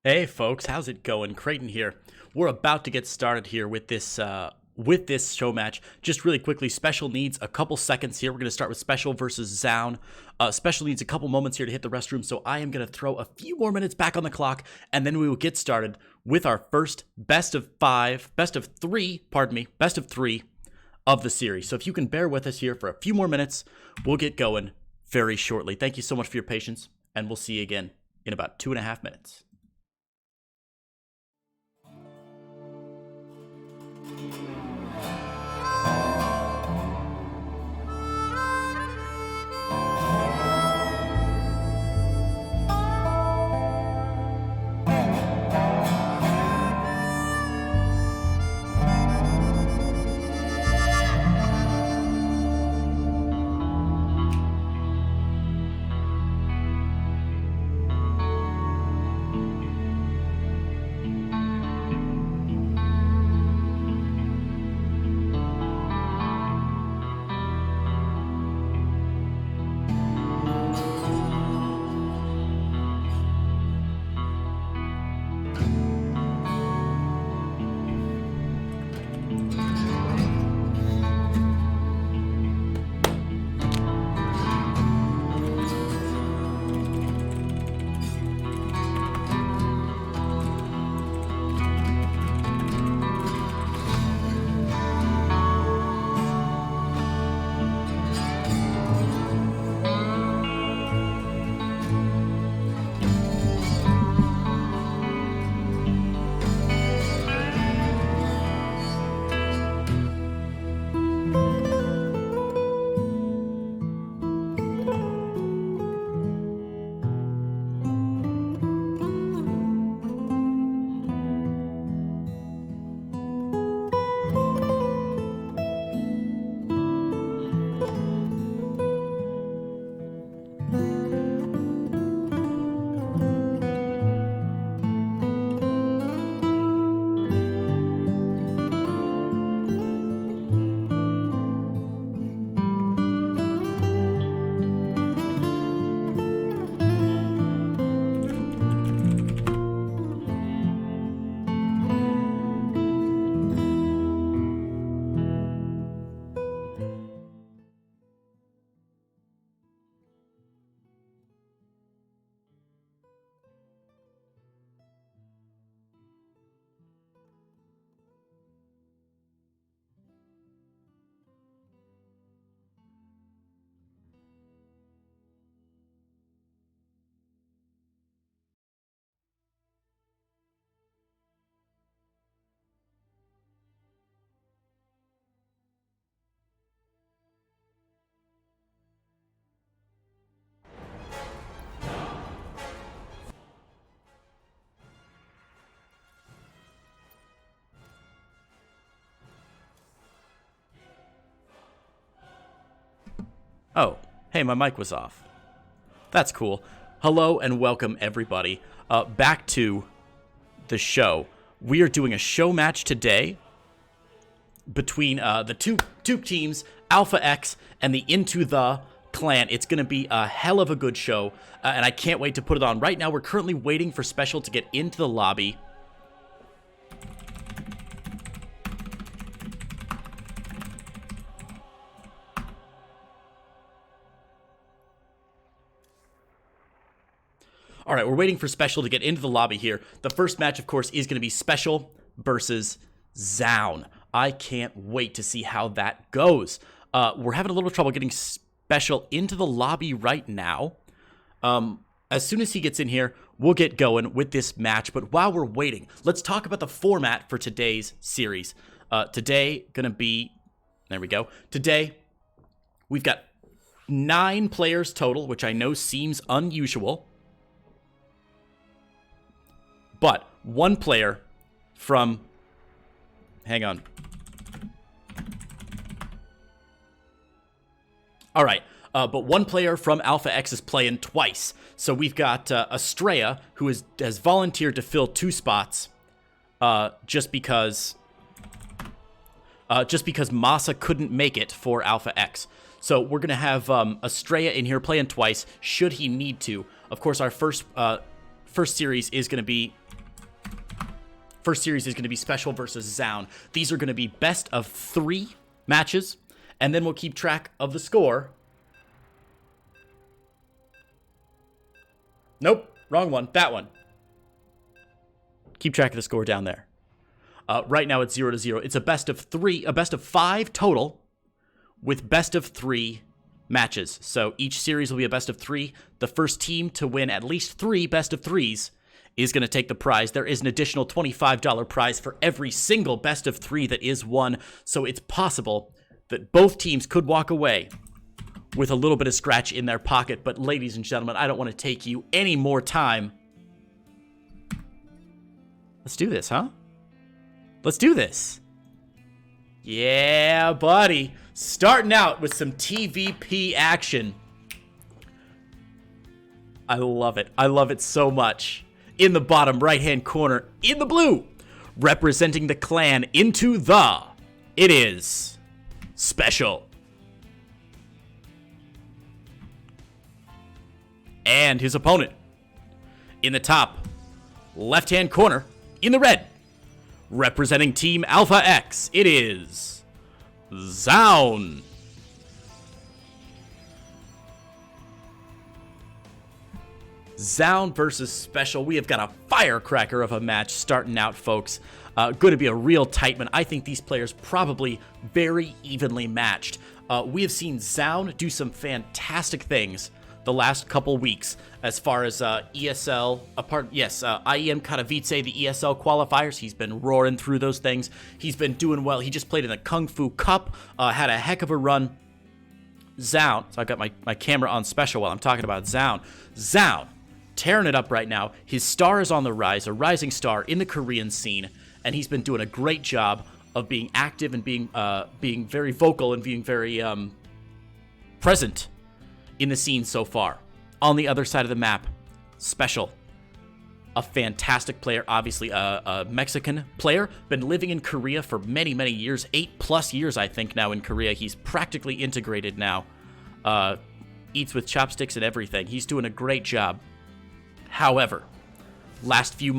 Hey folks, how's it going? Creighton here. We're about to get started here with this show match. Just really quickly, Special needs a couple seconds here. We're going to start with Special versus Zoun. Special needs a couple moments here to hit the restroom, so I am going to throw a few more minutes back on the clock, and then we will get started with our first best of three of the series. So if you can bear with us here for a few more minutes, we'll get going very shortly. Thank you so much for your patience, and we'll see you again in about 2.5 minutes. Oh, hey, my mic was off. That's cool. Hello and welcome, everybody, back to the show. We are doing a show match today between the two teams, Alpha X and the IntoTheClan. It's going to be a hell of a good show, and I can't wait to put it on. Right now, we're currently waiting for Special to get into the lobby. All right, we're waiting for Special to get into the lobby here. The first match, of course, is going to be Special versus Zown. I can't wait to see how that goes. We're having a little trouble getting Special into the lobby right now. As soon as he gets in here, we'll get going with this match. But while we're waiting, let's talk about the format for today's series. Today, going to be... There we go. Today, we've got 9 players total, which I know seems unusual. But one player from... Hang on. All right. But one player from Alpha X is playing twice. So we've got Estrella, who has volunteered to fill 2 spots just because Masa couldn't make it for Alpha X. So we're going to have Estrella in here playing twice, should he need to. Of course, our first series is going to be... Special versus Zown. These are going to be best of 3 matches, and then we'll keep track of the score. Nope, wrong one. That one. Keep track of the score down there. Right now it's 0-0. It's a best of 5 total, with best of 3 matches. So each series will be a best of 3. The first team to win at least 3 best of 3s is going to take the prize. There is an additional $25 prize for every single best of 3 that is won, so it's possible that both teams could walk away with a little bit of scratch in their pocket. But ladies and gentlemen, I don't want to take you any more time. Let's do this, huh? Let's do this. Yeah, buddy. Starting out with some TVP action. I love it. I love it so much. In the bottom right-hand corner, in the blue, representing the clan it is Special. And his opponent, in the top left-hand corner, in the red, representing Team Alpha X, it is Zown. Zown versus Special. We have got a firecracker of a match starting out, folks. Going to be a real tight one. I think these players probably very evenly matched. We have seen Zown do some fantastic things the last couple weeks as far as IEM Katowice, the ESL qualifiers. He's been roaring through those things. He's been doing well. He just played in the Kung Fu Cup, had a heck of a run. Zown, so I got my camera on Special while I'm talking about Zown. Zown, tearing it up right now. His star is on the rise, a rising star in the Korean scene, and he's been doing a great job of being active and being very vocal and being very present in the scene so far. On the other side of the map, Special, a fantastic player, obviously a Mexican player, been living in Korea for many, many years, 8+ years, I think, now in Korea. He's practically integrated now, eats with chopsticks and everything. He's doing a great job. However, last few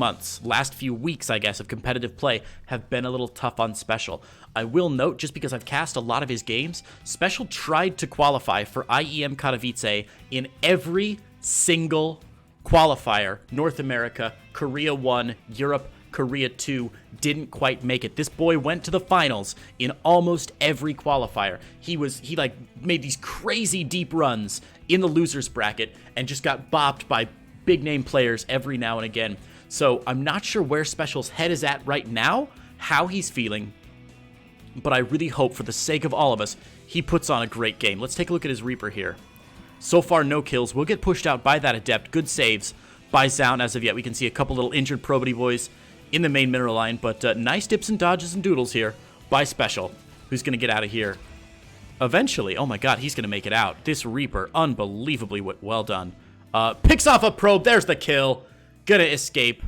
weeks, I guess, of competitive play have been a little tough on Special. I will note, just because I've cast a lot of his games, Special tried to qualify for IEM Katowice in every single qualifier. North America, Korea 1, Europe, Korea 2, didn't quite make it. This boy went to the finals in almost every qualifier. He made these crazy deep runs in the losers bracket and just got bopped by big name players every now and again. So I'm not sure where Special's head is at right now, how he's feeling, but I really hope, for the sake of all of us, he puts on a great game. Let's take a look at his Reaper here. So far, no kills. We'll get pushed out by that Adept. Good saves by Zown as of yet. We can see a couple little injured Probity boys in the main mineral line, but nice dips and dodges and doodles here by Special, who's going to get out of here Eventually. Oh my god, he's going to make it out. This Reaper, unbelievably well done. Picks off a probe. There's the kill. Gonna escape.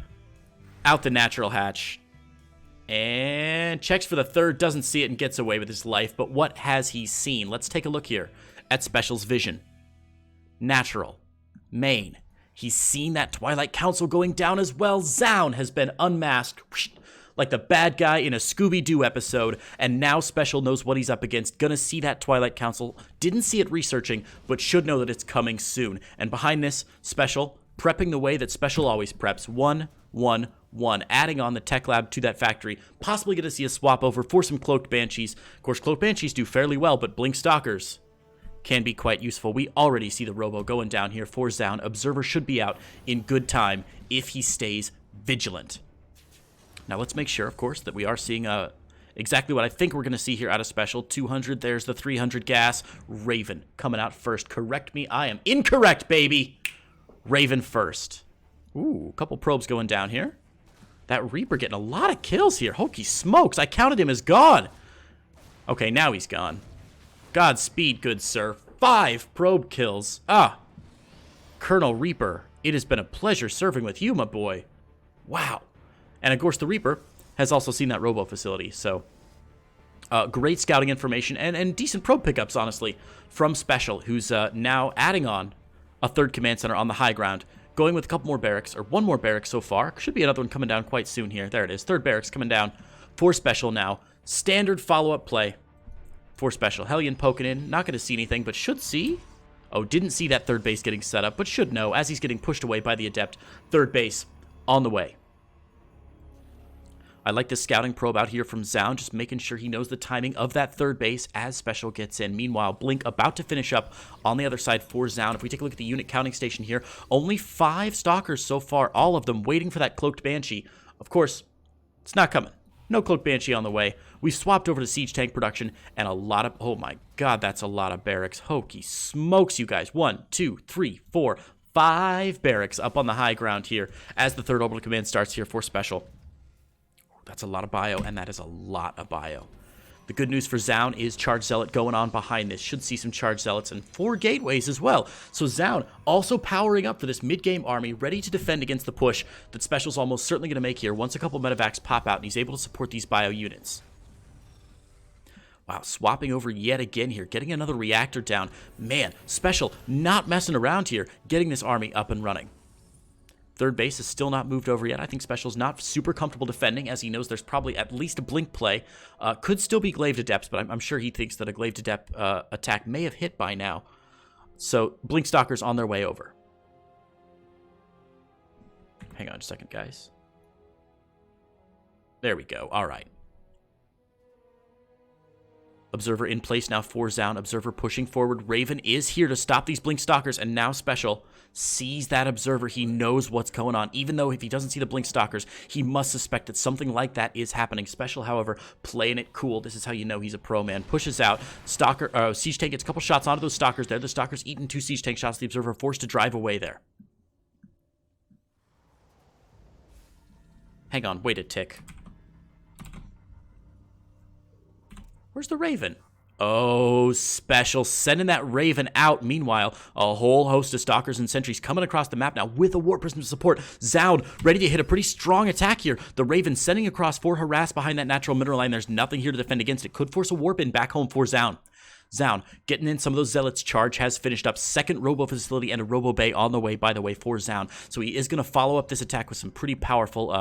Out the natural hatch. And checks for the third. Doesn't see it and gets away with his life. But what has he seen? Let's take a look here at Special's vision. Natural. Main. He's seen that Twilight Council going down as well. Zoun has been unmasked. Like the bad guy in a Scooby-Doo episode, and now Special knows what he's up against. Gonna see that Twilight Council. Didn't see it researching, but should know that it's coming soon. And behind this, Special, prepping the way that Special always preps. 1, 1, 1. Adding on the tech lab to that factory. Possibly gonna see a swap over for some Cloaked Banshees. Of course, Cloaked Banshees do fairly well, but Blink Stalkers can be quite useful. We already see the Robo going down here for Zoun. Observer should be out in good time if he stays vigilant. Now let's make sure, of course, that we are seeing exactly what I think we're going to see here out of Special. 200, there's the 300 gas. Raven coming out first. Correct me, I am incorrect, baby. Raven first. Ooh, a couple probes going down here. That Reaper getting a lot of kills here. Hokey smokes, I counted him as gone. Okay, now he's gone. Godspeed, good sir. 5 probe kills. Colonel Reaper, it has been a pleasure serving with you, my boy. Wow. And of course, the Reaper has also seen that Robo facility, so great scouting information and decent probe pickups, honestly, from Special, who's now adding on a third command center on the high ground, going with a couple more barracks, or one more barracks so far. Should be another one coming down quite soon here. There it is, third barracks coming down for Special now. Standard follow-up play for Special. Hellion poking in, not going to see anything, but should see. Oh, didn't see that third base getting set up, but should know as he's getting pushed away by the Adept. Third base on the way. I like this scouting probe out here from Zoun, just making sure he knows the timing of that third base as Special gets in. Meanwhile, Blink about to finish up on the other side for Zoun. If we take a look at the unit counting station here, only 5 Stalkers so far, all of them waiting for that Cloaked Banshee. Of course, it's not coming. No Cloaked Banshee on the way. We've swapped over to Siege Tank production, and a lot of... Oh my god, that's a lot of barracks. Hokey smokes, you guys. 1, 2, 3, 4, 5 barracks up on the high ground here as the third orbital command starts here for Special. That's a lot of bio, and that is a lot of bio. The good news for Zoun is Charge Zealot going on behind this. Should see some Charge Zealots and 4 gateways as well. So Zoun also powering up for this mid-game army, ready to defend against the push that Special's almost certainly going to make here once a couple medevacs pop out and he's able to support these bio units. Wow, swapping over yet again here, getting another reactor down. Man, Special not messing around here, getting this army up and running. Third base is still not moved over yet. I think Special's not super comfortable defending, as he knows there's probably at least a Blink play. Could still be Glaive Adepts, but I'm sure he thinks that a Glaive Adept attack may have hit by now. So Blink Stalkers on their way over. Hang on a second, guys. There we go. All right. Observer in place now for Zoun. Observer pushing forward. Raven is here to stop these Blink Stalkers, and now Special sees that Observer. He knows what's going on. Even though if he doesn't see the Blink Stalkers, he must suspect that something like that is happening. Special, however, playing it cool. This is how you know he's a pro, man. Pushes out. Siege Tank gets a couple shots onto those Stalkers there. The Stalkers eating 2 Siege Tank shots. The Observer forced to drive away there. Hang on, wait a tick. Where's the Raven? Oh, Special sending that Raven out. Meanwhile, a whole host of Stalkers and Sentries coming across the map now with a Warp Prism support. Zoun ready to hit a pretty strong attack here. The Raven sending across for Harass behind that natural mineral line. There's nothing here to defend against it. Could force a Warp in back home for Zoun. Zoun getting in some of those Zealots. Charge has finished up. Second Robo facility and a Robo Bay on the way, by the way, for Zoun. So he is going to follow up this attack with some pretty powerful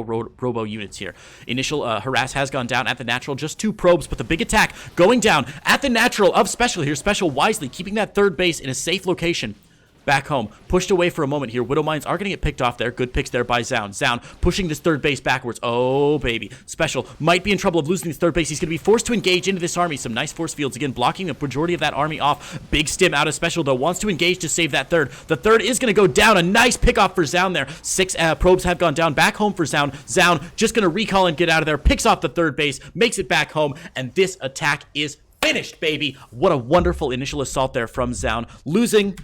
Robo units here. Initial Harass has gone down at the natural. Just 2 probes, but the big attack going down at the natural of Special here. Special wisely keeping that third base in a safe location. Back home, pushed away for a moment here. Widow Mines are going to get picked off there. Good picks there by Zoun. Zoun pushing this third base backwards. Oh, baby. Special might be in trouble of losing this third base. He's going to be forced to engage into this army. Some nice force fields, again, blocking the majority of that army off. Big stim out of Special, though. Wants to engage to save that third. The third is going to go down. A nice pickoff for Zoun there. 6 probes have gone down. Back home for Zoun. Zoun just going to recall and get out of there. Picks off the third base. Makes it back home. And this attack is finished, baby. What a wonderful initial assault there from Zoun. Losing...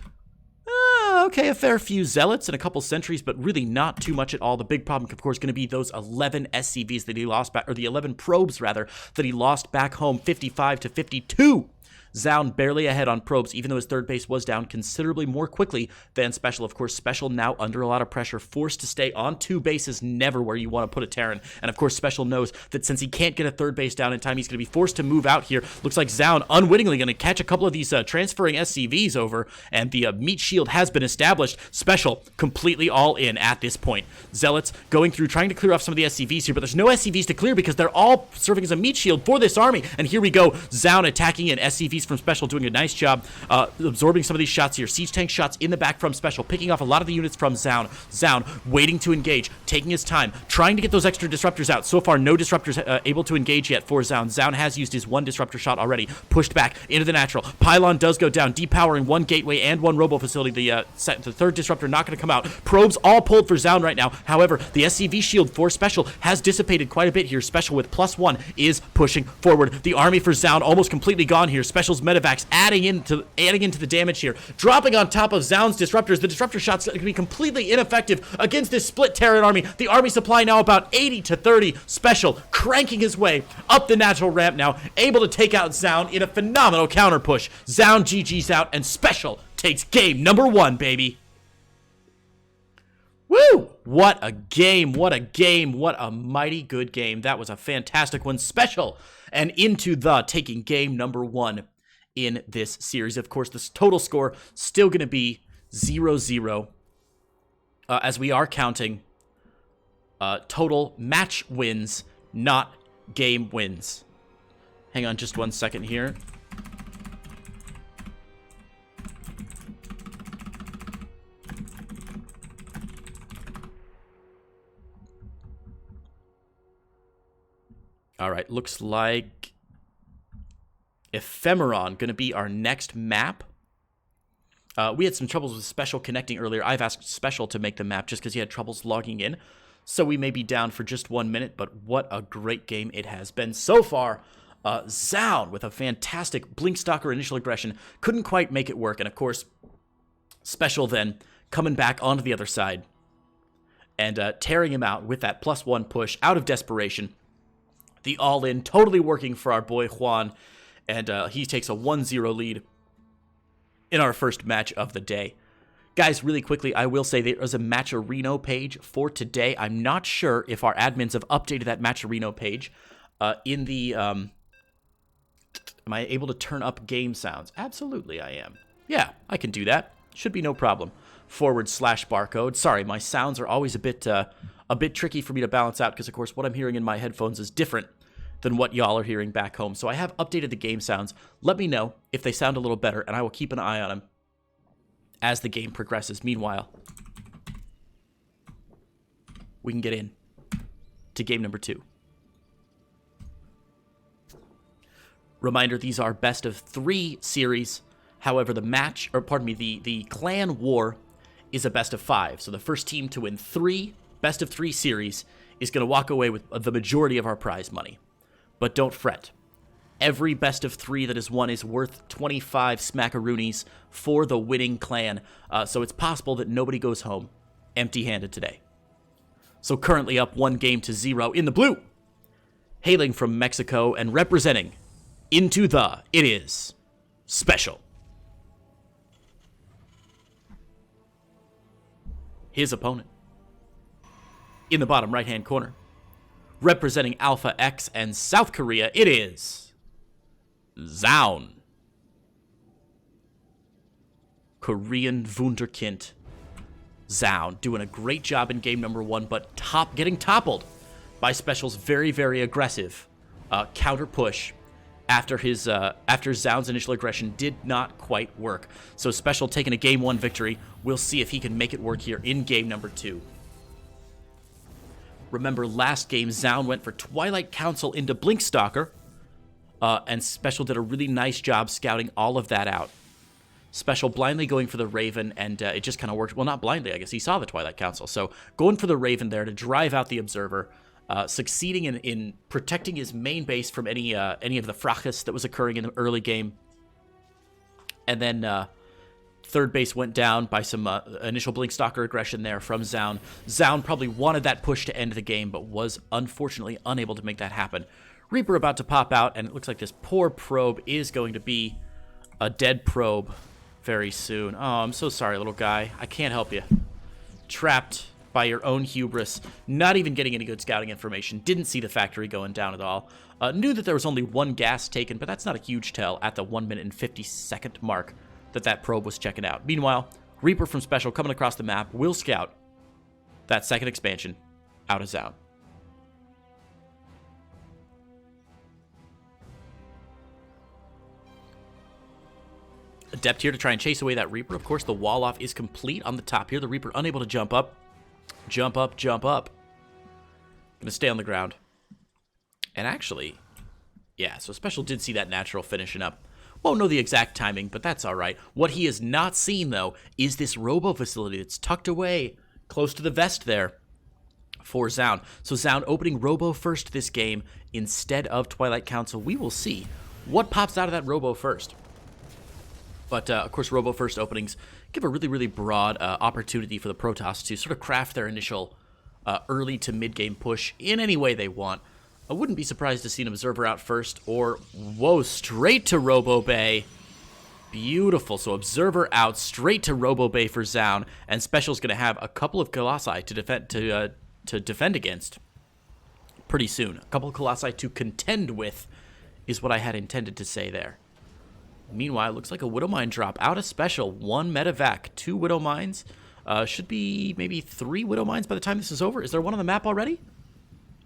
Okay, a fair few zealots and a couple sentries, but really not too much at all. The big problem, of course, going to be those 11 SCVs that he lost back, or the 11 probes, rather, that he lost back home, 55 to 52. Zaun barely ahead on probes, even though his third base was down considerably more quickly than Special. Of course, Special now under a lot of pressure, forced to stay on 2 bases, never where you want to put a Terran. And of course, Special knows that since he can't get a third base down in time, he's going to be forced to move out here. Looks like Zaun unwittingly going to catch a couple of these transferring SCVs over, and the meat shield has been established. Special completely all in at this point. Zealots going through, trying to clear off some of the SCVs here, but there's no SCVs to clear because they're all serving as a meat shield for this army. And here we go, Zaun attacking in SCVs from Special, doing a nice job absorbing some of these shots here. Siege tank shots in the back from Special, picking off a lot of the units from Zaun. Zaun waiting to engage, taking his time, trying to get those extra disruptors out. So far, no disruptors able to engage yet for Zaun. Zaun has used his 1 disruptor shot already, pushed back into the natural. Pylon does go down, depowering 1 gateway and 1 robo facility. The third disruptor not going to come out. Probes all pulled for Zaun right now. However, the SCV shield for Special has dissipated quite a bit here. Special with +1 is pushing forward. The army for Zaun almost completely gone here. Special's medevacs adding into the damage here, dropping on top of Zaun's disruptors. The disruptor shots going to be completely ineffective against this split Terran army. The army supply now about 80 to 30. Special cranking his way up the natural ramp now, able to take out Zaun in a phenomenal counter push. Zaun GG's out, and Special takes game number 1, baby. Woo! What a game, what a game, what a mighty good game. That was a fantastic one. Special and Into the taking game number 1 in this series. Of course, this total score still going to be 0-0 as we are counting total match wins, not game wins. Hang on just 1 second here. All right, looks like Ephemeron going to be our next map. We had some troubles with Special connecting earlier. I've asked Special to make the map just because he had troubles logging in. So we may be down for just 1 minute, but what a great game it has been so far. Zaun with a fantastic Blinkstalker initial aggression. Couldn't quite make it work. And of course, Special then coming back onto the other side and tearing him out with that +1 push out of desperation. The all-in totally working for our boy Juan. And he takes a 1-0 lead in our first match of the day. Guys, really quickly, I will say there is a Matcherino page for today. I'm not sure if our admins have updated that Matcherino page. In the... am I able to turn up game sounds? Absolutely, I am. Yeah, I can do that. Should be no problem. /barcode. Sorry, my sounds are always a bit tricky for me to balance out because, of course, what I'm hearing in my headphones is different than what y'all are hearing back home. So I have updated the game sounds. Let me know if they sound a little better, and I will keep an eye on them as the game progresses. Meanwhile, we can get in to game number 2. Reminder, these are best of 3 series. However, the clan war is a best of 5. So the first team to win 3 best of 3 series is going to walk away with the majority of our prize money. But don't fret. Every best of 3 that is won is worth 25 smackaroonies for the winning clan. So it's possible that nobody goes home empty-handed today. So currently up 1-0 in the blue. Hailing from Mexico and representing Into the, it is Special. His opponent, in the bottom right-hand corner, representing Alpha X and South Korea, it is Zaun. Korean Wunderkind Zaun doing a great job in game number 1, but getting toppled by Special's very, very aggressive counter push after Zaun's initial aggression did not quite work. So Special taking a game 1 victory. We'll see if he can make it work here in game number 2. Remember, last game, Zaun went for Twilight Council into Blinkstalker, and Special did a really nice job scouting all of that out. Special blindly going for the Raven, and it just kind of worked. Well, not blindly, I guess. He saw the Twilight Council. So going for the Raven there to drive out the Observer, succeeding in protecting his main base from any of the fracas that was occurring in the early game. And then Third base went down by some initial Blink Stalker aggression there from Zaun. Zaun probably wanted that push to end the game, but was unfortunately unable to make that happen. Reaper about to pop out, and it looks like this poor probe is going to be a dead probe very soon. Oh, I'm so sorry, little guy. I can't help you. Trapped by your own hubris, not even getting any good scouting information, didn't see the factory going down at all. Knew that there was only one gas taken, but that's not a huge tell at the 1 minute and 50-second mark that probe was checking out. Meanwhile, Reaper from Special coming across the map will scout that second expansion out of Zaun. Adept here to try and chase away that Reaper. Of course, the wall off is complete on the top here. The Reaper unable to jump up. Jump up, jump up. Gonna stay on the ground. And actually, yeah, so Special did see that natural finishing up. Won't know the exact timing, but that's all right. What he has not seen, though, is this robo facility that's tucked away close to the vest there for Zaun. So Zaun opening robo first this game instead of Twilight Council. We will see what pops out of that robo first. But, of course, robo first openings give a really, really broad opportunity for the Protoss to sort of craft their initial early to mid-game push in any way they want. I wouldn't be surprised to see an Observer out first, or, whoa, straight to Robo Bay. Beautiful. So Observer out, straight to Robo Bay for Zaun, and Special's going to have a couple of Colossi to defend against pretty soon. A couple of Colossi to contend with is what I had intended to say there. Meanwhile, it looks like a Widow Mine drop out of Special. 1 Medevac, 2 Widow Mines. Should be maybe 3 Widow Mines by the time this is over. Is there one on the map already?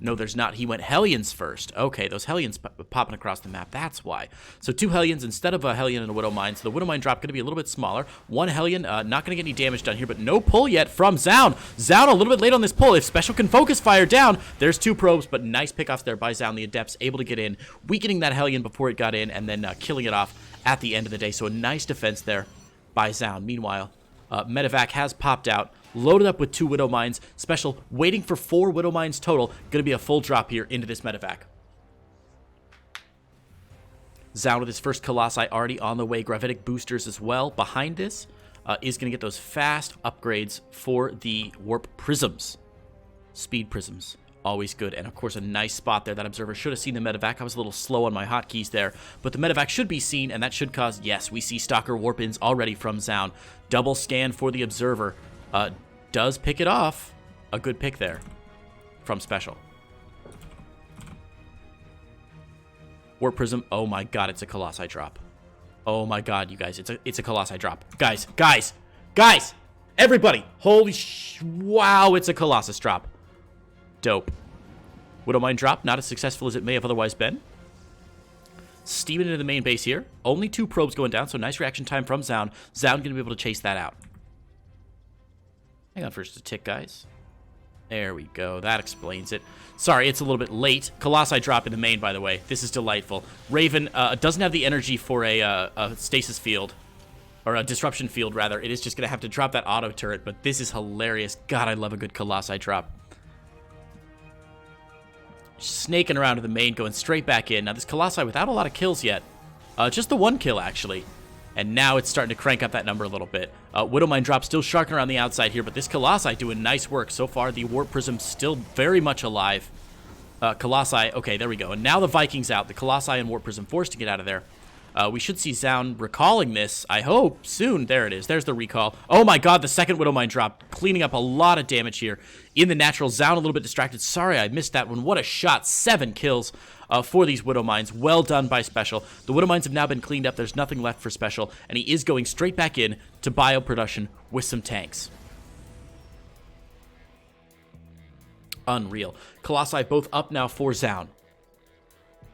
No, there's not. He went Hellions first. Okay, those Hellions popping across the map. That's why. So 2 Hellions instead of a Hellion and a Widow Mine. So the Widow Mine drop going to be a little bit smaller. 1 Hellion, not going to get any damage done here, but no pull yet from Zaun. Zaun a little bit late on this pull. If Special can focus fire down, there's 2 probes, but nice pickoffs there by Zaun. The Adepts able to get in, weakening that Hellion before it got in, and then killing it off at the end of the day. So a nice defense there by Zaun. Meanwhile, Medevac has popped out, loaded up with 2 Widow Mines. Special waiting for 4 Widow Mines total. Going to be a full drop here into this Medevac. Zaun with his first Colossi already on the way. Gravitic boosters as well. Behind this is going to get those fast upgrades for the Warp Prisms. Speed Prisms. Always good. And, of course, a nice spot there. That Observer should have seen the Medevac. I was a little slow on my hotkeys there. But the Medevac should be seen, and that should cause... Yes, we see Stalker Warp-ins already from Zaun. Double scan for the Observer. Does pick it off. A good pick there from Special. Warp Prism. Oh, my God. It's a Colossi drop. Oh, my God, you guys. It's a Colossi drop. Guys. Everybody. Holy wow, it's a Colossus drop. Dope. Widow Mine drop, not as successful as it may have otherwise been. Steaming into the main base here. Only 2 probes going down, so nice reaction time from Zaun. Zaun going to be able to chase that out. Hang on for just a tick, guys. There we go. That explains it. Sorry, it's a little bit late. Colossi drop in the main, by the way. This is delightful. Raven doesn't have the energy for a stasis field. Or a disruption field, rather. It is just going to have to drop that auto turret, but this is hilarious. God, I love a good Colossi drop. Snaking around to the main, going straight back in. Now, this Colossi without a lot of kills yet. Just the 1 kill, actually. And now it's starting to crank up that number a little bit. Widow Mine drop still sharking around the outside here, but this Colossi doing nice work. So far, the Warp Prism still very much alive. Colossi, okay, there we go. And now the Vikings out. The Colossi and Warp Prism forced to get out of there. We should see Zaun recalling this, I hope, soon. There it is. There's the recall. Oh my God, the second Widow Mine drop, cleaning up a lot of damage here in the natural. Zaun a little bit distracted. Sorry, I missed that one. What a shot. 7 kills for these Widow Mines. Well done by Special. The Widow Mines have now been cleaned up. There's nothing left for Special, and he is going straight back in to bioproduction with some tanks. Unreal. Colossi both up now for Zaun.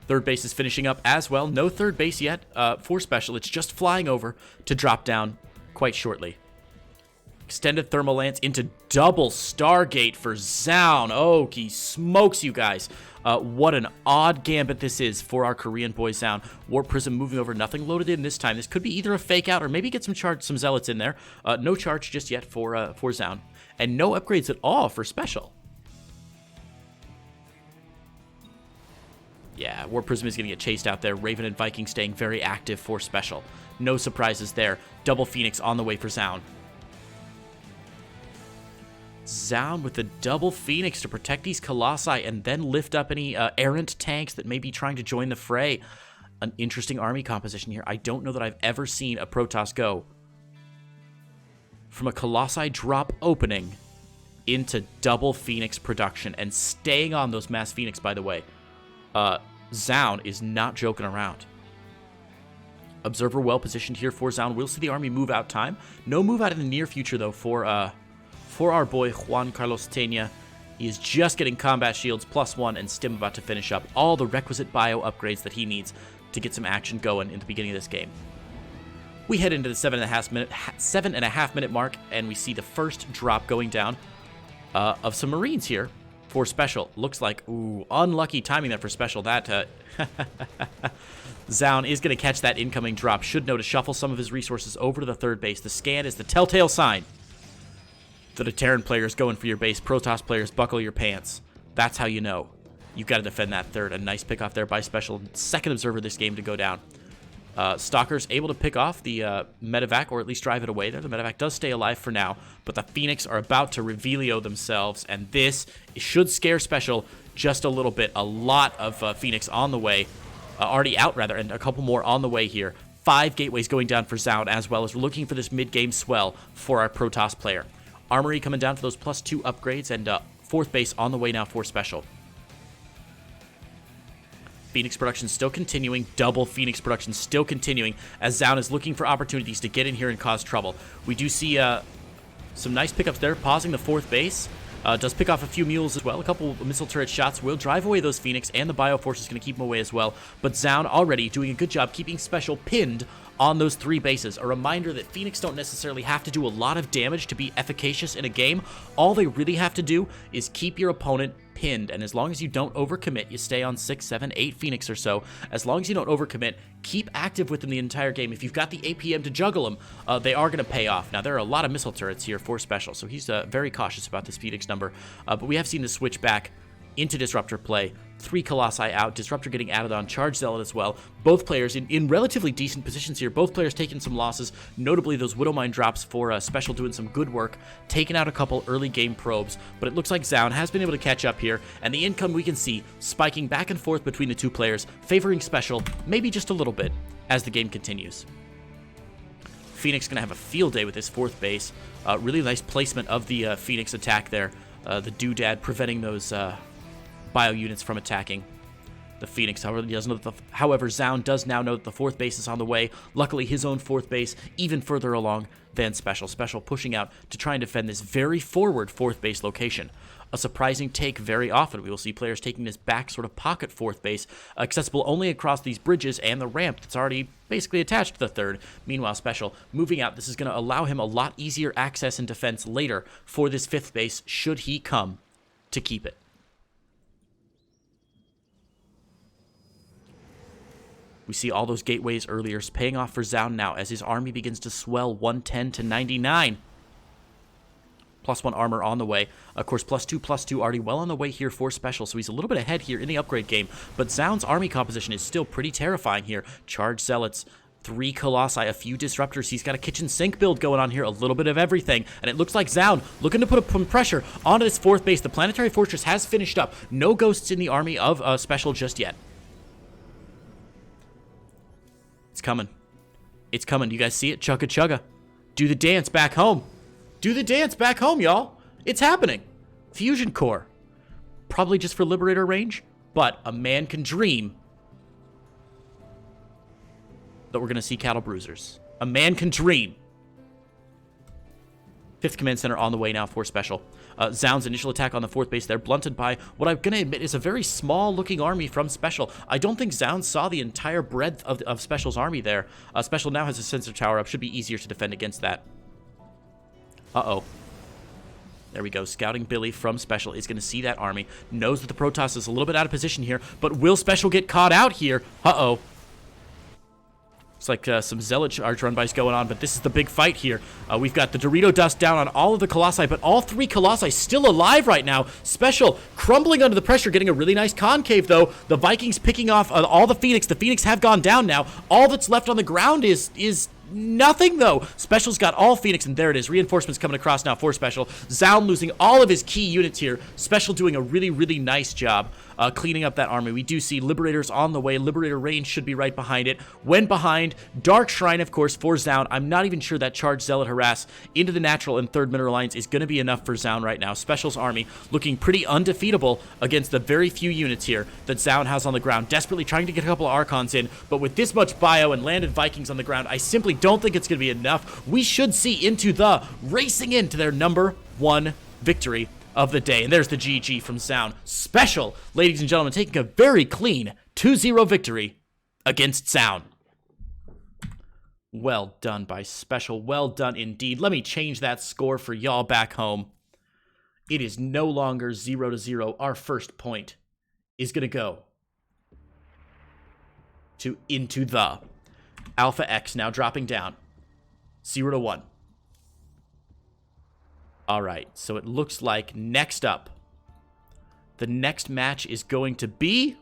Third base is finishing up as well. No third base yet for Special. It's just flying over to drop down quite shortly. Extended Thermal Lance into double Stargate for Zaun. Oh, he smokes you guys. What an odd gambit this is for our Korean boy Zaun. Warp Prism moving over. Nothing loaded in this time. This could be either a fake out or maybe get some Zealots in there. No charge just yet for Zaun. And no upgrades at all for Special. Yeah, War Prism is going to get chased out there. Raven and Viking staying very active for Special. No surprises there. Double Phoenix on the way for Zaun. Zaun with the double Phoenix to protect these Colossi and then lift up any errant tanks that may be trying to join the fray. An interesting army composition here. I don't know that I've ever seen a Protoss go from a Colossi drop opening into double Phoenix production and staying on those mass Phoenix, by the way. Zaun is not joking around. Observer well positioned here for Zaun. We'll see the army move out time. No move out in the near future, though, for our boy Juan Carlos Tena. He is just getting combat shields +1 and Stim about to finish up all the requisite bio upgrades that he needs to get some action going in the beginning of this game. We head into the 7.5 minute mark, and we see the first drop going down of some Marines here for Special. Looks like, ooh, unlucky timing there for Special. That Zaun is going to catch that incoming drop. Should know to shuffle some of his resources over to the third base. The scan is the telltale sign that a Terran player is going for your base. Protoss players, buckle your pants. That's how you know. You've got to defend that third. A nice pick off there by Special. Second observer this game to go down. Stalker's able to pick off the medevac, or at least drive it away there. The medevac does stay alive for now, but the Phoenix are about to revealio themselves, and this should scare Special just a little bit. A lot of Phoenix on the way, already out rather, and a couple more on the way here. 5 gateways going down for Zaun, as well as we're looking for this mid-game swell for our Protoss player. Armory coming down for those +2 upgrades, and 4th base on the way now for Special. Phoenix production still continuing. Double Phoenix production still continuing as Zaun is looking for opportunities to get in here and cause trouble. We do see some nice pickups there, pausing the 4th base. Does pick off a few mules as well. A couple of missile turret shots will drive away those Phoenix, and the Bioforce is going to keep them away as well. But Zaun already doing a good job keeping Special pinned on those 3 bases. A reminder that Phoenix don't necessarily have to do a lot of damage to be efficacious in a game. All they really have to do is keep your opponent pinned, and as long as you don't overcommit, you stay on 6, 7, 8 Phoenix or so. As long as you don't overcommit, keep active with them the entire game. If you've got the APM to juggle them, they are going to pay off. Now, there are a lot of missile turrets here for Special, so he's very cautious about this Phoenix number, but we have seen the switch back into Disruptor play. 3 Colossi out, Disruptor getting added on, Charge Zealot as well. Both players in relatively decent positions here. Both players taking some losses, notably those Widowmine drops for Special doing some good work, taking out a couple early game probes, but it looks like Zaun has been able to catch up here, and the income we can see spiking back and forth between the 2 players, favoring Special maybe just a little bit as the game continues. Phoenix gonna have a field day with this 4th base. Really nice placement of the Phoenix attack there. The doodad preventing those bio units from attacking the Phoenix. However, Zaun does now know that the 4th base is on the way. Luckily, his own 4th base even further along than Special. Special pushing out to try and defend this very forward 4th base location. A surprising take very often. We will see players taking this back sort of pocket 4th base, accessible only across these bridges and the ramp that's already basically attached to the 3rd. Meanwhile, Special moving out. This is going to allow him a lot easier access and defense later for this 5th base, should he come to keep it. We see all those gateways earlier paying off for Zaun now as his army begins to swell 110 to 99. +1 armor on the way. Of course, +2 already well on the way here for Special, so he's a little bit ahead here in the upgrade game. But Zaun's army composition is still pretty terrifying here. Charge Zealots, 3 Colossi, a few Disruptors. He's got a kitchen sink build going on here, a little bit of everything. And it looks like Zaun looking to put some pressure onto this 4th base. The Planetary Fortress has finished up. No ghosts in the army of Special just yet. It's coming. It's coming. You guys see it? Chugga chugga. Do the dance back home. Do the dance back home, y'all. It's happening. Fusion Core. Probably just for Liberator range, but a man can dream that we're going to see Cattle Bruisers. A man can dream. 5th Command Center on the way now for Special. Zaun's initial attack on the 4th base there, blunted by what I'm going to admit is a very small-looking army from Special. I don't think Zaun saw the entire breadth of Special's army there. Special now has a sensor tower up. Should be easier to defend against that. Uh-oh. There we go. Scouting Billy from Special is going to see that army. Knows that the Protoss is a little bit out of position here, but will Special get caught out here? Uh-oh. It's like some Zealot charge run-bys going on, but this is the big fight here. We've got the Dorito dust down on all of the Colossi, but all 3 Colossi still alive right now. Special crumbling under the pressure, getting a really nice concave, though. The Vikings picking off all the Phoenix. The Phoenix have gone down now. All that's left on the ground is nothing, though. Special's got all Phoenix, and there it is. Reinforcements coming across now for Special. Zaun losing all of his key units here. Special doing a really, really nice job cleaning up that army. We do see Liberators on the way. Liberator range should be right behind it. When behind, Dark Shrine, of course, for Zaun. I'm not even sure that charge Zealot Harass into the Natural and 3rd Mineral Alliance is going to be enough for Zaun right now. Special's army looking pretty undefeatable against the very few units here that Zaun has on the ground. Desperately trying to get a couple of Archons in, but with this much bio and landed Vikings on the ground, I simply don't think it's going to be enough. We should see Into the racing into their #1 victory of the day. And there's the GG from Zaun. Special, ladies and gentlemen, taking a very clean 2-0 victory against Zaun. Well done by Special. Well done indeed. Let me change that score for y'all back home. It is no longer 0-0. Our first point is going to go to Into the Alpha X, now dropping down 0-1. All right, so it looks like next up, the next match is going to be...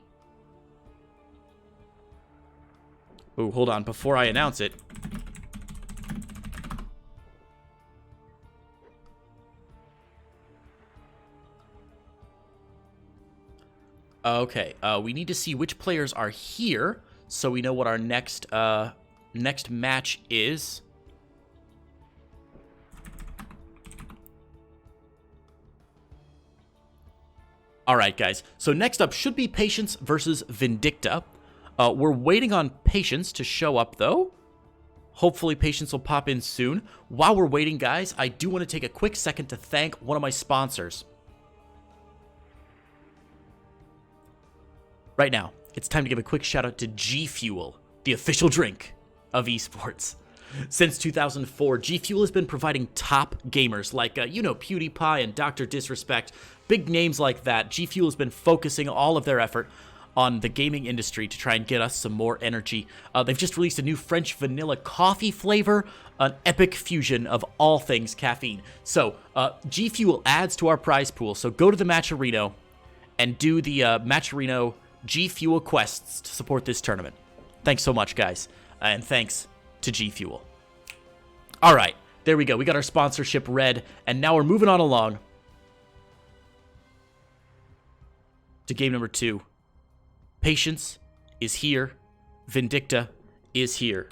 Oh, hold on, before I announce it. Okay, we need to see which players are here, so we know what our next match is. All right, guys. So next up should be Patience versus Vindicta. We're waiting on Patience to show up, though. Hopefully Patience will pop in soon. While we're waiting, guys, I do want to take a quick second to thank one of my sponsors. Right now, it's time to give a quick shout out to G Fuel, the official drink of esports. Since 2004, G Fuel has been providing top gamers like, PewDiePie and Dr. Disrespect. Big names like that. G Fuel has been focusing all of their effort on the gaming industry to try and get us some more energy. They've just released a new French vanilla coffee flavor, an epic fusion of all things caffeine. So, G Fuel adds to our prize pool, so go to the Matcherino and do the Matcherino G Fuel quests to support this tournament. Thanks so much, guys, and thanks to G Fuel. All right, there we go. We got our sponsorship red, and now we're moving on along to game number 2. Patience is here. Vindicta is here.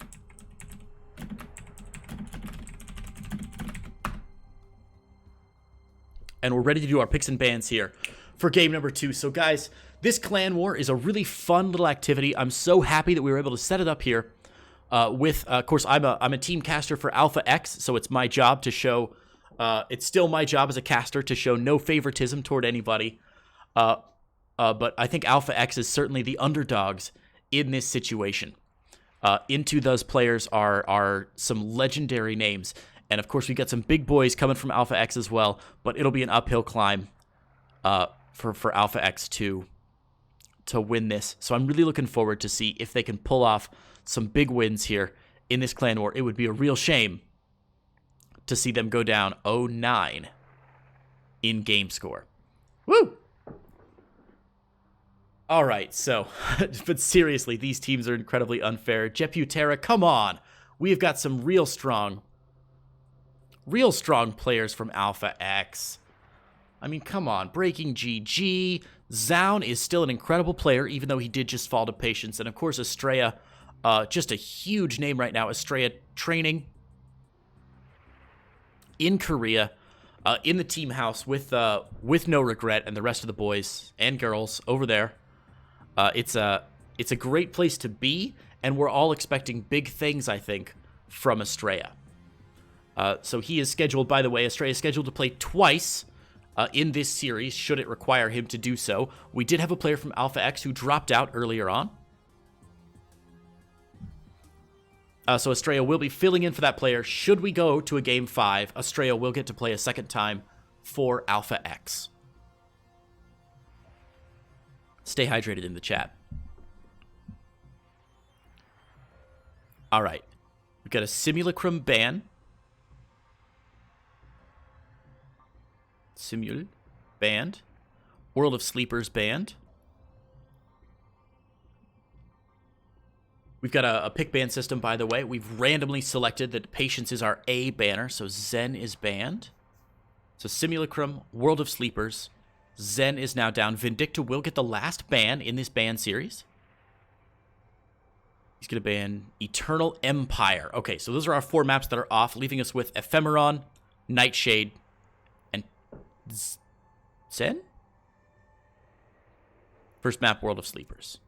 And we're ready to do our picks and bans here for game number 2. So, guys, this clan war is a really fun little activity. I'm so happy that we were able to set it up here. Of course, I'm a team caster for Alpha X, so it's my job to show. It's still my job as a caster to show no favoritism toward anybody. But I think Alpha X is certainly the underdogs in this situation. Into those players are some legendary names, and of course we got some big boys coming from Alpha X as well. But it'll be an uphill climb for Alpha X to win this. So I'm really looking forward to see if they can pull off some big wins here in this clan war. It would be a real shame to see them go down 0-9 in game score. Woo! All right, so, but seriously, these teams are incredibly unfair. Jeputera, come on. We have got some real strong players from Alpha X. I mean, come on. Breaking GG. Zaun is still an incredible player, even though he did just fall to Patience. And, of course, Estrella, just a huge name right now. Estrella training in Korea, in the team house with No Regret and the rest of the boys and girls over there. It's a great place to be, and we're all expecting big things, I think, from Estrella. So he is scheduled, by the way, Estrella is scheduled to play twice in this series, should it require him to do so. We did have a player from Alpha X who dropped out earlier on. So Estrella will be filling in for that player. Should we go to a Game 5, Estrella will get to play a second time for Alpha X. Stay hydrated in the chat. All right. We've got a Simulacrum ban. Simul banned. World of Sleepers banned. We've got a pick ban system, by the way. We've randomly selected that Patience is our A banner, so Zen is banned. So Simulacrum, World of Sleepers, Zen is now down. Vindicta will get the last ban in this ban series. He's going to ban Eternal Empire. Okay, so those are our 4 maps that are off, leaving us with Ephemeron, Nightshade, and Zen? First map, World of Sleepers.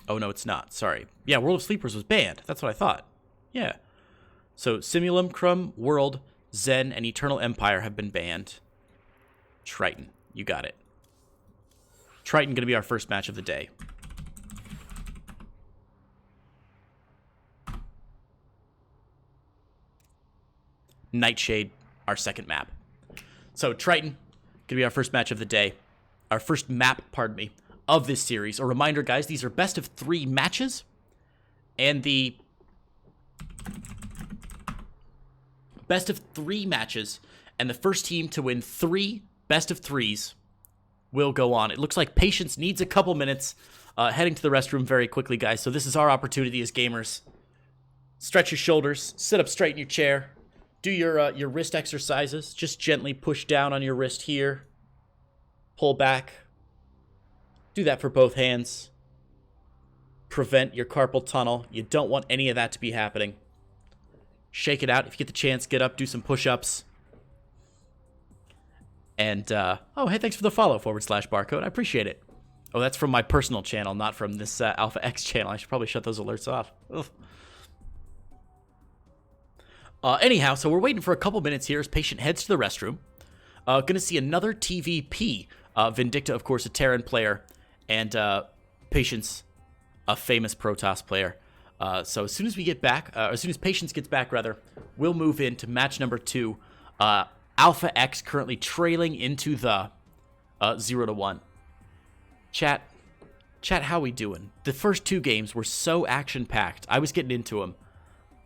Oh, no, it's not. Sorry. Yeah, World of Sleepers was banned. That's what I thought. Yeah. So Simulacrum, World, Zen, and Eternal Empire have been banned. Triton. You got it. Triton going to be our first match of the day. Nightshade, our second map. So Triton, going to be our first match of the day. Our first map, pardon me, of this series. A reminder, guys, these are best of 3 matches. And the best of 3 matches. And the first team to win 3 best of 3s will go on. It looks like Patience needs a couple minutes. Heading to the restroom very quickly, guys. So this is our opportunity as gamers. Stretch your shoulders. Sit up straight in your chair. Do your wrist exercises. Just gently push down on your wrist here. Pull back. Do that for both hands. Prevent your carpal tunnel. You don't want any of that to be happening. Shake it out. If you get the chance, get up, do some push-ups. And, oh, hey, thanks for the follow, /barcode. I appreciate it. Oh, that's from my personal channel, not from this Alpha X channel. I should probably shut those alerts off. Anyhow, so we're waiting for a couple minutes here as Patient heads to the restroom. Gonna see another TVP. Vindicta, of course, a Terran player, and Patience, a famous Protoss player. So as soon as we get back, as soon as Patience gets back, rather, we'll move into match number 2. Alpha X currently trailing into the 0-1. Chat, how we doing? The first 2 games were so action-packed. I was getting into them.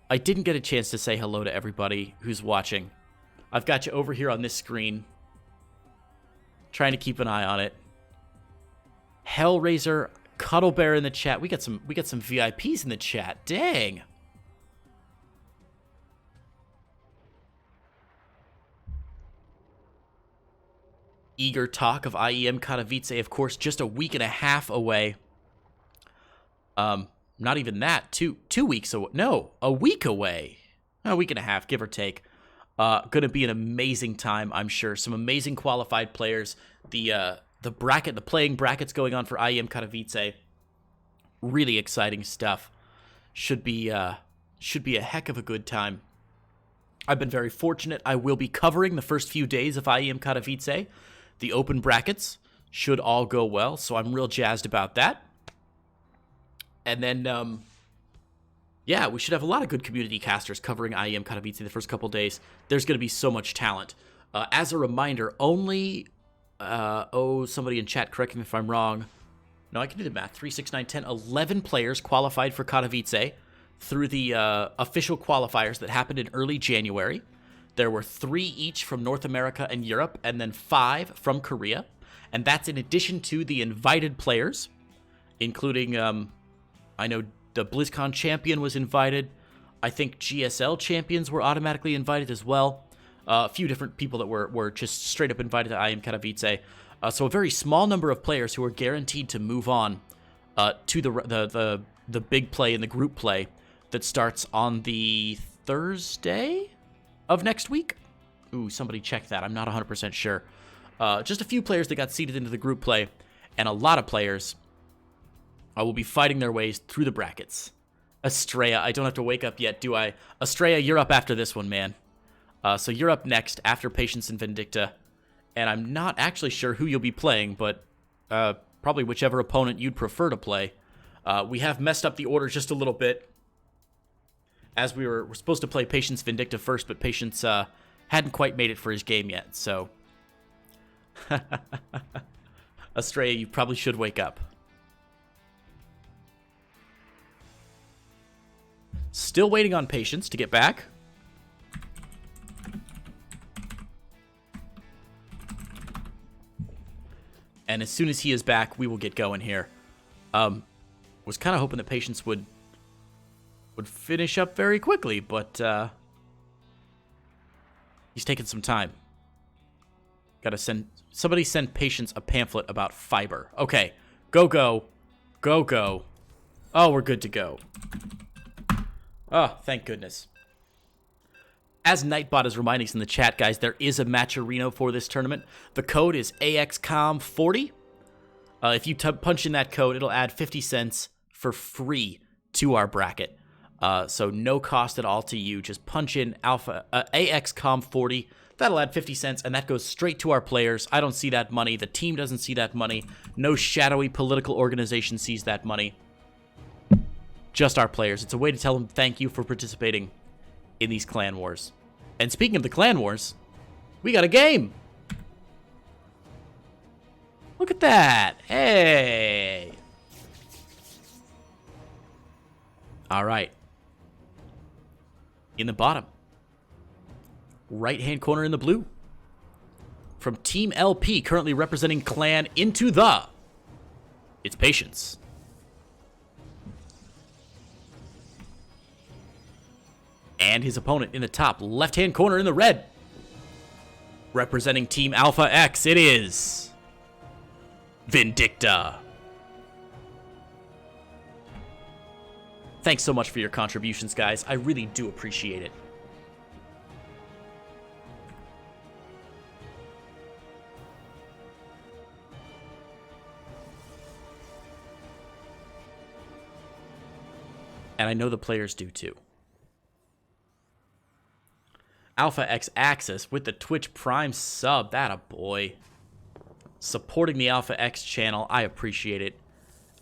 I didn't get a chance to say hello to everybody who's watching. I've got you over here on this screen. Trying to keep an eye on it. Hellraiser, Cuddle Bear in the chat. We got some VIPs in the chat. Dang. Eager talk of IEM Katowice, of course, just a week and a half away. Not even that. 2 weeks away. No, a week away. A week and a half, give or take. Going to be an amazing time, I'm sure. Some amazing qualified players. The bracket, the playing brackets going on for IEM Katowice. Really exciting stuff. Should be a heck of a good time. I've been very fortunate. I will be covering the first few days of IEM Katowice. The open brackets should all go well, so I'm real jazzed about that. And then, yeah, we should have a lot of good community casters covering IEM Katowice the first couple days. There's going to be so much talent. As a reminder, only, somebody in chat, correct me if I'm wrong. No, I can do the math. 3, 6, 9, 10, 11 players qualified for Katowice through the official qualifiers that happened in early January. There were 3 each from North America and Europe, and then 5 from Korea. And that's in addition to the invited players, including, I know the BlizzCon champion was invited. I think GSL champions were automatically invited as well. A few different people that were just straight up invited to IEM Katowice. So a very small number of players who are guaranteed to move on to the big play and the group play that starts on the Thursday of next week. Ooh, somebody check that. I'm not 100% sure. Just a few players that got seeded into the group play, and a lot of players will be fighting their ways through the brackets. Estrella, I don't have to wake up yet, do I? Estrella, you're up after this one, man. So you're up next after Patience and Vindicta. And I'm not actually sure who you'll be playing, but probably whichever opponent you'd prefer to play. We have messed up the order just a little bit, as we're supposed to play Patience Vindicta first, but Patience hadn't quite made it for his game yet, so... Estrella, you probably should wake up. Still waiting on Patience to get back. And as soon as he is back, we will get going here. Was kind of hoping that Patience would finish up very quickly, but he's taking some time. Gotta somebody send Patience a pamphlet about fiber. Okay, go. Oh, we're good to go. Oh, thank goodness. As Nightbot is reminding us in the chat, guys, there is a matcherino for this tournament. The code is AXCOM40. If you punch in that code, it'll add 50 cents for free to our bracket. So no cost at all to you. Just punch in AXCOM40. That'll add 50 cents, and that goes straight to our players. I don't see that money. The team doesn't see that money. No shadowy political organization sees that money. Just our players. It's a way to tell them thank you for participating in these clan wars. And speaking of the clan wars, we got a game. Look at that. Hey. All right. In the bottom. Right-hand corner in the blue. From Team LP, currently representing clan Into The. It's Patience. And his opponent in the top left-hand corner in the red. Representing Team Alpha X, it is Vindicta. Thanks so much for your contributions, guys. I really do appreciate it. And I know the players do too. Alpha X Axis with the Twitch Prime sub. That a boy. Supporting the Alpha X channel. I appreciate it.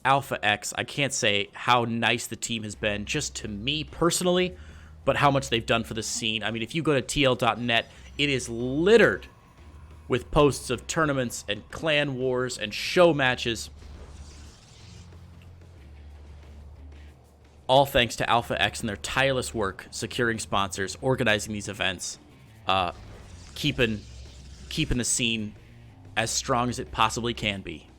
Alpha X, I can't say how nice the team has been just to me personally, but how much they've done for the scene. I mean, if you go to TL.net, it is littered with posts of tournaments and clan wars and show matches. All thanks to Alpha X and their tireless work securing sponsors, organizing these events, keeping the scene as strong as it possibly can be.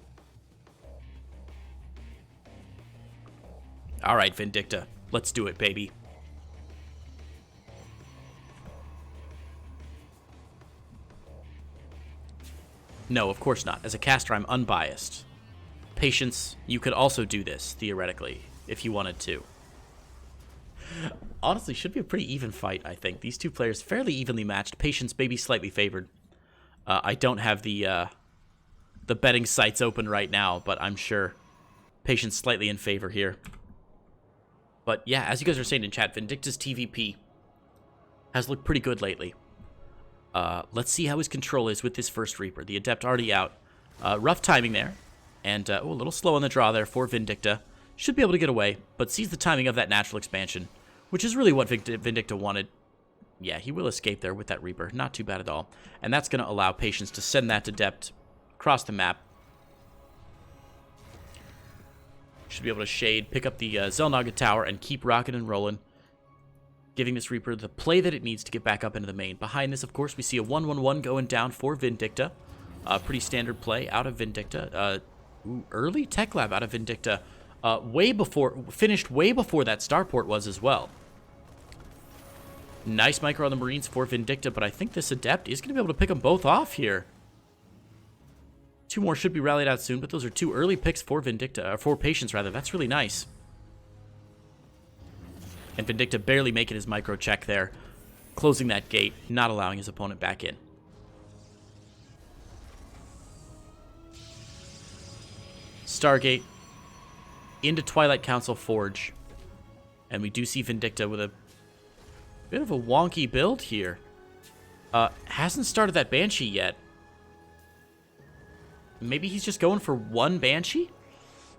All right, Vindicta, let's do it, baby. No, of course not. As a caster, I'm unbiased. Patience, you could also do this, theoretically, if you wanted to. Honestly, should be a pretty even fight, I think. These two players fairly evenly matched. Patience maybe slightly favored. I don't have the betting sites open right now, but I'm sure Patience slightly in favor here. But yeah, as you guys are saying in chat, Vindicta's TVP has looked pretty good lately. Let's see how his control is with this first Reaper. The Adept already out. Rough timing there. And a little slow on the draw there for Vindicta. Should be able to get away, but sees the timing of that natural expansion, which is really what Vindicta wanted. Yeah, he will escape there with that Reaper. Not too bad at all. And that's going to allow Patience to send that Adept across the map. Should be able to shade, pick up the Xel'Naga Tower, and keep rocking and rolling. Giving this Reaper the play that it needs to get back up into the main. Behind this, of course, we see a 1-1-1 going down for Vindicta. Pretty standard play out of Vindicta. Early Tech Lab out of Vindicta. Finished way before that starport was as well. Nice micro on the Marines for Vindicta, but I think this Adept is going to be able to pick them both off here. Two more should be rallied out soon, but those are two early picks for Vindicta, or for Patience rather. That's really nice. And Vindicta barely making his micro check there, closing that gate, not allowing his opponent back in. Stargate into Twilight Council Forge. And we do see Vindicta with a bit of a wonky build here. Hasn't started that Banshee yet. Maybe he's just going for one Banshee?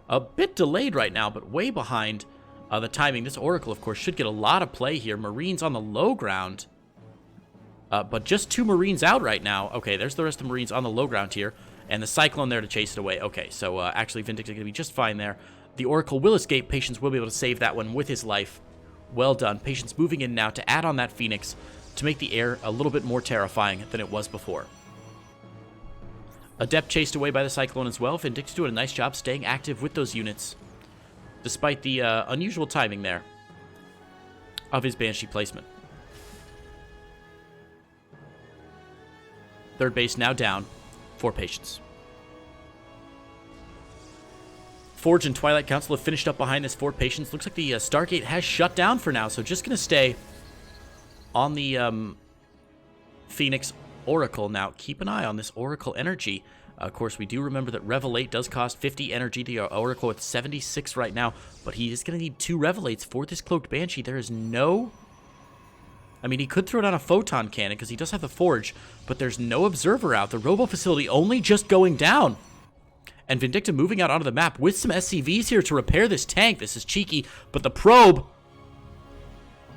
A bit delayed right now, but way behind. The timing, this Oracle, of course, should get a lot of play here. Marines on the low ground. But just 2 Marines out right now. Okay, there's the rest of the Marines on the low ground here. And the Cyclone there to chase it away. Okay, so actually Vindicta going to be just fine there. The Oracle will escape. Patience will be able to save that one with his life. Well done. Patience moving in now to add on that Phoenix to make the air a little bit more terrifying than it was before. Adept chased away by the Cyclone as well. Vindicta doing a nice job staying active with those units, despite the unusual timing there of his Banshee placement. Third base now down for Patience. Forge and Twilight Council have finished up behind this for Patience. Looks like the Stargate has shut down for now, so just going to stay on the Phoenix Oracle. Now, keep an eye on this Oracle energy. Of course, we do remember that Revelate does cost 50 energy. The Oracle with 76 right now, but he is going to need 2 Revelates for this Cloaked Banshee. There is no... I mean, he could throw down a Photon Cannon because he does have the Forge, but there's no Observer out. The Robo Facility only just going down. And Vindicta moving out onto the map with some SCVs here to repair this tank. This is cheeky, but the Probe...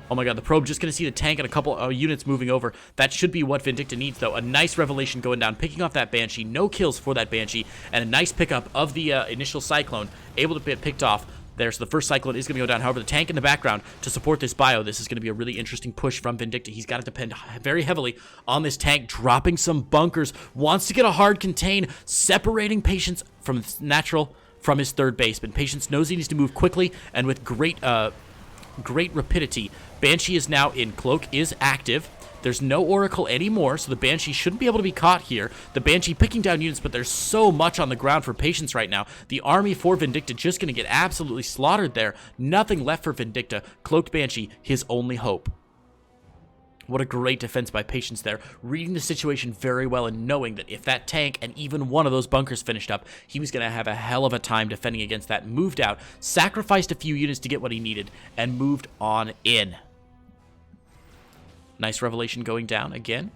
Oh my god, the Probe just going to see the tank and a couple units moving over. That should be what Vindicta needs, though. A nice Revelation going down, picking off that Banshee. No kills for that Banshee, and a nice pickup of the initial Cyclone. Able to get picked off there, so the first Cyclone is going to go down. However, the tank in the background to support this bio, this is going to be a really interesting push from Vindicta. He's got to depend very heavily on this tank, dropping some bunkers. Wants to get a hard contain, separating Patience from natural from his third baseman. Patience knows he needs to move quickly and with great rapidity. Banshee is now in. Cloak is active. There's no Oracle anymore, so the Banshee shouldn't be able to be caught here. The Banshee picking down units, but there's so much on the ground for Patience right now. The army for Vindicta just going to get absolutely slaughtered there. Nothing left for Vindicta. Cloaked Banshee, his only hope. What a great defense by Patience there, reading the situation very well and knowing that if that tank and even one of those bunkers finished up, he was going to have a hell of a time defending against that. Moved out, sacrificed a few units to get what he needed, and moved on in. Nice Revelation going down again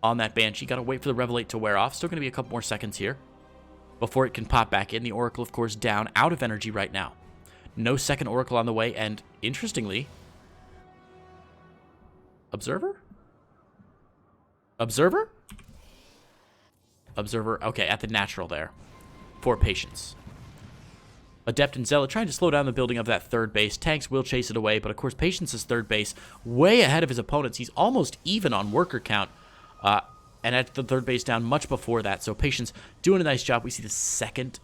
on that Banshee. Got to wait for the Revelate to wear off. Still going to be a couple more seconds here before it can pop back in. The Oracle, of course, down, out of energy right now. No second Oracle on the way, and interestingly... Observer? Observer? Observer, okay, at the natural there. For Patience. Adept and Zealot trying to slow down the building of that third base. Tanks will chase it away, but of course Patience's third base way ahead of his opponents. He's almost even on worker count. And at the third base down much before that. So Patience doing a nice job. We see the second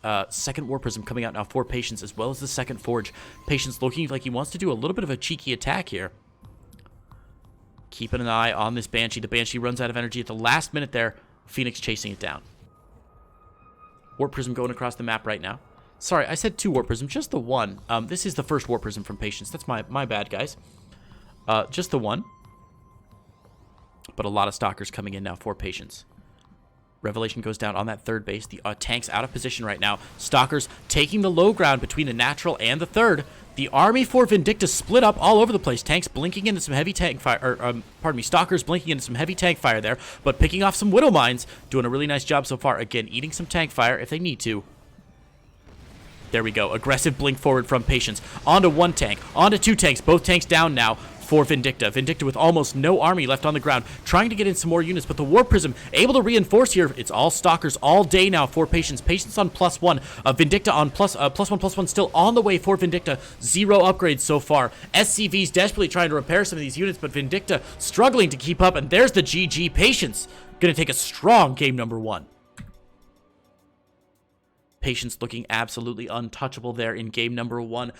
War Prism coming out now for Patience, as well as the second Forge. Patience looking like he wants to do a little bit of a cheeky attack here. Keeping an eye on this Banshee. The Banshee runs out of energy at the last minute there. Phoenix chasing it down. Warp Prism going across the map right now. Sorry, I said 2 Warp Prism, just the one. This is the first Warp Prism from Patience. That's my bad, guys. Just the one. But a lot of Stalkers coming in now for Patience. Revelation goes down on that third base. The tank's out of position right now. Stalkers taking the low ground between the natural and the third. The army for Vindicta split up all over the place. Tanks blinking into some heavy tank fire, pardon me, Stalkers blinking into some heavy tank fire there, but picking off some Widow Mines. Doing a really nice job so far. Again, eating some tank fire if they need to. There we go. Aggressive blink forward from Patience. Onto 1 tank. Onto 2 tanks. Both tanks down now for Vindicta. Vindicta with almost no army left on the ground. Trying to get in some more units, but the Warp Prism able to reinforce here. It's all Stalkers all day now for Patience. Patience on +1. Vindicta on +1/+1 still on the way for Vindicta. 0 upgrades so far. SCVs desperately trying to repair some of these units, but Vindicta struggling to keep up, and there's the GG. Patience gonna take a strong game number 1. Patience looking absolutely untouchable there in game number 1.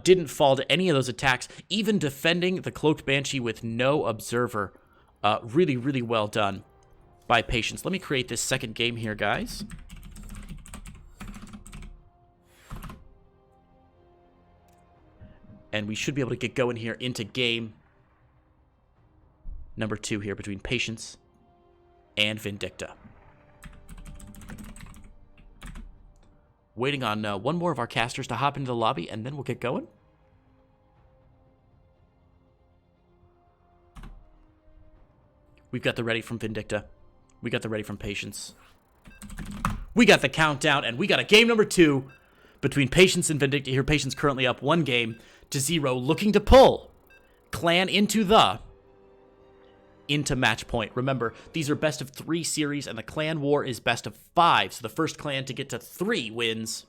Didn't fall to any of those attacks, even defending the Cloaked Banshee with no Observer. Really, really well done by Patience. Let me create this second game here, guys. And we should be able to get going here into game number 2 here between Patience and Vindicta. Waiting on one more of our casters to hop into the lobby, and then we'll get going. We've got the ready from Vindicta. We got the ready from Patience. We got the countdown, and we got a game number 2 between Patience and Vindicta here. Patience currently up 1-0, looking to pull Clan into match point. Remember, these are best of 3 series, and the clan war is best of 5. So the first clan to get to 3 wins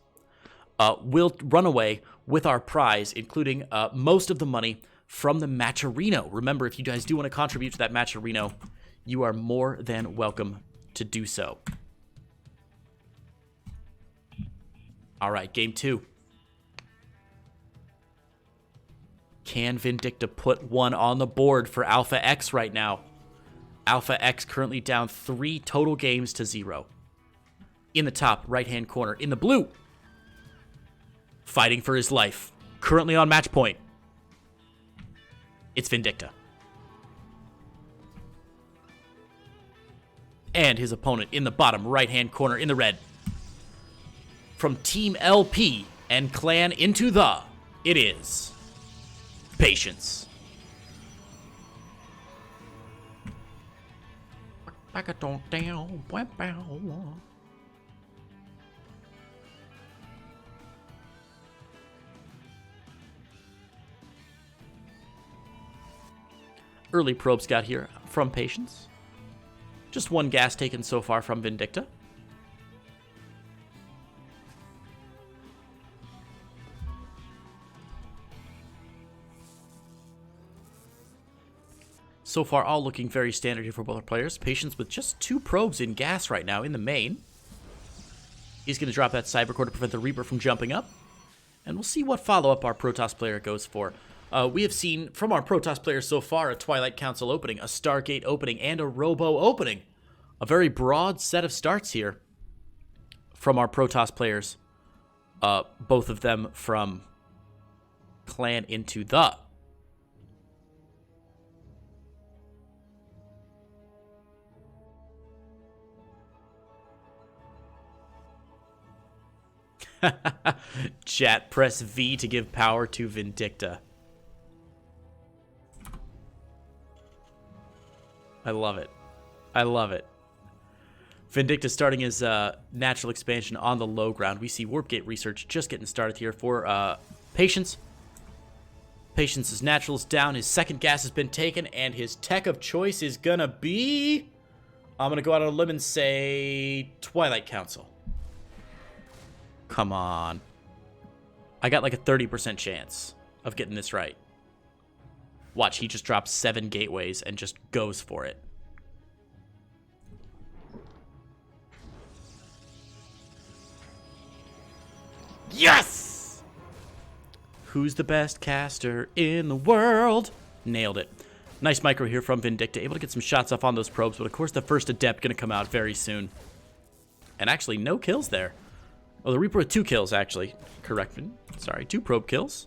will run away with our prize, including most of the money from the Matcherino. Remember, if you guys do want to contribute to that Matcherino, you are more than welcome to do so. All right, game 2. Can Vindicta put one on the board for Alpha X right now? Alpha X currently down 3 total games to 0. In the top right-hand corner, in the blue, fighting for his life, currently on match point, it's Vindicta. And his opponent in the bottom right-hand corner, in the red, from Team LP and Clan into it is Patience. Early probes got here from Patience. Just 1 gas taken so far from Vindicta. So far, all looking very standard here for both our players. Patience with just 2 probes in gas right now in the main. He's going to drop that Cybercore to prevent the Reaper from jumping up. And we'll see what follow-up our Protoss player goes for. We have seen from our Protoss players so far a Twilight Council opening, a Stargate opening, and a Robo opening. A very broad set of starts here from our Protoss players. Both of them from Clan into Chat, press V to give power to Vindicta. I love it. I love it. Vindicta starting his natural expansion on the low ground. We see Warp Gate research just getting started here for Patience. Patience's natural's down. His second gas has been taken, and his tech of choice is gonna be... I'm gonna go out on a limb and say Twilight Council. Come on. I got like a 30% chance of getting this right. Watch, he just drops 7 gateways and just goes for it. Yes! Who's the best caster in the world? Nailed it. Nice micro here from Vindicta. Able to get some shots off on those probes, but of course the first Adept going to come out very soon. And actually, no kills there. Oh, the Reaper with 2 kills, actually. Corrected. Sorry, 2 probe kills.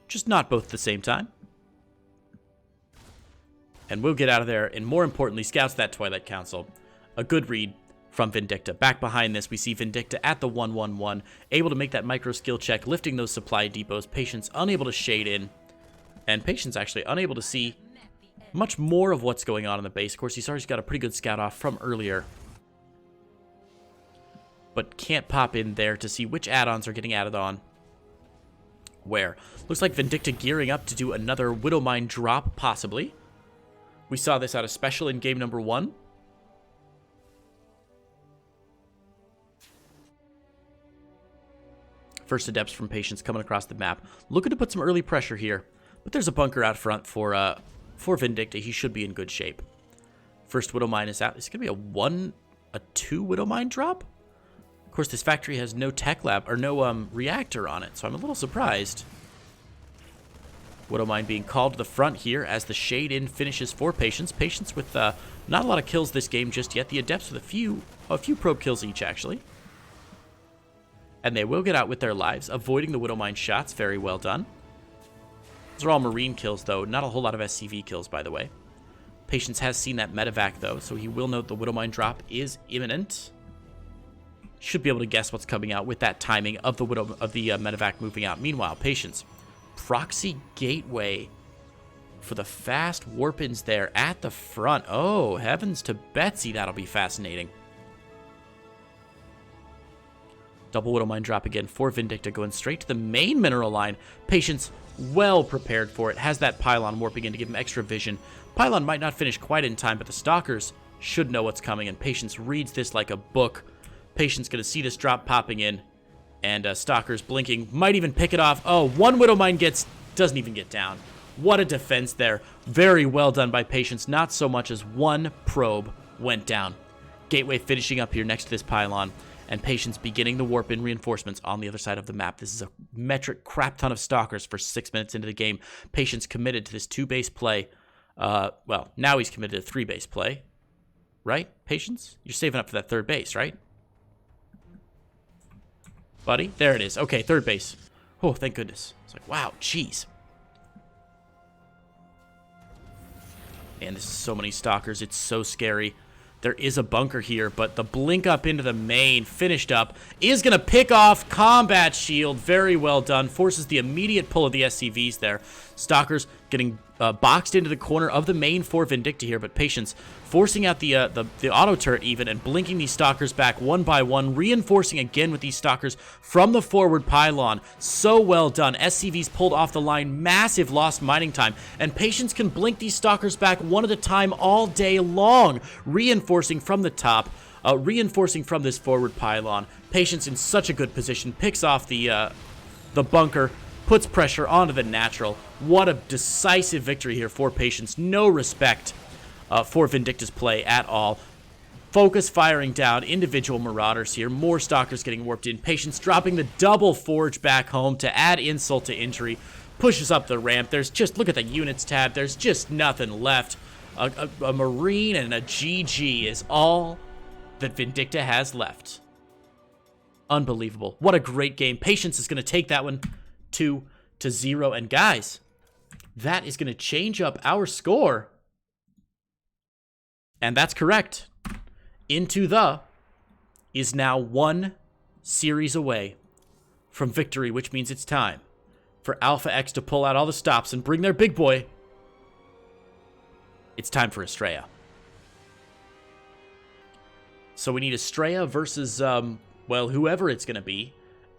Just not both at the same time. And we'll get out of there, and more importantly, scouts that Twilight Council. A good read from Vindicta. Back behind this, we see Vindicta at the 1-1-1, able to make that micro skill check, lifting those supply depots. Patience unable to shade in, and Patience actually unable to see much more of what's going on in the base. Of course, he's already got a pretty good scout off from earlier, but can't pop in there to see which add-ons are getting added on where. Looks like Vindicta gearing up to do another Widowmine drop, possibly. We saw this out of special in game number 1. First Adepts from Patience coming across the map. Looking to put some early pressure here, but there's a bunker out front for Vindicta. He should be in good shape. First Widowmine is out. It's going to be a 2 Widowmine drop? Of course, this factory has no tech lab, or no reactor on it, so I'm a little surprised. Widowmine being called to the front here as the shade-in finishes for Patience. Patience with not a lot of kills this game just yet. The Adepts with a few probe kills each, actually. And they will get out with their lives, avoiding the Widowmine shots. Very well done. Those are all Marine kills, though. Not a whole lot of SCV kills, by the way. Patience has seen that medevac, though, so he will note the Widowmine drop is imminent. Should be able to guess what's coming out with that timing of the medevac moving out. Meanwhile, Patience, proxy gateway for the fast warp-ins there at the front. Oh, heavens to Betsy, that'll be fascinating. Double Widow Mine drop again for Vindicta, going straight to the main mineral line. Patience well prepared for it. Has that pylon warping in to give him extra vision. Pylon might not finish quite in time, but the Stalkers should know what's coming, and Patience reads this like a book. Patience going to see this drop popping in, and Stalkers blinking. Might even pick it off. Oh, one Widow Mine doesn't even get down. What a defense there. Very well done by Patience. Not so much as one probe went down. Gateway finishing up here next to this pylon, and Patience beginning the warp in reinforcements on the other side of the map. This is a metric crap ton of Stalkers for 6 minutes into the game. Patience committed to this 2-base play. Well, now he's committed to 3-base play. Right, Patience? You're saving up for that 3rd base, right? Buddy? There it is. Okay, 3rd base. Oh, thank goodness. It's like, wow, jeez. Man, this is so many Stalkers. It's so scary. There is a bunker here, but the blink up into the main, finished up, is going to pick off Combat Shield. Very well done. Forces the immediate pull of the SCVs there. Stalkers getting boxed into the corner of the main for Vindicta here, but Patience forcing out the auto turret even, and blinking these Stalkers back one by one, reinforcing again with these Stalkers from the forward pylon. So well done. SCVs pulled off the line. Massive lost mining time, and Patience can blink these Stalkers back one at a time all day long, reinforcing from the top, reinforcing from this forward pylon. Patience in such a good position, picks off the bunker, puts pressure onto the natural. What a decisive victory here for Patience. No respect for Vindicta's play at all. Focus firing down individual Marauders here. More Stalkers getting warped in. Patience dropping the double Forge back home to add insult to injury. Pushes up the ramp. There's just, look at the units tab. There's just nothing left. A Marine and a GG is all that Vindicta has left. Unbelievable. What a great game. Patience is going to take that one 2-0. And guys, that is going to change up our score. And that's correct. IntoThe is now 1 series away from victory, which means it's time for Alpha X to pull out all the stops and bring their big boy. It's time for Estrella. So we need Estrella versus, well, whoever it's going to be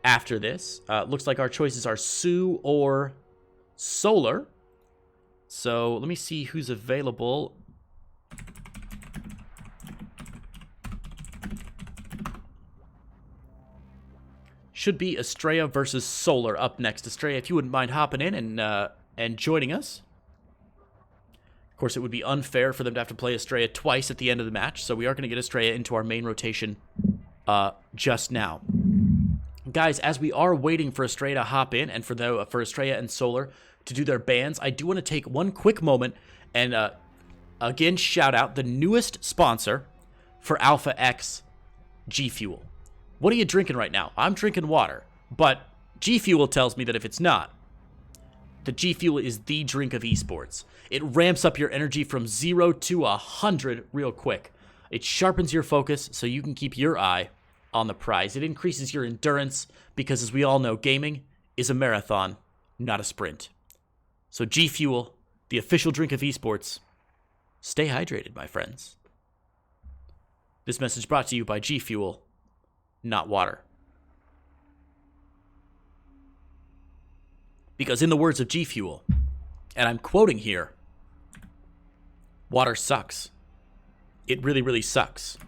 after this. Looks like our choices are Sue or Solar. So let me see who's available. Should be Estrella versus Solar up next. Estrella, if you wouldn't mind hopping in and joining us. Of course, it would be unfair for them to have to play Estrella twice at the end of the match, so we are going to get Estrella into our main rotation just now. Guys, as we are waiting for Estrella to hop in and for Estrella and Solar to do their bans, I do want to take one quick moment and again shout out the newest sponsor for Alpha X, G Fuel. What are you drinking right now? I'm drinking water, but G Fuel tells me that if it's not, the G Fuel is the drink of esports. It ramps up your energy from 0 to 100 real quick. It sharpens your focus so you can keep your eye on the prize. It increases your endurance because, as we all know, gaming is a marathon, not a sprint. So G Fuel, the official drink of esports, stay hydrated, my friends. This message brought to you by G Fuel, not water. Because in the words of G Fuel, and I'm quoting here, water sucks. It really, really sucks.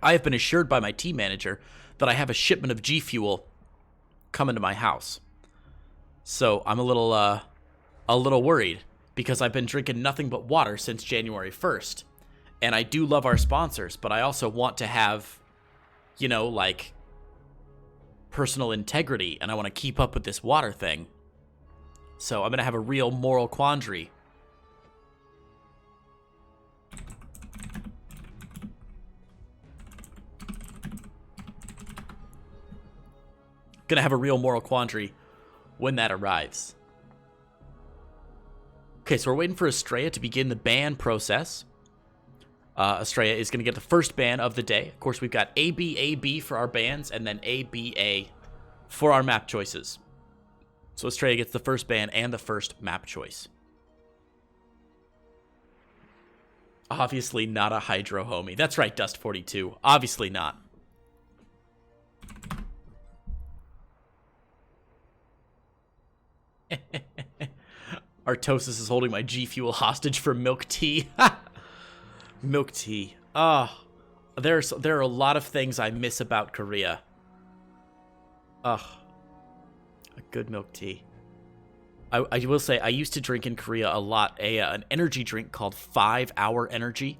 I have been assured by my team manager that I have a shipment of G Fuel coming to my house. So I'm a little worried because I've been drinking nothing but water since January 1st. And I do love our sponsors, but I also want to have, you know, like, personal integrity, and I want to keep up with this water thing. So I'm going to have a real moral quandary. Gonna have a real moral quandary when that arrives. Okay, so we're waiting for Estrella to begin the ban process. Estrella is going to get the first ban of the day. Of course, we've got AB for our bans, and then ABA for our map choices. So Estrella gets the first ban and the first map choice. Obviously not a Hydro homie. That's right, Dust42. Obviously not. Artosis is holding my G Fuel hostage for milk tea. Milk tea. Oh, there are a lot of things I miss about Korea. Ugh. A good milk tea. I will say, I used to drink in Korea a lot an energy drink called 5 Hour Energy.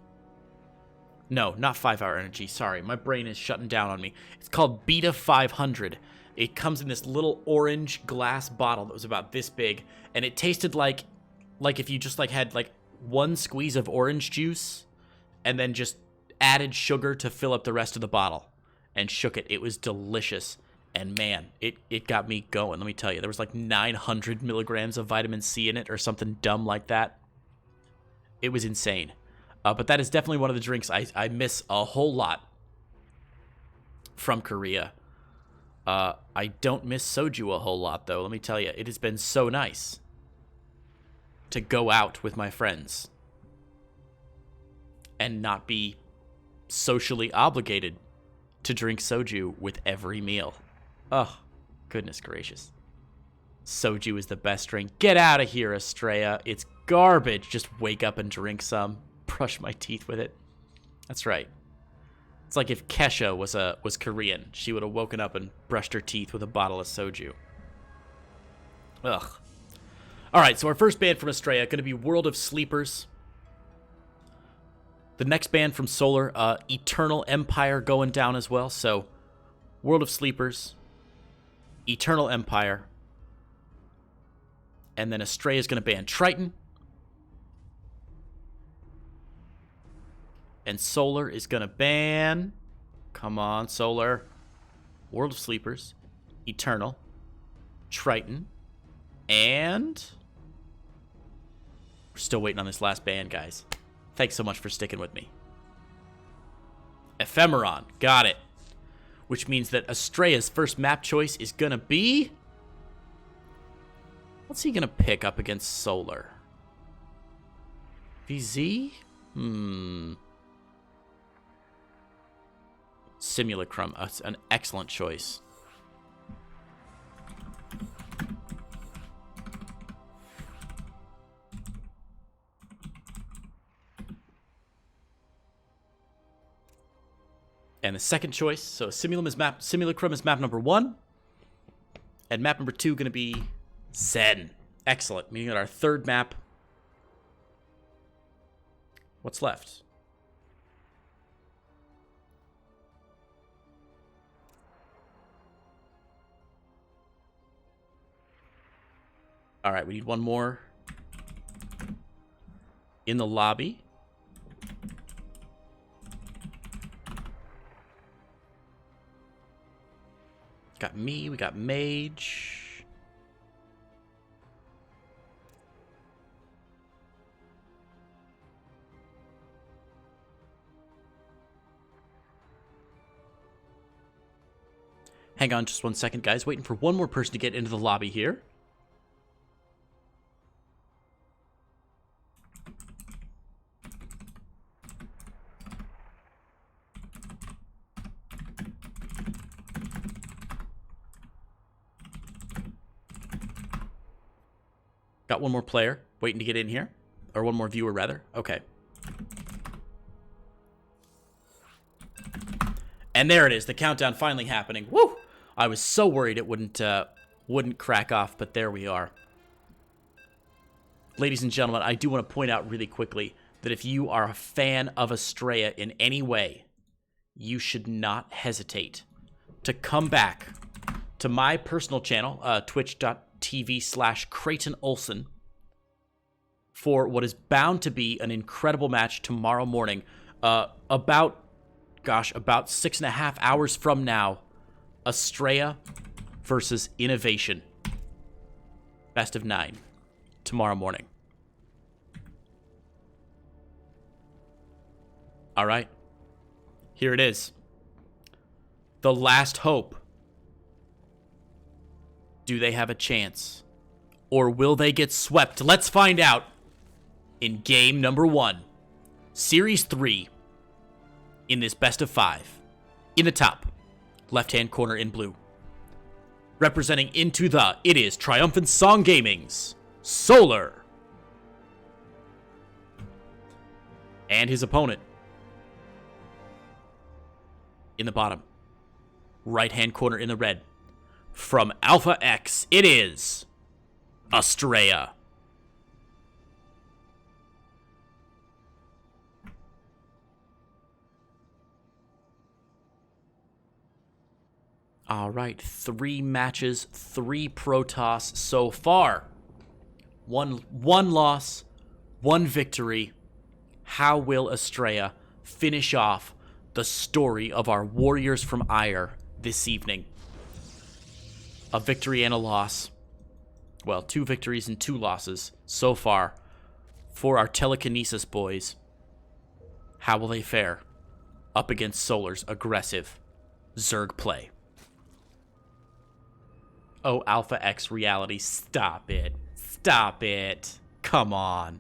No, not 5 Hour Energy. Sorry, my brain is shutting down on me. It's called Beta 500. It comes in this little orange glass bottle that was about this big, and it tasted like if you just had one squeeze of orange juice and then just added sugar to fill up the rest of the bottle and shook it. It was delicious. And man, it got me going. Let me tell you, there was like 900 milligrams of vitamin C in it or something dumb like that. It was insane. But that is definitely one of the drinks I miss a whole lot from Korea. I don't miss soju a whole lot, though. Let me tell you, it has been so nice to go out with my friends and not be socially obligated to drink soju with every meal. Oh, goodness gracious. Soju is the best drink. Get out of here, Estrella. It's garbage. Just wake up and drink some. Brush my teeth with it. That's right. It's like if Kesha was Korean. She would have woken up and brushed her teeth with a bottle of soju. Ugh. All right, so our first band from Estrella going to be World of Sleepers. The next band from Solar, Eternal Empire going down as well. So, World of Sleepers, Eternal Empire, and then Estrella is going to ban Triton. And Solar is going to ban... Come on, Solar. World of Sleepers, Eternal, Triton, and... We're still waiting on this last ban, guys. Thanks so much for sticking with me. Ephemeron. Got it. Which means that Estrella's first map choice is going to be... What's he going to pick up against Solar? VZ? Simulacrum. That's an excellent choice. And the second choice, so Simulacrum is map number 1. And map number 2 going to be Zen. Excellent. Meaning that our third map... What's left? All right, we need one more in the lobby. Got me, we got Mage. Hang on just one second, guys. Waiting for one more person to get into the lobby here. Got one more player waiting to get in here. Or one more viewer, rather. Okay. And there it is. The countdown finally happening. Woo! I was so worried it wouldn't crack off, but there we are. Ladies and gentlemen, I do want to point out really quickly that if you are a fan of Estrella in any way, you should not hesitate to come back to my personal channel, twitch.tv/Creighton Olsen, for what is bound to be an incredible match tomorrow morning. About 6.5 hours from now, Estrella versus Innovation. Best of 9 tomorrow morning. All right. Here it is. The last hope. Do they have a chance? Or will they get swept? Let's find out in game number 1. Series 3 in this best of 5. In the top, left-hand corner in blue. Representing it is Triumphant Song Gaming's Solar. And his opponent in the bottom, right-hand corner in the red. From Alpha X, it is Estrella. All right, 3 matches, 3 Protoss so far. One loss, 1 victory. How will Estrella finish off the story of our Warriors from Ire this evening? A victory and a loss. Well, 2 victories and 2 losses so far for our telekinesis boys. How will they fare up against Solar's aggressive Zerg play? Oh, Alpha X reality, stop it. Stop it. Come on.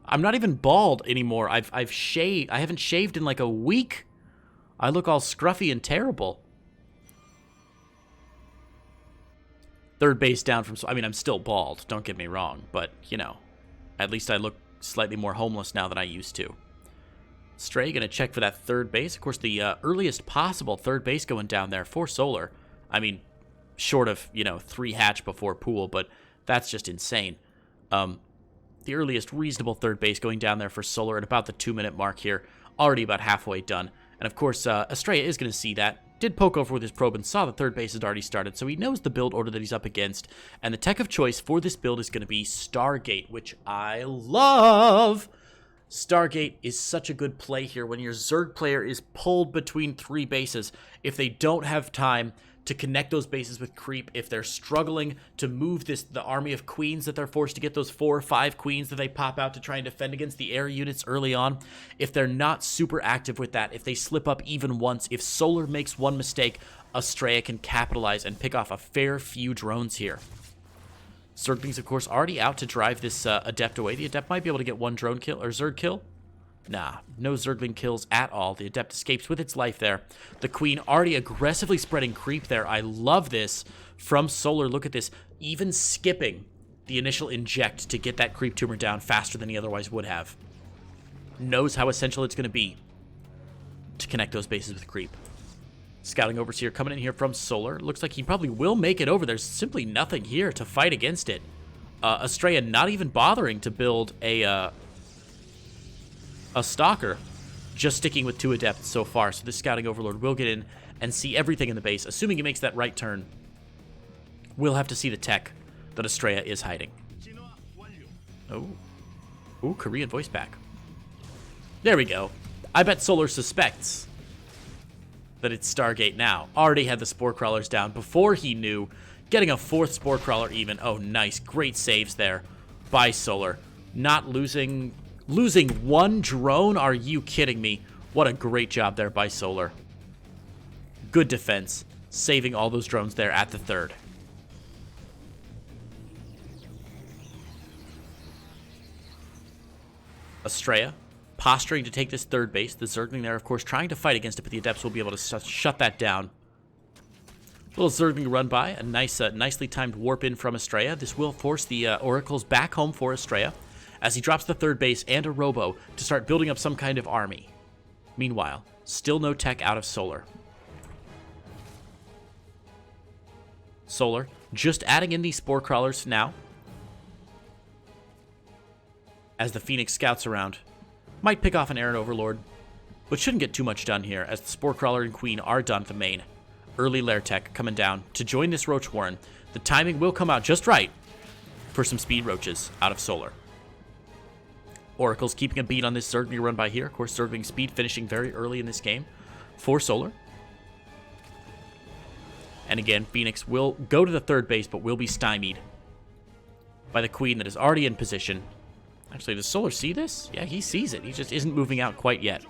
I'm not even bald anymore. I've shaved. I haven't shaved in like a week. I look all scruffy and terrible. Third base down from... I mean, I'm still bald, don't get me wrong. But, you know, at least I look slightly more homeless now than I used to. Stray going to check for that third base. Of course, the earliest possible third base going down there for Solar. I mean, short of, 3 hatch before pool, but that's just insane. The earliest reasonable third base going down there for Solar at about the 2-minute mark here. Already about halfway done. And of course, Estrella is going to see that. Did poke over with his probe and saw the third base had already started, so he knows the build order that he's up against. And the tech of choice for this build is going to be Stargate, which I love. Stargate is such a good play here when your Zerg player is pulled between 3 bases. If they don't have time to connect those bases with creep, if they're struggling to move the army of queens that they're forced to get those 4 or 5 queens that they pop out to try and defend against the air units early on, if they're not super active with that, if they slip up even once, if Solar makes one mistake, Estrella can capitalize and pick off a fair few drones here. Zerglings, of course, already out to drive this Adept away. The Adept might be able to get 1 drone kill, or Zerg kill. Nah, no Zergling kills at all. The Adept escapes with its life there. The Queen already aggressively spreading creep there. I love this from Solar. Look at this. Even skipping the initial inject to get that creep tumor down faster than he otherwise would have. Knows how essential it's going to be to connect those bases with creep. Scouting overseer coming in here from Solar. Looks like he probably will make it over. There's simply nothing here to fight against it. Estrella not even bothering to build a Stalker, just sticking with 2 Adepts so far. So this Scouting Overlord will get in and see everything in the base. Assuming he makes that right turn, we'll have to see the tech that Estrella is hiding. Oh. Ooh, Korean voice pack. There we go. I bet Solar suspects that it's Stargate now. Already had the Spore Crawlers down before he knew. Getting a 4th Spore Crawler even. Oh, nice. Great saves there by Solar. Not losing 1 drone? Are you kidding me? What a great job there by Solar. Good defense. Saving all those drones there at the 3rd. Estrella posturing to take this 3rd base. The Zergling there, of course, trying to fight against it, but the Adepts will be able to shut that down. Little Zergling run by. A nice, nicely timed warp in from Estrella. This will force the Oracles back home for Estrella, as he drops the 3rd base and a Robo to start building up some kind of army. Meanwhile, still no tech out of Solar. Solar just adding in these Spore Crawlers now. As the Phoenix scouts around. Might pick off an Aaron Overlord, but shouldn't get too much done here, as the Spore Crawler and Queen are done at the main. Early Lair Tech coming down to join this Roach Warren. The timing will come out just right for some Speed Roaches out of Solar. Oracle's keeping a beat on this Zergling run by here. Of course, Zergling speed finishing very early in this game for Solar. And again, Phoenix will go to the 3rd base, but will be stymied by the Queen that is already in position Actually, does Solar see this? Yeah, he sees it. He just isn't moving out quite yet.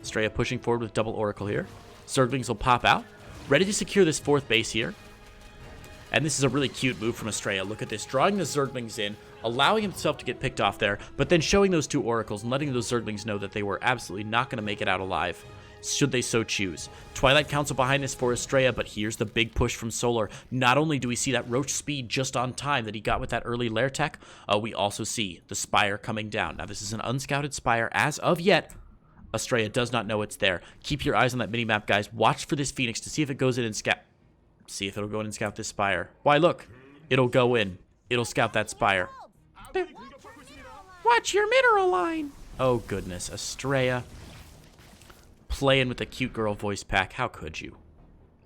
Estrella pushing forward with double Oracle here. Zerglings will pop out. Ready to secure this 4th base here. And this is a really cute move from Estrella. Look at this. Drawing the Zerglings in, allowing himself to get picked off there, but then showing those 2 Oracles and letting those Zerglings know that they were absolutely not going to make it out alive, should they so choose. Twilight Council behind this for Estrella, but here's the big push from Solar. Not only do we see that Roach speed just on time that he got with that early Lair tech, we also see the Spire coming down. Now, this is an unscouted Spire as of yet. Estrella does not know it's there. Keep your eyes on that minimap, guys. Watch for this Phoenix to see if it goes in and scout. See if it'll go in and scout this Spire. Why, look. It'll go in. It'll scout that Spire. Watch your mineral line. Oh, goodness. Estrella playing with the cute girl voice pack. How could you?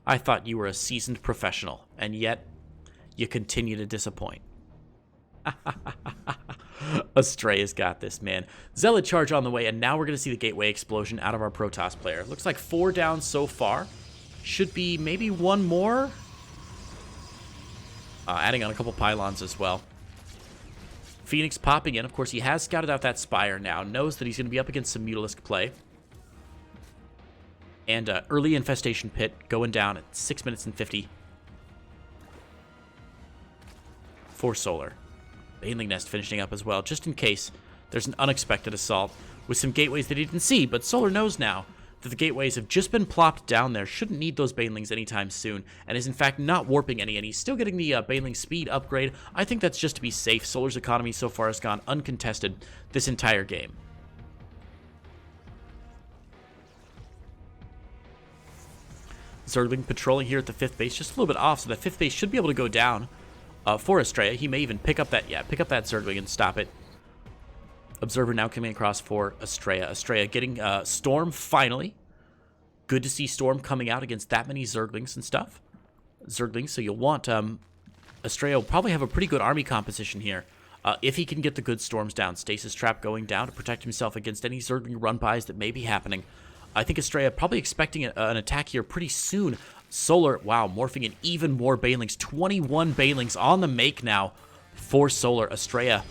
I thought you were a seasoned professional, and yet you continue to disappoint. Estrella's got this, man. Zealot charge on the way, and now we're going to see the Gateway explosion out of our Protoss player. Looks like 4 down so far. Should be maybe 1 more. Adding on a couple pylons as well. Phoenix popping in. Of course, he has scouted out that Spire now. Knows that he's going to be up against some Mutalisk play. And early Infestation Pit going down at 6 minutes and 50. For Solar. Baneling Nest finishing up as well, just in case there's an unexpected assault with some gateways that he didn't see. But Solar knows now that the gateways have just been plopped down there. Shouldn't need those Banelings anytime soon, and is in fact not warping any, and he's still getting the Baneling speed upgrade. I think that's just to be safe. Solar's economy so far has gone uncontested this entire game. Zergling patrolling here at the 5th base, just a little bit off, so the 5th base should be able to go down. For Estrella, he may even pick up that Zergling and stop it. Observer now coming across for Estrella. Estrella getting Storm finally. Good to see Storm coming out against that many Zerglings and stuff. Zerglings, so you'll want Estrella will probably have a pretty good army composition here. If he can get the good Storms down. Stasis Trap going down to protect himself against any Zergling run-bys that may be happening. I think Estrella probably expecting an attack here pretty soon. Solar, wow, morphing in even more Banelings. 21 Banelings on the make now for Solar. Estrella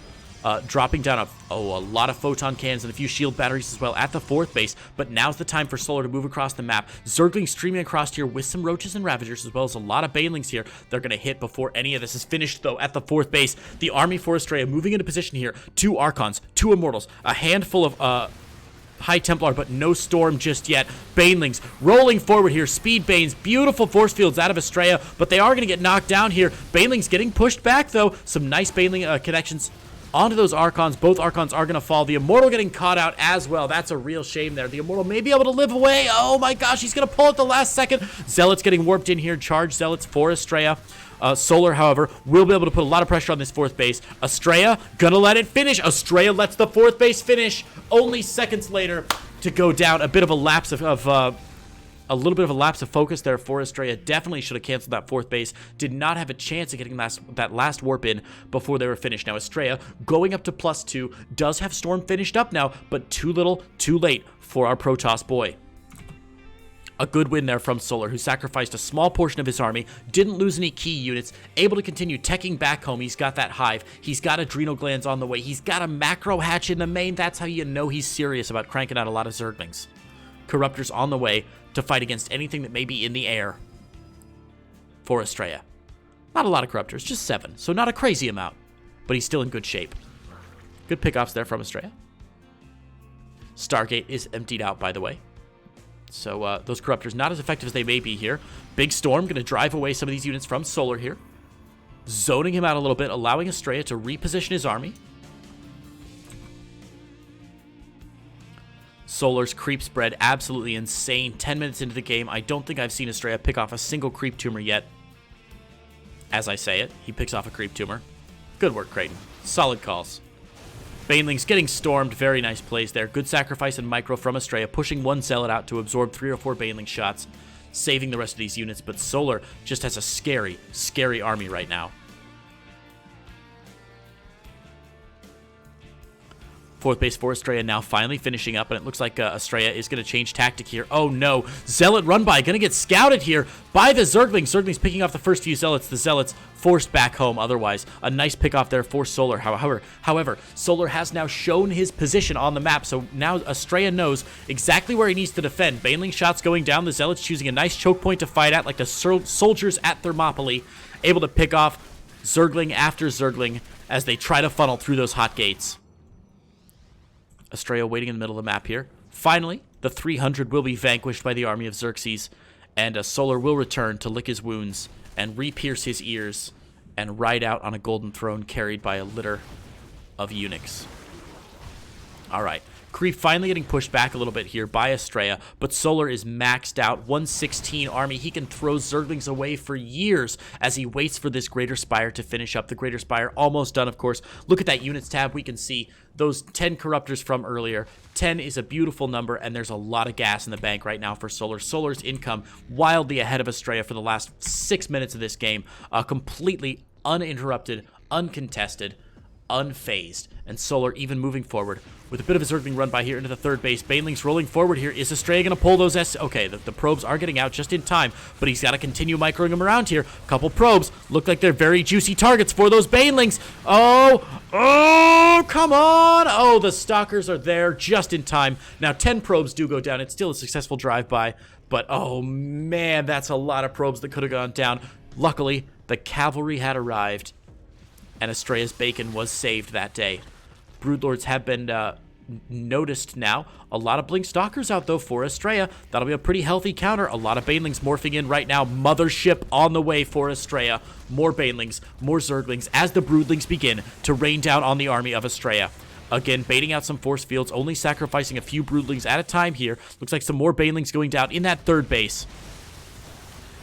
dropping down a lot of photon cannons and a few shield batteries as well at the 4th base. But now's the time for Solar to move across the map. Zergling streaming across here with some Roaches and Ravagers as well as a lot of Banelings here. They're going to hit before any of this is finished, though, at the 4th base. The army for Estrella moving into position here. 2 Archons, 2 Immortals, a handful of High Templar, but no Storm just yet. Banelings rolling forward here. Speed Banes, beautiful force fields out of Estrella, but they are going to get knocked down here. Banelings getting pushed back, though. Some nice Baneling connections onto those Archons. Both Archons are going to fall. The Immortal getting caught out as well. That's a real shame there. The Immortal may be able to live away. Oh my gosh, he's going to pull at the last second. Zealots getting warped in here. Charge Zealots for Estrella. Solar, however, will be able to put a lot of pressure on this 4th base. Estrella gonna let it finish. Estrella lets the 4th base finish. Only seconds later to go down. A bit of a lapse of a little bit of a lapse of focus there for Estrella. Definitely should have canceled that 4th base. Did not have a chance of getting that last warp in before they were finished. Now Estrella going up to +2. Does have Storm finished up now, but too little, too late for our Protoss boy. A good win there from Solar, who sacrificed a small portion of his army, didn't lose any key units, able to continue teching back home. He's got that hive. He's got adrenal glands on the way. He's got a macro hatch in the main. That's how you know he's serious about cranking out a lot of Zerglings. Corruptors on the way to fight against anything that may be in the air for Estrella. Not a lot of Corruptors, just 7, so not a crazy amount, but he's still in good shape. Good pickoffs there from Estrella. Stargate is emptied out, by the way. So those Corruptors not as effective as they may be here. Big Storm going to drive away some of these units from Solar here. Zoning him out a little bit, allowing Estrella to reposition his army. Solar's creep spread, absolutely insane. 10 minutes into the game, I don't think I've seen Estrella pick off a single creep tumor yet. As I say it, he picks off a creep tumor. Good work, Creighton. Solid calls. Banelings getting stormed. Very nice plays there. Good sacrifice and micro from Estrella, pushing 1 Zealot out to absorb 3 or 4 Baneling shots, saving the rest of these units. But Solar just has a scary, scary army right now. Fourth base for Estrella now finally finishing up, and it looks like Estrella is going to change tactic here. Oh no, Zealot run by, going to get scouted here by the Zerglings. Zerglings picking off the first few Zealots. The Zealots forced back home otherwise. A nice pick off there for Solar. However, Solar has now shown his position on the map, so now Estrella knows exactly where he needs to defend. Baneling shots going down. The Zealots choosing a nice choke point to fight at, like the soldiers at Thermopylae, able to pick off Zergling after Zergling as they try to funnel through those hot gates. Estrella waiting in the middle of the map here. Finally, the 300 will be vanquished by the army of Xerxes, and Solar will return to lick his wounds and re-pierce his ears and ride out on a golden throne carried by a litter of eunuchs. All right. Creep finally getting pushed back a little bit here by Estrella, but Solar is maxed out. 116 army. He can throw Zerglings away for years as he waits for this Greater Spire to finish up. The Greater Spire almost done, of course. Look at that units tab. We can see those 10 Corruptors from earlier. 10 is a beautiful number, and there's a lot of gas in the bank right now for Solar. Solar's income wildly ahead of Estrella for the last 6 minutes of this game. Completely uninterrupted, uncontested, unfazed, and Solar even moving forward with a bit of a Zergling run by here into the third base. Baneling's rolling forward here. Is Estrella going to pull those Okay, the probes are getting out just in time, but he's got to continue microing them around here. Couple probes look like they're very juicy targets for those Banelings. Oh, come on. Oh, the Stalkers are there just in time. Now 10 probes do go down. It's still a successful drive-by, but oh man, that's a lot of probes that could have gone down. Luckily, the cavalry had arrived, and Estrella's bacon was saved that day. Broodlords have been noticed now. A lot of Blink Stalkers out, though, for Estrella. That'll be a pretty healthy counter. A lot of Banelings morphing in right now. Mothership on the way for Estrella. More Banelings, more Zerglings, as the Broodlings begin to rain down on the army of Estrella. Again, baiting out some force fields, only sacrificing a few Broodlings at a time here. Looks like some more Banelings going down in that third base.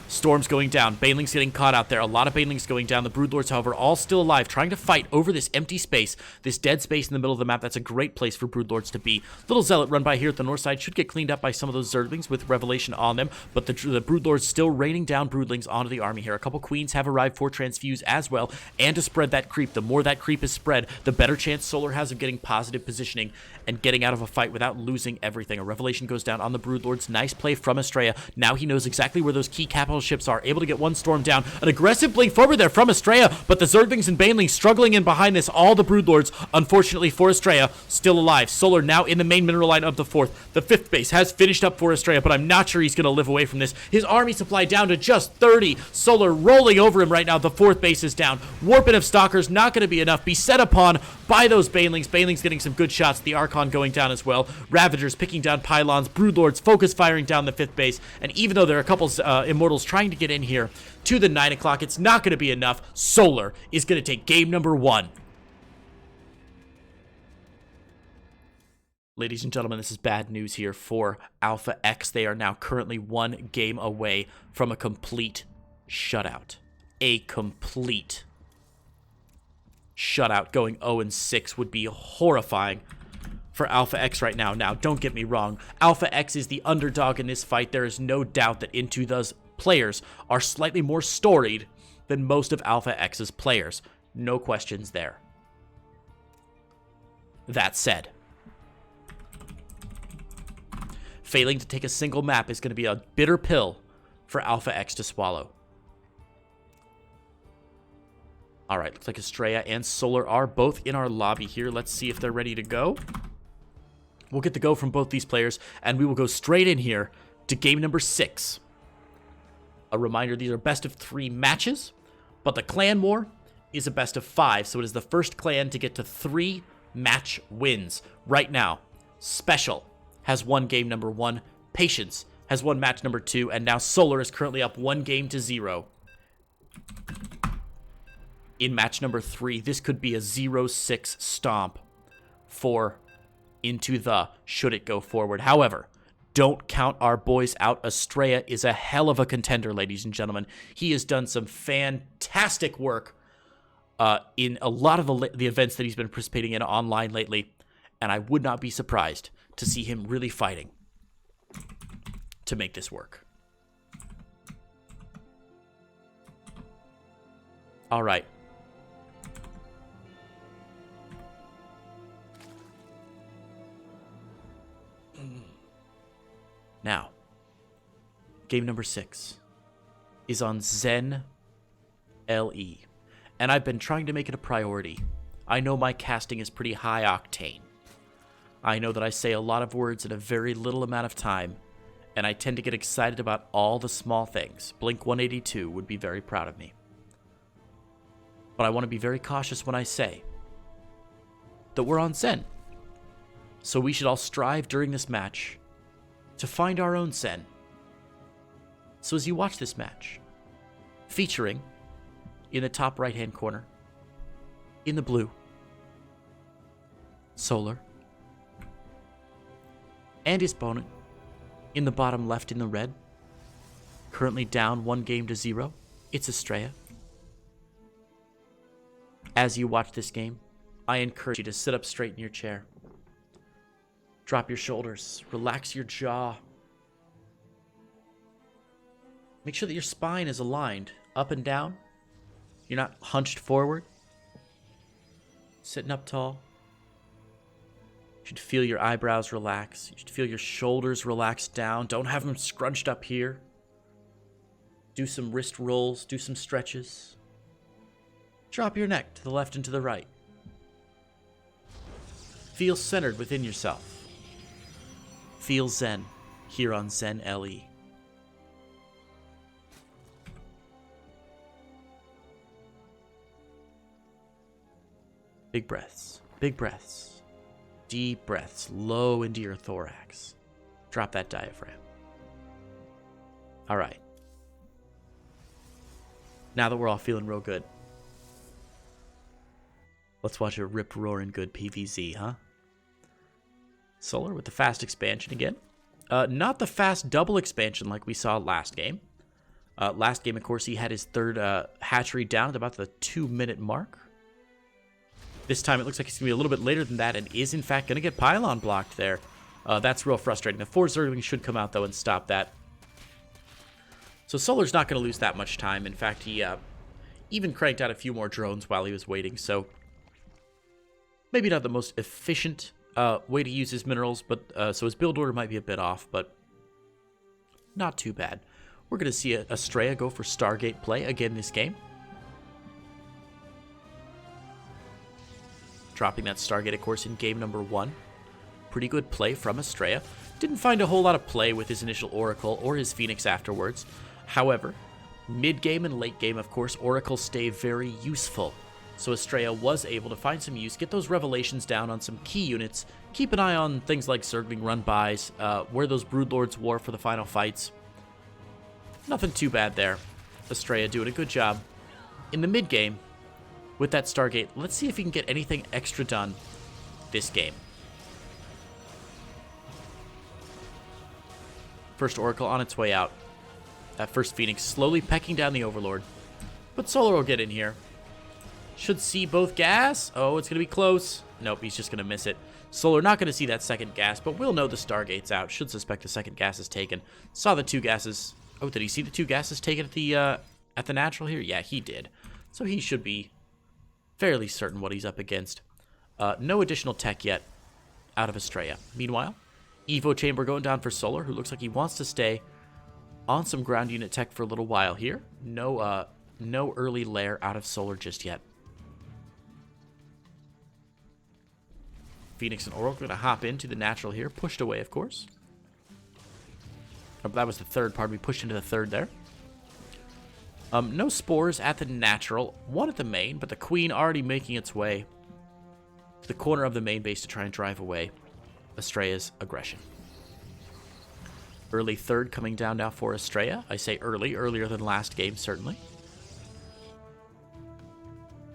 Storm's going down. Banelings getting caught out there. A lot of Banelings going down. The Broodlords, however, all still alive, trying to fight over this empty space, this dead space in the middle of the map. That's a great place for Broodlords to be. Little Zealot run by here at the north side should get cleaned up by some of those Zerglings with Revelation on them, but the Broodlords still raining down Broodlings onto the army here. A couple Queens have arrived for Transfuse as well, and to spread that creep. The more that creep is spread, the better chance Solar has of getting positive positioning and getting out of a fight without losing everything. A Revelation goes down on the Broodlords. Nice play from Estrella. Now he knows exactly where those key capital ships are. Able to get one storm down. An aggressive blink forward there from Estrella, but the Zerglings and Banelings struggling in behind this. All the Broodlords, unfortunately for Estrella, still alive. Solar now in the main mineral line of the fourth. The fifth base has finished up for Estrella, but I'm not sure he's going to live away from this. His army supply down to just 30. Solar rolling over him right now. The fourth base is down. Warping of Stalkers not going to be enough. Be set upon by those Banelings. Banelings getting some good shots. The Archon going down as well. Ravagers picking down pylons. Broodlords focus firing down the fifth base. And even though there are a couple Immortals trying to get in here to the 9 o'clock, it's not going to be enough. Solar is going to take game number 1. Ladies and gentlemen, this is bad news here for Alpha X. They are now currently 1 game away from a complete shutout. A complete shutout. Going 0-6 would be horrifying for Alpha X right now. Now, don't get me wrong. Alpha X is the underdog in this fight. There is no doubt that IntoThe's players are slightly more storied than most of Alpha X's players. No questions there. That said, failing to take a single map is going to be a bitter pill for Alpha X to swallow. All right, looks like Estrella and Solar are both in our lobby here. Let's see if they're ready to go. We'll get the go from both these players, and we will go straight in here to game number 6. A reminder, these are best of 3 matches, but the clan war is a best of 5, so it is the first clan to get to 3 match wins. Right now, Special has won game number 1, Patience has won match number 2, and now Solar is currently up 1 game to 0. In match number 3, this could be a 0-6 stomp for IntoThe, should it go forward. However, don't count our boys out. Estrella is a hell of a contender, ladies and gentlemen. He has done some fantastic work in a lot of the events that he's been participating in online lately, and I would not be surprised to see him really fighting to make this work. All right. Game number 6 is on Zen LE, and I've been trying to make it a priority. I know my casting is pretty high octane. I know that I say a lot of words in a very little amount of time, and I tend to get excited about all the small things. Blink 182 would be very proud of me. But I want to be very cautious when I say that we're on Zen. So we should all strive during this match to find our own Zen. So as you watch this match, featuring in the top right-hand corner, in the blue, Solar, and his opponent in the bottom left in the red, currently down 1-0, it's Estrella. As you watch this game, I encourage you to sit up straight in your chair. Drop your shoulders, relax your jaw. Make sure that your spine is aligned up and down. You're not hunched forward. Sitting up tall. You should feel your eyebrows relax. You should feel your shoulders relax down. Don't have them scrunched up here. Do some wrist rolls. Do some stretches. Drop your neck to the left and to the right. Feel centered within yourself. Feel Zen here on Zen LE. Big breaths. Big breaths. Deep breaths, low into your thorax. Drop that diaphragm. All right. Now that we're all feeling real good, let's watch a rip-roaring good PvZ, huh? Solar with the fast expansion again. Not the fast double expansion like we saw last game. Last game, of course, he had his third hatchery down at about the 2-minute mark. This time it looks like it's going to be a little bit later than that and is, in fact, going to get pylon blocked there. That's real frustrating. The 4 Zerglings should come out, though, and stop that. So Solar's not going to lose that much time. In fact, he even cranked out a few more drones while he was waiting. So maybe not the most efficient way to use his minerals, but so his build order might be a bit off, but not too bad. We're going to see Estrella go for Stargate play again this game. Dropping that Stargate, of course, in game number 1. Pretty good play from Estrella. Didn't find a whole lot of play with his initial Oracle or his Phoenix afterwards. However, mid-game and late game, of course, Oracles stay very useful. So Estrella was able to find some use, get those revelations down on some key units, keep an eye on things like Zergling run-bys, where those Broodlords war for the final fights. Nothing too bad there. Estrella doing a good job. In the mid-game, with that Stargate, let's see if he can get anything extra done this game. First Oracle on its way out. That first Phoenix slowly pecking down the Overlord. But Solar will get in here. Should see both gas. Oh, it's going to be close. Nope, he's just going to miss it. Solar not going to see that second gas, but we'll know the Stargate's out. Should suspect the second gas is taken. Saw the 2 gases. Oh, did he see the 2 gases taken at the natural here? Yeah, he did. So he should be fairly certain what he's up against. No additional tech yet out of Estrella. Meanwhile, Evo Chamber going down for Solar, who looks like he wants to stay on some ground unit tech for a little while here. No early lair out of Solar just yet. Phoenix and Oracle going to hop into the natural here. Pushed away, of course. Oh, that was the third part. We pushed into the third there. No spores at the natural. 1 at the main, but the Queen already making its way to the corner of the main base to try and drive away Estrella's aggression. Early third coming down now for Estrella. I say earlier than last game, certainly.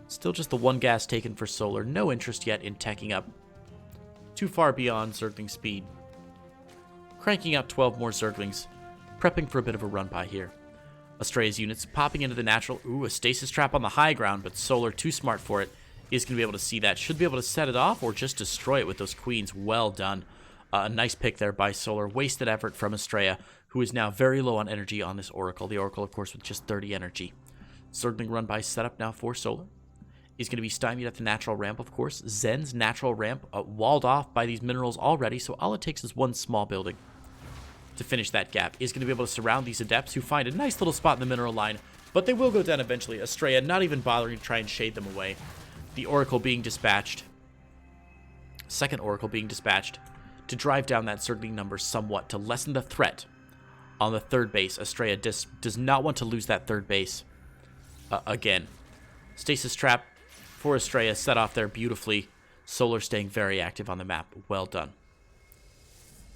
Still just the 1 gas taken for Solar. No interest yet in teching up. Too far beyond Zergling speed. Cranking out 12 more Zerglings. Prepping for a bit of a run-by here. Estrella's units popping into the natural. Ooh, a stasis trap on the high ground, but Solar, too smart for it, is going to be able to see that. Should be able to set it off or just destroy it with those Queens. Well done. A nice pick there by Solar. Wasted effort from Estrella, who is now very low on energy on this Oracle. The Oracle, of course, with just 30 energy. Zergling run-by setup now for Solar. He's going to be stymied at the natural ramp, of course. Zen's natural ramp walled off by these minerals already, so all it takes is 1 small building. to finish that gap is going to be able to surround these Adepts who find a nice little spot in the mineral line, but they will go down eventually. Estrella not even bothering to try and shade them away. The Oracle being dispatched. Second Oracle being dispatched to drive down that Zergling number somewhat to lessen the threat on the third base. Estrella does not want to lose that third base again. Stasis Trap for Estrella set off there beautifully. Solar staying very active on the map. Well done.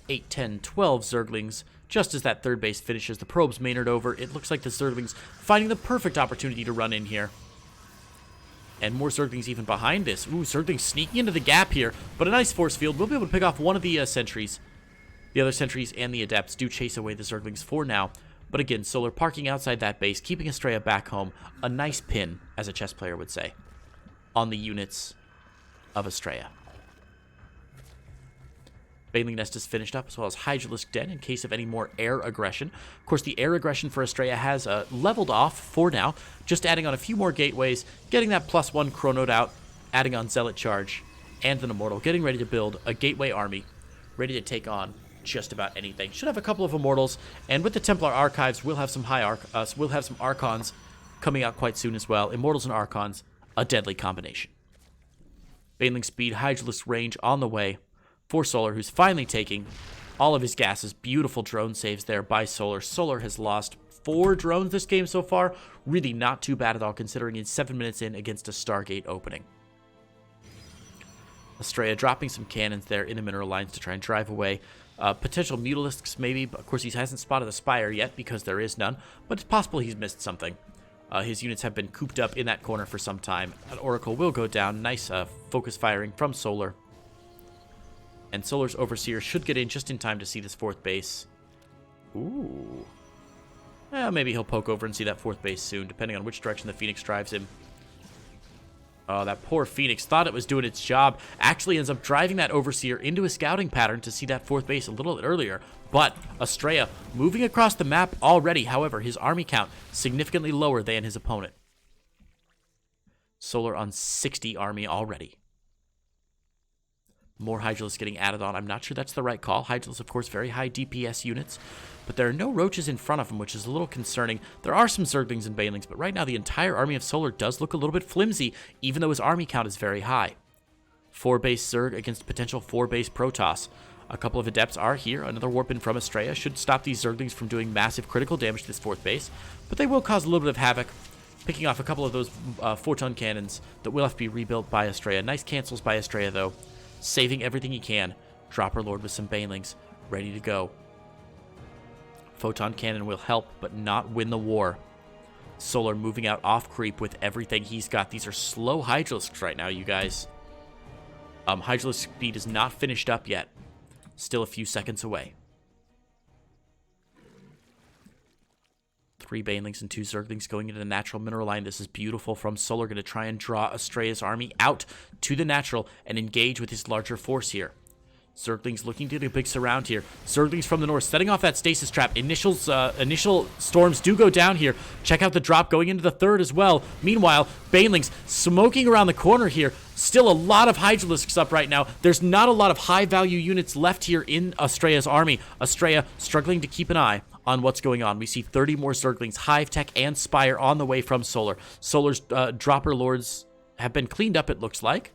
8, 10, 12 Zerglings. Just as that third base finishes, the probes Maynard over. It looks like the Zerglings finding the perfect opportunity to run in here. And more Zerglings even behind this. Ooh, Zerglings sneaking into the gap here. But a nice force field. We'll be able to pick off one of the sentries. The other sentries and the Adepts do chase away the Zerglings for now. But again, Solar parking outside that base, keeping Estrella back home. A nice pin, as a chess player would say, on the units of Estrella. Baneling Nest is finished up, as well as Hydralisk Den in case of any more air aggression. Of course, the air aggression for Estrella has leveled off for now, just adding on a few more gateways, getting that +1 Chronode out, adding on Zealot Charge, and an Immortal, getting ready to build a gateway army, ready to take on just about anything. Should have a couple of Immortals, and with the Templar Archives, we'll have some we'll have some Archons coming out quite soon as well. Immortals and Archons, a deadly combination. Baneling Speed, Hydralisk range on the way for Solar, who's finally taking all of his gases. Beautiful drone saves there by Solar. Solar has lost 4 drones this game so far. Really not too bad at all, considering he's 7 minutes in against a Stargate opening. Estrella dropping some cannons there in the mineral lines to try and drive away potential Mutalisks maybe. But of course, he hasn't spotted a Spire yet because there is none. But it's possible he's missed something. His units have been cooped up in that corner for some time. An Oracle will go down. Nice focus firing from Solar. And Solar's Overseer should get in just in time to see this 4th base. Ooh. Maybe he'll poke over and see that 4th base soon, depending on which direction the Phoenix drives him. Oh, that poor Phoenix thought it was doing its job. Actually ends up driving that Overseer into a scouting pattern to see that 4th base a little bit earlier. But Estrella moving across the map already. However, his army count significantly lower than his opponent. Solar on 60 army already. More Hydralisks getting added on. I'm not sure that's the right call. Hydralisks, of course, very high DPS units. But there are no roaches in front of them, which is a little concerning. There are some Zerglings and Banelings, but right now the entire army of Solar does look a little bit flimsy, even though his army count is very high. 4-base Zerg against potential 4-base Protoss. A couple of Adepts are here. Another Warp in from Estrella should stop these Zerglings from doing massive critical damage to this 4th base. But they will cause a little bit of havoc, picking off a couple of those photon cannons that will have to be rebuilt by Estrella. Nice cancels by Estrella, though. Saving everything he can. Dropper Lord with some Banelings ready to go. Photon Cannon will help, but not win the war. Solar moving out off creep with everything he's got. These are slow Hydralisks right now, you guys. Hydralisk speed is not finished up yet. Still a few seconds away. 3 Banelings and 2 Zerglings going into the natural mineral line. This is beautiful from Solar. Going to try and draw Estrella's army out to the natural and engage with his larger force here. Zerglings looking to do a big surround here. Zerglings from the north setting off that stasis trap. Initial storms do go down here. Check out the drop going into the 3rd as well. Meanwhile, Banelings smoking around the corner here. Still a lot of Hydralisks up right now. There's not a lot of high-value units left here in Estrella's army. Estrella struggling to keep an eye on what's going on. We see 30 more Zerglings, Hive Tech, and Spire on the way from Solar. Solar's Dropper Lords have been cleaned up, it looks like.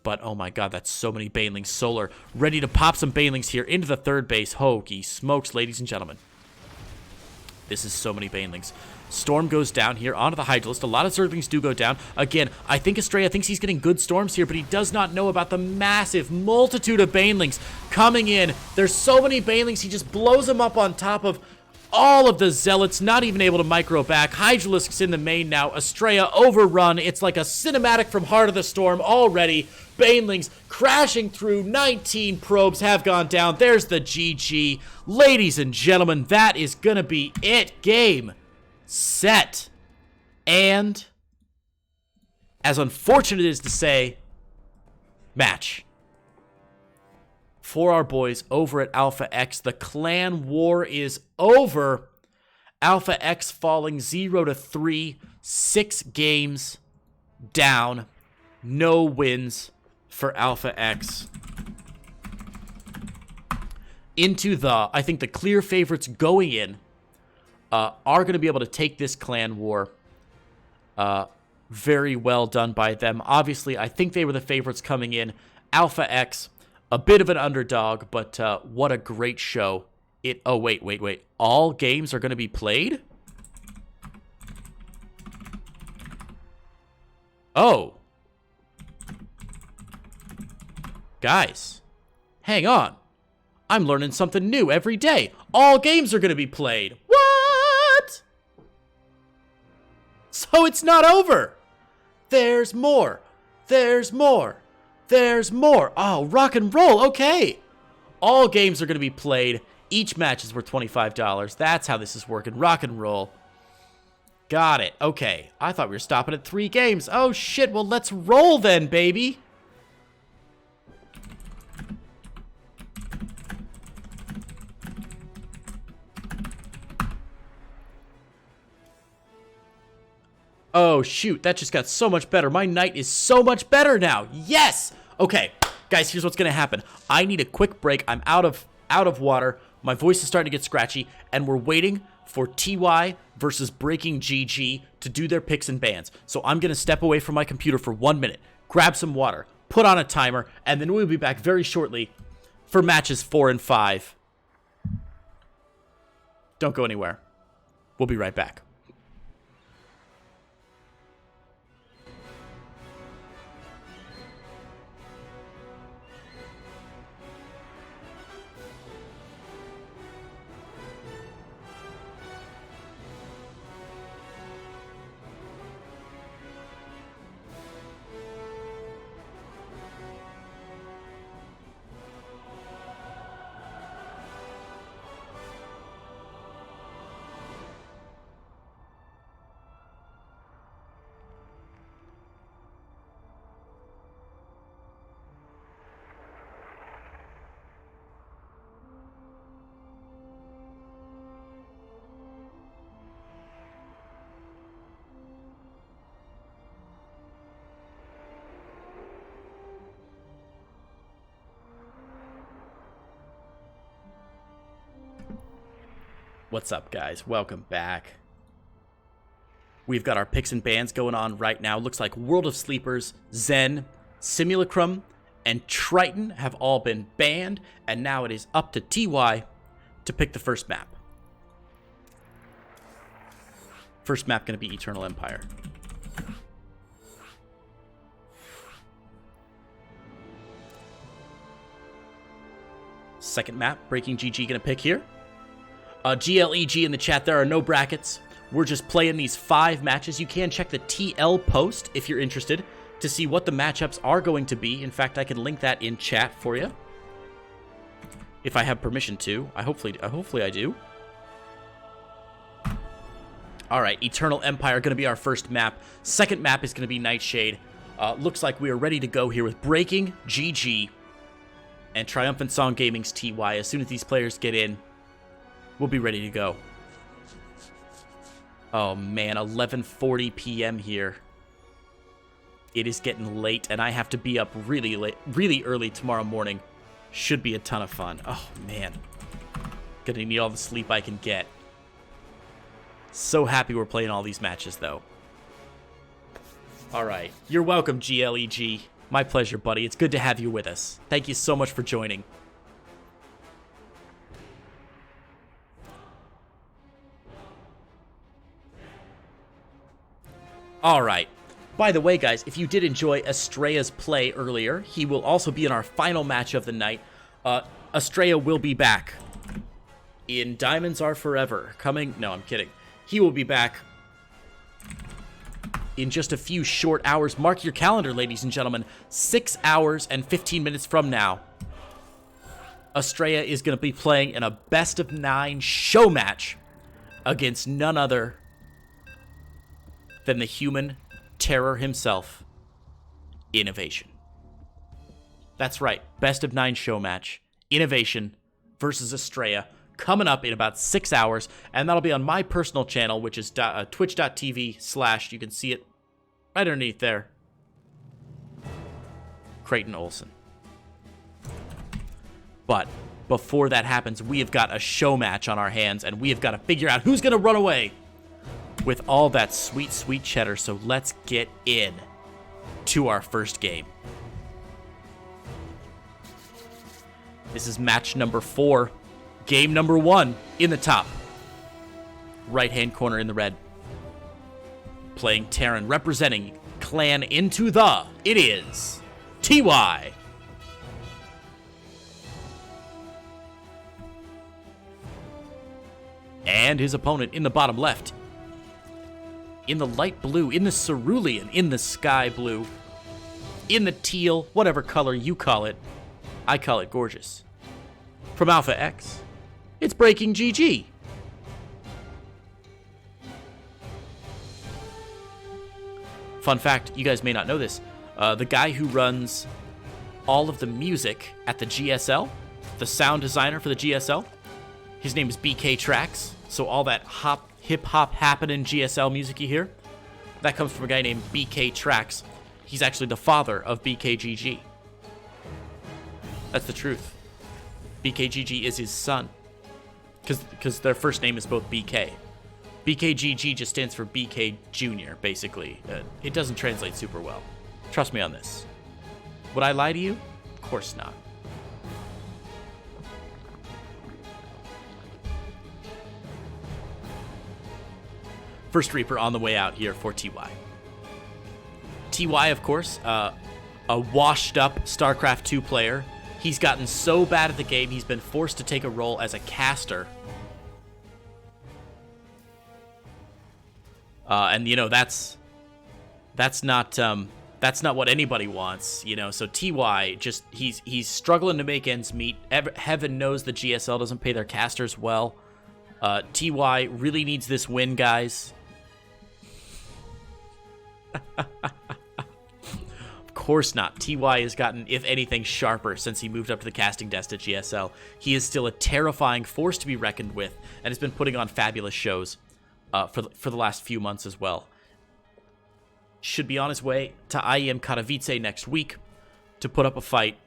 But, oh my god, that's so many Banelings. Solar ready to pop some Banelings here into the 3rd base. Holy smokes, ladies and gentlemen. This is so many Banelings. Storm goes down here onto the Hydralist. A lot of Zerglings do go down. Again, I think Estrella thinks he's getting good storms here, but he does not know about the massive multitude of Banelings coming in. There's so many Banelings, he just blows them up on top of all of the Zealots, not even able to micro back. Hydralisk's in the main now. Estrella overrun. It's like a cinematic from Heart of the Storm already. Banelings crashing through. 19 probes have gone down. There's the GG. Ladies and gentlemen, that is going to be it. Game, set, and, as unfortunate as to say, match. For our boys over at Alpha X, the clan war is over. Alpha X falling 0-3, 6 games down, no wins for Alpha X. into I think the clear favorites going in are going to be able to take this clan war. Very well done by them. Obviously, I think they were the favorites coming in. Alpha X, a bit of an underdog, but what a great show. Oh, wait. All games are going to be played? Oh. Guys, hang on. I'm learning something new every day. All games are going to be played. What? So it's not over. There's more. There's more. There's more. Oh, rock and roll. Okay. All games are going to be played. Each match is worth $25. That's how this is working. Rock and roll. Got it. Okay. I thought we were stopping at 3 games. Oh, shit. Well, let's roll then, baby. Oh, shoot. That just got so much better. My night is so much better now. Yes! Okay. Guys, here's what's going to happen. I need a quick break. I'm out of water. My voice is starting to get scratchy, and we're waiting for TY versus Breaking GG to do their picks and bans. So I'm going to step away from my computer for 1 minute, grab some water, put on a timer, and then we'll be back very shortly for matches 4 and 5. Don't go anywhere. We'll be right back. What's up, guys? Welcome back. We've got our picks and bans going on right now. Looks like World of Sleepers, Zen, Simulacrum, and Triton have all been banned, and now it is up to TY to pick the first map. First map going to be Eternal Empire. Second map, Breaking GG going to pick here. GLEG in the chat, there are no brackets. We're just playing these 5 matches. You can check the TL post if you're interested to see what the matchups are going to be. In fact, I can link that in chat for you. If I have permission to. Hopefully I do. Alright, Eternal Empire going to be our first map. Second map is going to be Nightshade. Looks like we are ready to go here with Breaking GG and Triumphant Song Gaming's TY. As soon as these players get in, we'll be ready to go. Oh man, 11:40 p.m. here. It is getting late, and I have to be up really early tomorrow morning. Should be a ton of fun. Oh man, gonna need all the sleep I can get. So happy we're playing all these matches, though. All right, you're welcome, GLEG. My pleasure, buddy. It's good to have you with us. Thank you so much for joining. Alright. By the way, guys, if you did enjoy Estrella's play earlier, he will also be in our final match of the night. Estrella will be back in Diamonds Are Forever. No, I'm kidding. He will be back in just a few short hours. Mark your calendar, ladies and gentlemen. 6 hours and 15 minutes from now, Estrella is going to be playing in a best-of-9 show match against none other than the human terror himself, Innovation. That's right, best-of-9 show match, Innovation versus Estrella, coming up in about 6 hours, and that'll be on my personal channel, which is twitch.tv/, you can see it right underneath there, Creighton Olsen. But before that happens, we have got a show match on our hands, and we have got to figure out who's going to run away with all that sweet, sweet cheddar. So let's get in to our first game. This is match number 4. Game number 1 in the top. Right-hand corner in the red. Playing Terran, representing Clan Into The. It is TY. And his opponent in the bottom left. In the light blue, in the cerulean, in the sky blue, in the teal, whatever color you call it. I call it gorgeous. From Alpha X, it's Breaking GG. Fun fact, you guys may not know this. The guy who runs all of the music at the GSL, the sound designer for the GSL, his name is BK Tracks. So all that hip-hop happening GSL music you hear, that comes from a guy named BK Tracks. He's actually the father of BKGG. That's the truth. BKGG is his son. Because their first name is both BK. BKGG just stands for BK Jr., basically. It doesn't translate super well. Trust me on this. Would I lie to you? Of course not. First Reaper on the way out here for TY. TY, of course, a washed-up StarCraft 2 player. He's gotten so bad at the game, he's been forced to take a role as a caster. And you know that's not what anybody wants, you know. So TY just he's struggling to make ends meet. Heaven knows the GSL doesn't pay their casters well. TY really needs this win, guys. Of course not. TY has gotten, if anything, sharper since he moved up to the casting desk at GSL. He is still a terrifying force to be reckoned with, and has been putting on fabulous shows for the last few months as well. Should be on his way to IEM Katowice next week to put up a fight,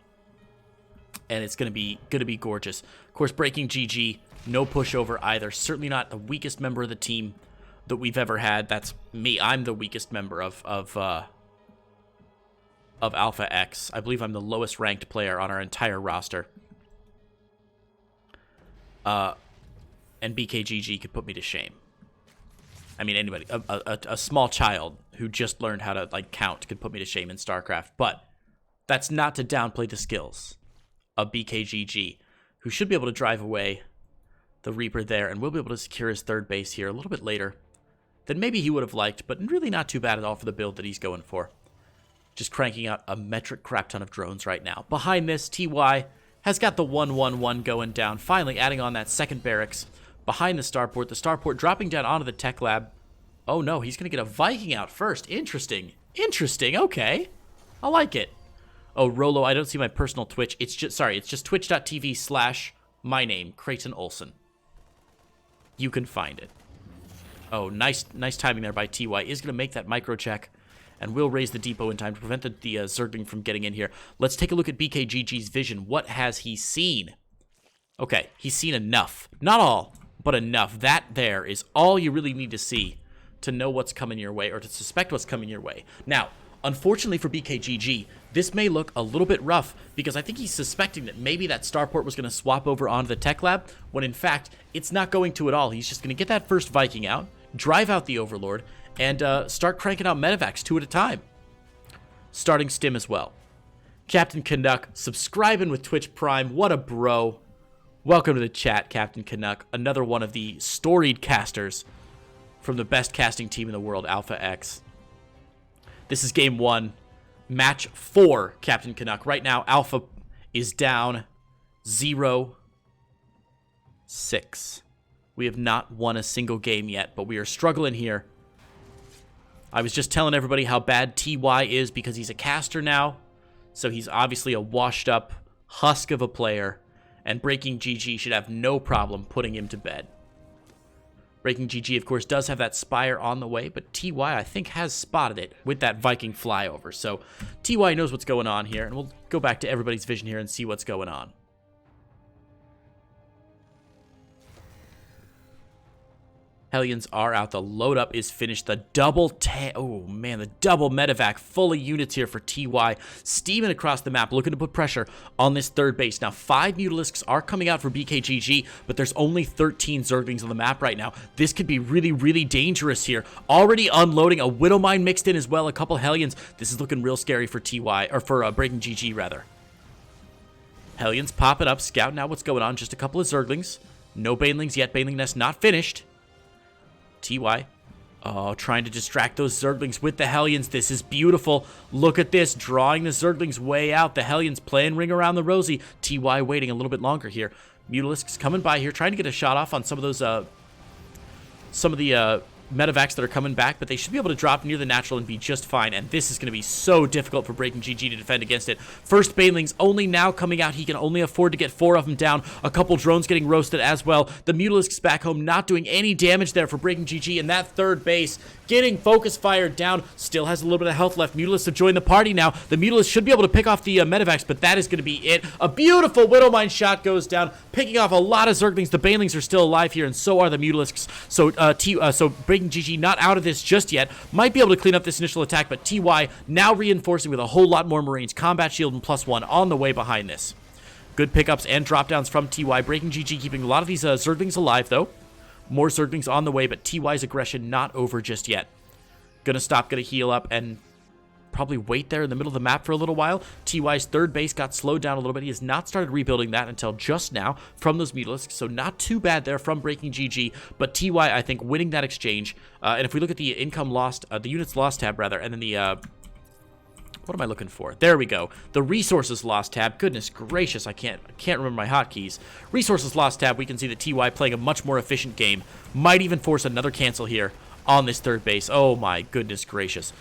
and it's gonna be gorgeous. Of course, Breaking GG, no pushover either. Certainly not the weakest member of the team that we've ever had. That's me. I'm the weakest member of Alpha X. I believe I'm the lowest ranked player on our entire roster. And BKGG could put me to shame. I mean, anybody, a small child who just learned how to like count could put me to shame in StarCraft. But that's not to downplay the skills of BKGG, who should be able to drive away the Reaper there, and we'll be able to secure his third base here a little bit later than maybe he would have liked, but really not too bad at all for the build that he's going for. Just cranking out a metric crap ton of drones right now. Behind this, TY has got the 1-1-1 going down, finally adding on that second barracks behind the starport dropping down onto the tech lab. Oh no, he's going to get a Viking out first. Interesting, okay. I like it. Oh, Rolo, I don't see my personal Twitch. It's just twitch.tv/my name, Creighton Olsen. You can find it. Oh, nice timing there by TY. Is going to make that micro check, and will raise the depot in time to prevent the Zergling from getting in here. Let's take a look at BKGG's vision. What has he seen? Okay, he's seen enough. Not all, but enough. That there is all you really need to see to know what's coming your way, or to suspect what's coming your way. Now, unfortunately for BKGG, this may look a little bit rough, because I think he's suspecting that maybe that starport was going to swap over onto the tech lab, when in fact, it's not going to at all. He's just going to get that first Viking out, drive out the Overlord, and start cranking out medevacs 2 at a time. Starting stim as well. Captain Canuck, subscribing with Twitch Prime. What a bro. Welcome to the chat, Captain Canuck. Another one of the storied casters from the best casting team in the world, Alpha X. This is game 1. Match 4, Captain Canuck. Right now, Alpha is down 0-6. We have not won a single game yet, but we are struggling here. I was just telling everybody how bad TY is because he's a caster now. So he's obviously a washed-up husk of a player. And Breaking GG should have no problem putting him to bed. Breaking GG, of course, does have that Spire on the way, but TY, I think, has spotted it with that Viking flyover. So TY knows what's going on here, and we'll go back to everybody's vision here and see what's going on. Hellions are out. The load up is finished. The double oh man, the double medevac, full of units here for TY, steaming across the map, looking to put pressure on this third base. Now 5 Mutalisks are coming out for BKGG, but there's only 13 Zerglings on the map right now. This could be really, really dangerous here. Already unloading a Widowmine mixed in as well, a couple Hellions. This is looking real scary for TY, or for Breaking GG rather. Hellions popping up, scouting out what's going on. Just a couple of Zerglings. No Banelings yet. Baneling Nest not finished. TY, trying to distract those Zerglings with the Hellions. This is beautiful. Look at this, drawing the Zerglings way out. The Hellions playing Ring Around the Rosie. TY waiting a little bit longer here. Mutalisks coming by here, trying to get a shot off on some of those, medevacs that are coming back, but they should be able to drop near the natural and be just fine, and this is going to be so difficult for Breaking GG to defend against it. First Banelings only now coming out. He can only afford to get 4 of them down. A couple drones getting roasted as well. The Mutalisks back home not doing any damage there for Breaking GG, and that third base getting focus fired down. Still has a little bit of health left. Mutalisks have joined the party now. The Mutalisks should be able to pick off the medevacs, but that is going to be it. A beautiful Widowmine shot goes down, picking off a lot of Zerglings. The Banelings are still alive here, and so are the Mutalisks. So Breaking GG not out of this just yet. Might be able to clean up this initial attack, but TY now reinforcing with a whole lot more Marines. Combat shield and +1 on the way behind this. Good pickups and dropdowns from TY. Breaking GG keeping a lot of these Zerglings alive, though. More Zerglings on the way, but TY's aggression not over just yet. Gonna stop, gonna heal up, and probably wait there in the middle of the map for a little while. TY's third base got slowed down a little bit. He has not started rebuilding that until just now from those Mutalisks, so not too bad there from Breaking GG, but TY, I think, winning that exchange. And if we look at the income lost, the units lost tab, rather, and then the, what am I looking for? There we go. The resources lost tab. Goodness gracious, I can't remember my hotkeys. Resources lost tab, we can see that TY playing a much more efficient game. Might even force another cancel here on this third base. Oh my goodness gracious.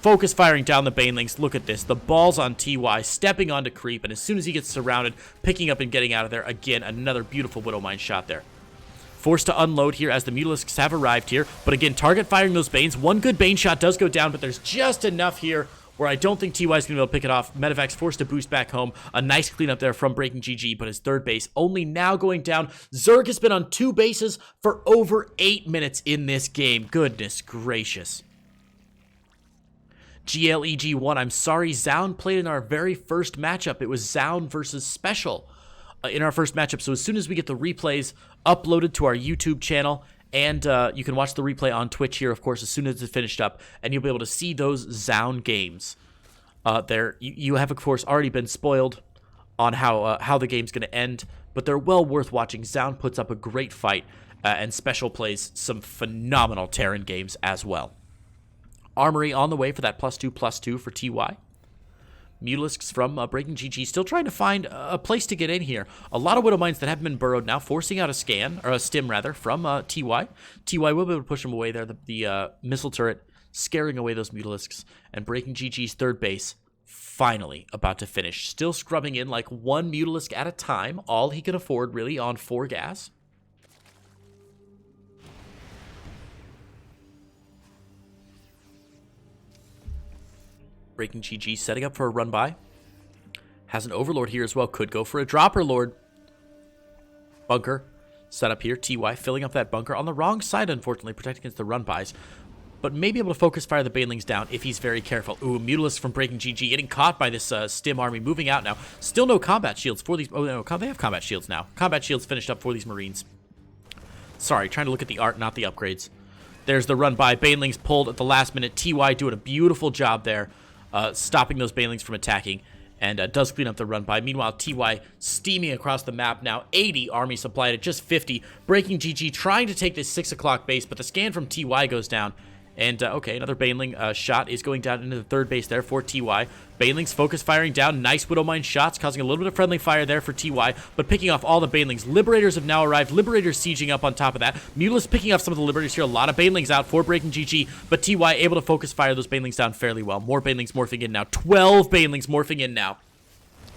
Focus firing down the Banelings. Look at this. The ball's on TY, stepping onto creep, and as soon as he gets surrounded, picking up and getting out of there. Again, another beautiful Widowmine shot there. Forced to unload here as the Mutalisks have arrived here, but again, target firing those Banes. One good Bane shot does go down, but there's just enough here where I don't think TY is going to be able to pick it off. Medevac's forced to boost back home. A nice cleanup there from Breaking GG, but his third base only now going down. Zerg has been on 2 bases for over 8 minutes in this game. Goodness gracious. GLEG1, I'm sorry, Zaun played in our very first matchup. It was Zaun versus Special in our first matchup. So as soon as we get the replays uploaded to our YouTube channel, and you can watch the replay on Twitch here, of course, as soon as it's finished up, and you'll be able to see those Zaun games. You have, of course, already been spoiled on how the game's going to end, but they're well worth watching. Zaun puts up a great fight, and Special plays some phenomenal Terran games as well. Armory on the way for that +2/+2 for TY. Mutalisks from Breaking GG still trying to find a place to get in here. A lot of Widowmines that haven't been burrowed now, forcing out a scan, or a stim rather, from TY. TY will be able to push them away there. The missile turret scaring away those Mutalisks, and Breaking GG's third base finally about to finish. Still scrubbing in like 1 Mutalisk at a time, all he can afford really on 4 gas. Breaking GG setting up for a run by. Has an Overlord here as well. Could go for a Dropper Lord. Bunker set up here. TY filling up that bunker on the wrong side, unfortunately, protecting against the run bys. But maybe able to focus fire the Banelings down if he's very careful. Ooh, Mutalisk from Breaking GG getting caught by this Stim army. Moving out now. Still no combat shields for these. Oh no, they have combat shields now. Combat shields finished up for these Marines. Sorry, trying to look at the art, not the upgrades. There's the run by. Banelings pulled at the last minute. TY doing a beautiful job there. Stopping those Banelings from attacking, and does clean up the run by. Meanwhile, TY steaming across the map now. 80 army supplied at just 50. Breaking GG trying to take this 6 o'clock base, but the scan from TY goes down. And, okay, another Baneling shot is going down into the third base there for TY. Banelings focus firing down. Nice Widowmine shots, causing a little bit of friendly fire there for TY, but picking off all the Banelings. Liberators have now arrived. Liberators sieging up on top of that. Mutalisks picking off some of the Liberators here. A lot of Banelings out for Breaking GG, but TY able to focus fire those Banelings down fairly well. More Banelings morphing in now. 12 Banelings morphing in now,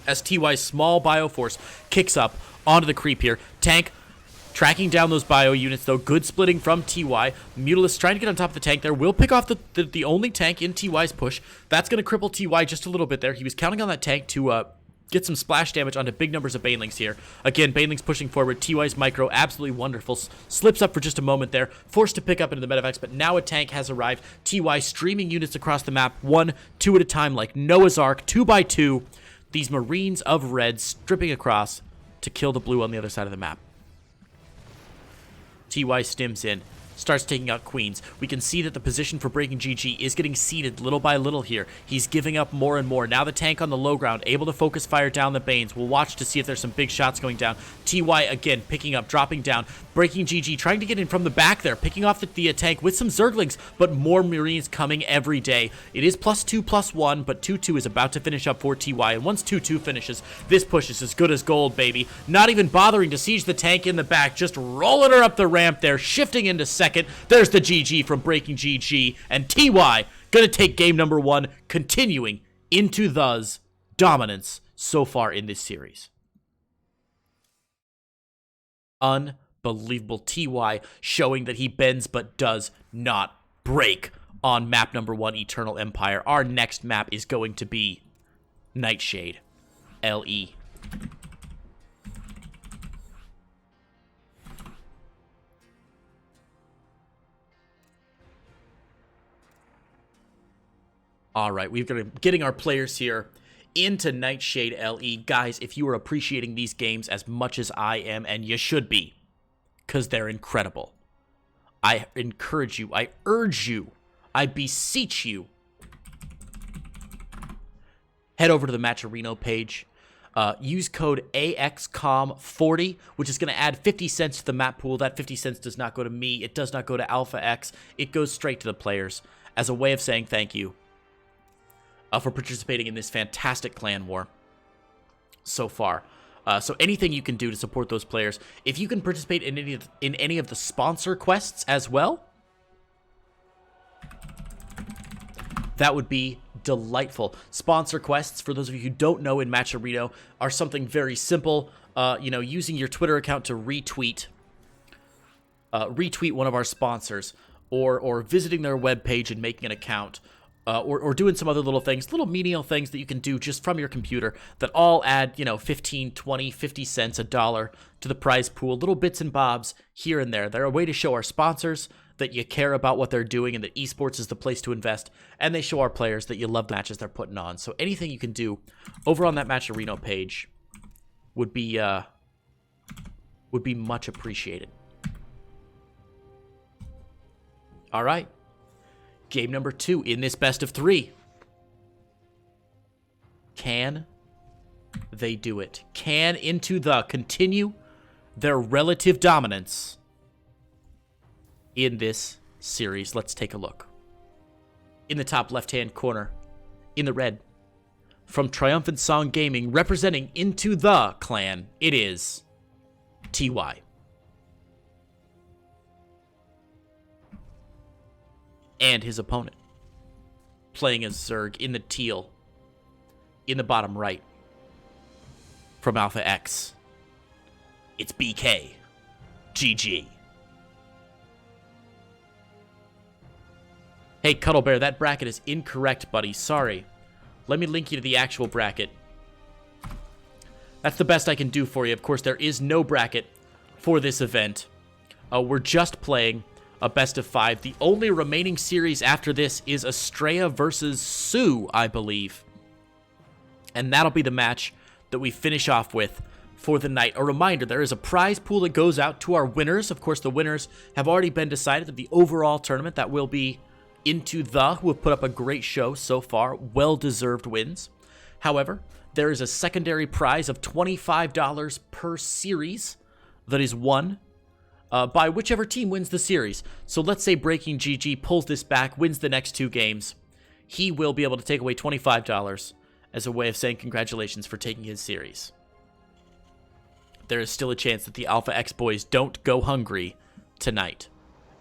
as TY's small Bioforce kicks up onto the creep here. Tank tracking down those bio units, though. Good splitting from TY. Mutalisks trying to get on top of the tank there. Will pick off the only tank in TY's push. That's going to cripple TY just a little bit there. He was counting on that tank to get some splash damage onto big numbers of banelings here. Again, banelings pushing forward. TY's micro, absolutely wonderful. Slips up for just a moment there, forced to pick up into the medevacs, but now a tank has arrived. TY streaming units across the map, 1, 2 at a time like Noah's Ark, 2 by 2. These Marines of red stripping across to kill the blue on the other side of the map. TY stims in. Starts taking out queens. We can see that the position for breaking GG is getting seeded little by little here. He's giving up more and more. Now the tank on the low ground, able to focus fire down the Banes. We'll watch to see if there's some big shots going down. TY again picking up, dropping down, breaking GG, trying to get in from the back there, picking off the tank with some Zerglings, but more Marines coming every day. It is +2/+1, but 2-2 is about to finish up for TY, and once 2-2 finishes, this push is as good as gold, baby. Not even bothering to siege the tank in the back, just rolling her up the ramp there, shifting into second. There's the GG from breaking GG, and TY gonna take game number 1, continuing into THE's dominance so far in this series. Unbelievable. TY showing that he bends but does not break on map number 1, Eternal Empire. Our next map is going to be Nightshade, LE. All right, we've got getting our players here into Nightshade LE. Guys, if you are appreciating these games as much as I am, and you should be, because they're incredible, I encourage you, I urge you, I beseech you, head over to the Matcherino page. Use code AXCOM40, which is going to add 50 cents to the map pool. That 50 cents does not go to me. It does not go to Alpha X. It goes straight to the players as a way of saying thank you for participating in this fantastic clan war so far. So anything you can do to support those players. If you can participate in any of the sponsor quests as well, that would be delightful. Sponsor quests, for those of you who don't know in Matcherino, are something very simple. Using your Twitter account to retweet one of our sponsors, or visiting their webpage and making an account, or doing some other little things, little menial things that you can do just from your computer that all add, 15, 20, 50 cents, $1 to the prize pool, little bits and bobs here and there. They're a way to show our sponsors that you care about what they're doing and that esports is the place to invest, and they show our players that you love the matches they're putting on. So anything you can do over on that Matcherino page would be much appreciated. All right. Game number 2 in this best of 3. Can they do it? Can IntoThe continue their relative dominance in this series? Let's take a look. In the top left-hand corner, in the red, from Triumphant Song Gaming, representing IntoTheClan, it is TY. And his opponent, playing as Zerg in the teal, in the bottom right, from Alpha X, it's BK. GG. Hey, Cuddle Bear, that bracket is incorrect, buddy. Sorry. Let me link you to the actual bracket. That's the best I can do for you. Of course, there is no bracket for this event. We're just playing a best of 5. The only remaining series after this is Estrella versus Sue, I believe. And that'll be the match that we finish off with for the night. A reminder, there is a prize pool that goes out to our winners. Of course, the winners have already been decided of the overall tournament. That will be IntoThe, who have put up a great show so far. Well-deserved wins. However, there is a secondary prize of $25 per series that is won by whichever team wins the series. So let's say Breaking GG pulls this back, wins the next 2 games. He will be able to take away $25 as a way of saying congratulations for taking his series. There is still a chance that the Alpha X boys don't go hungry tonight.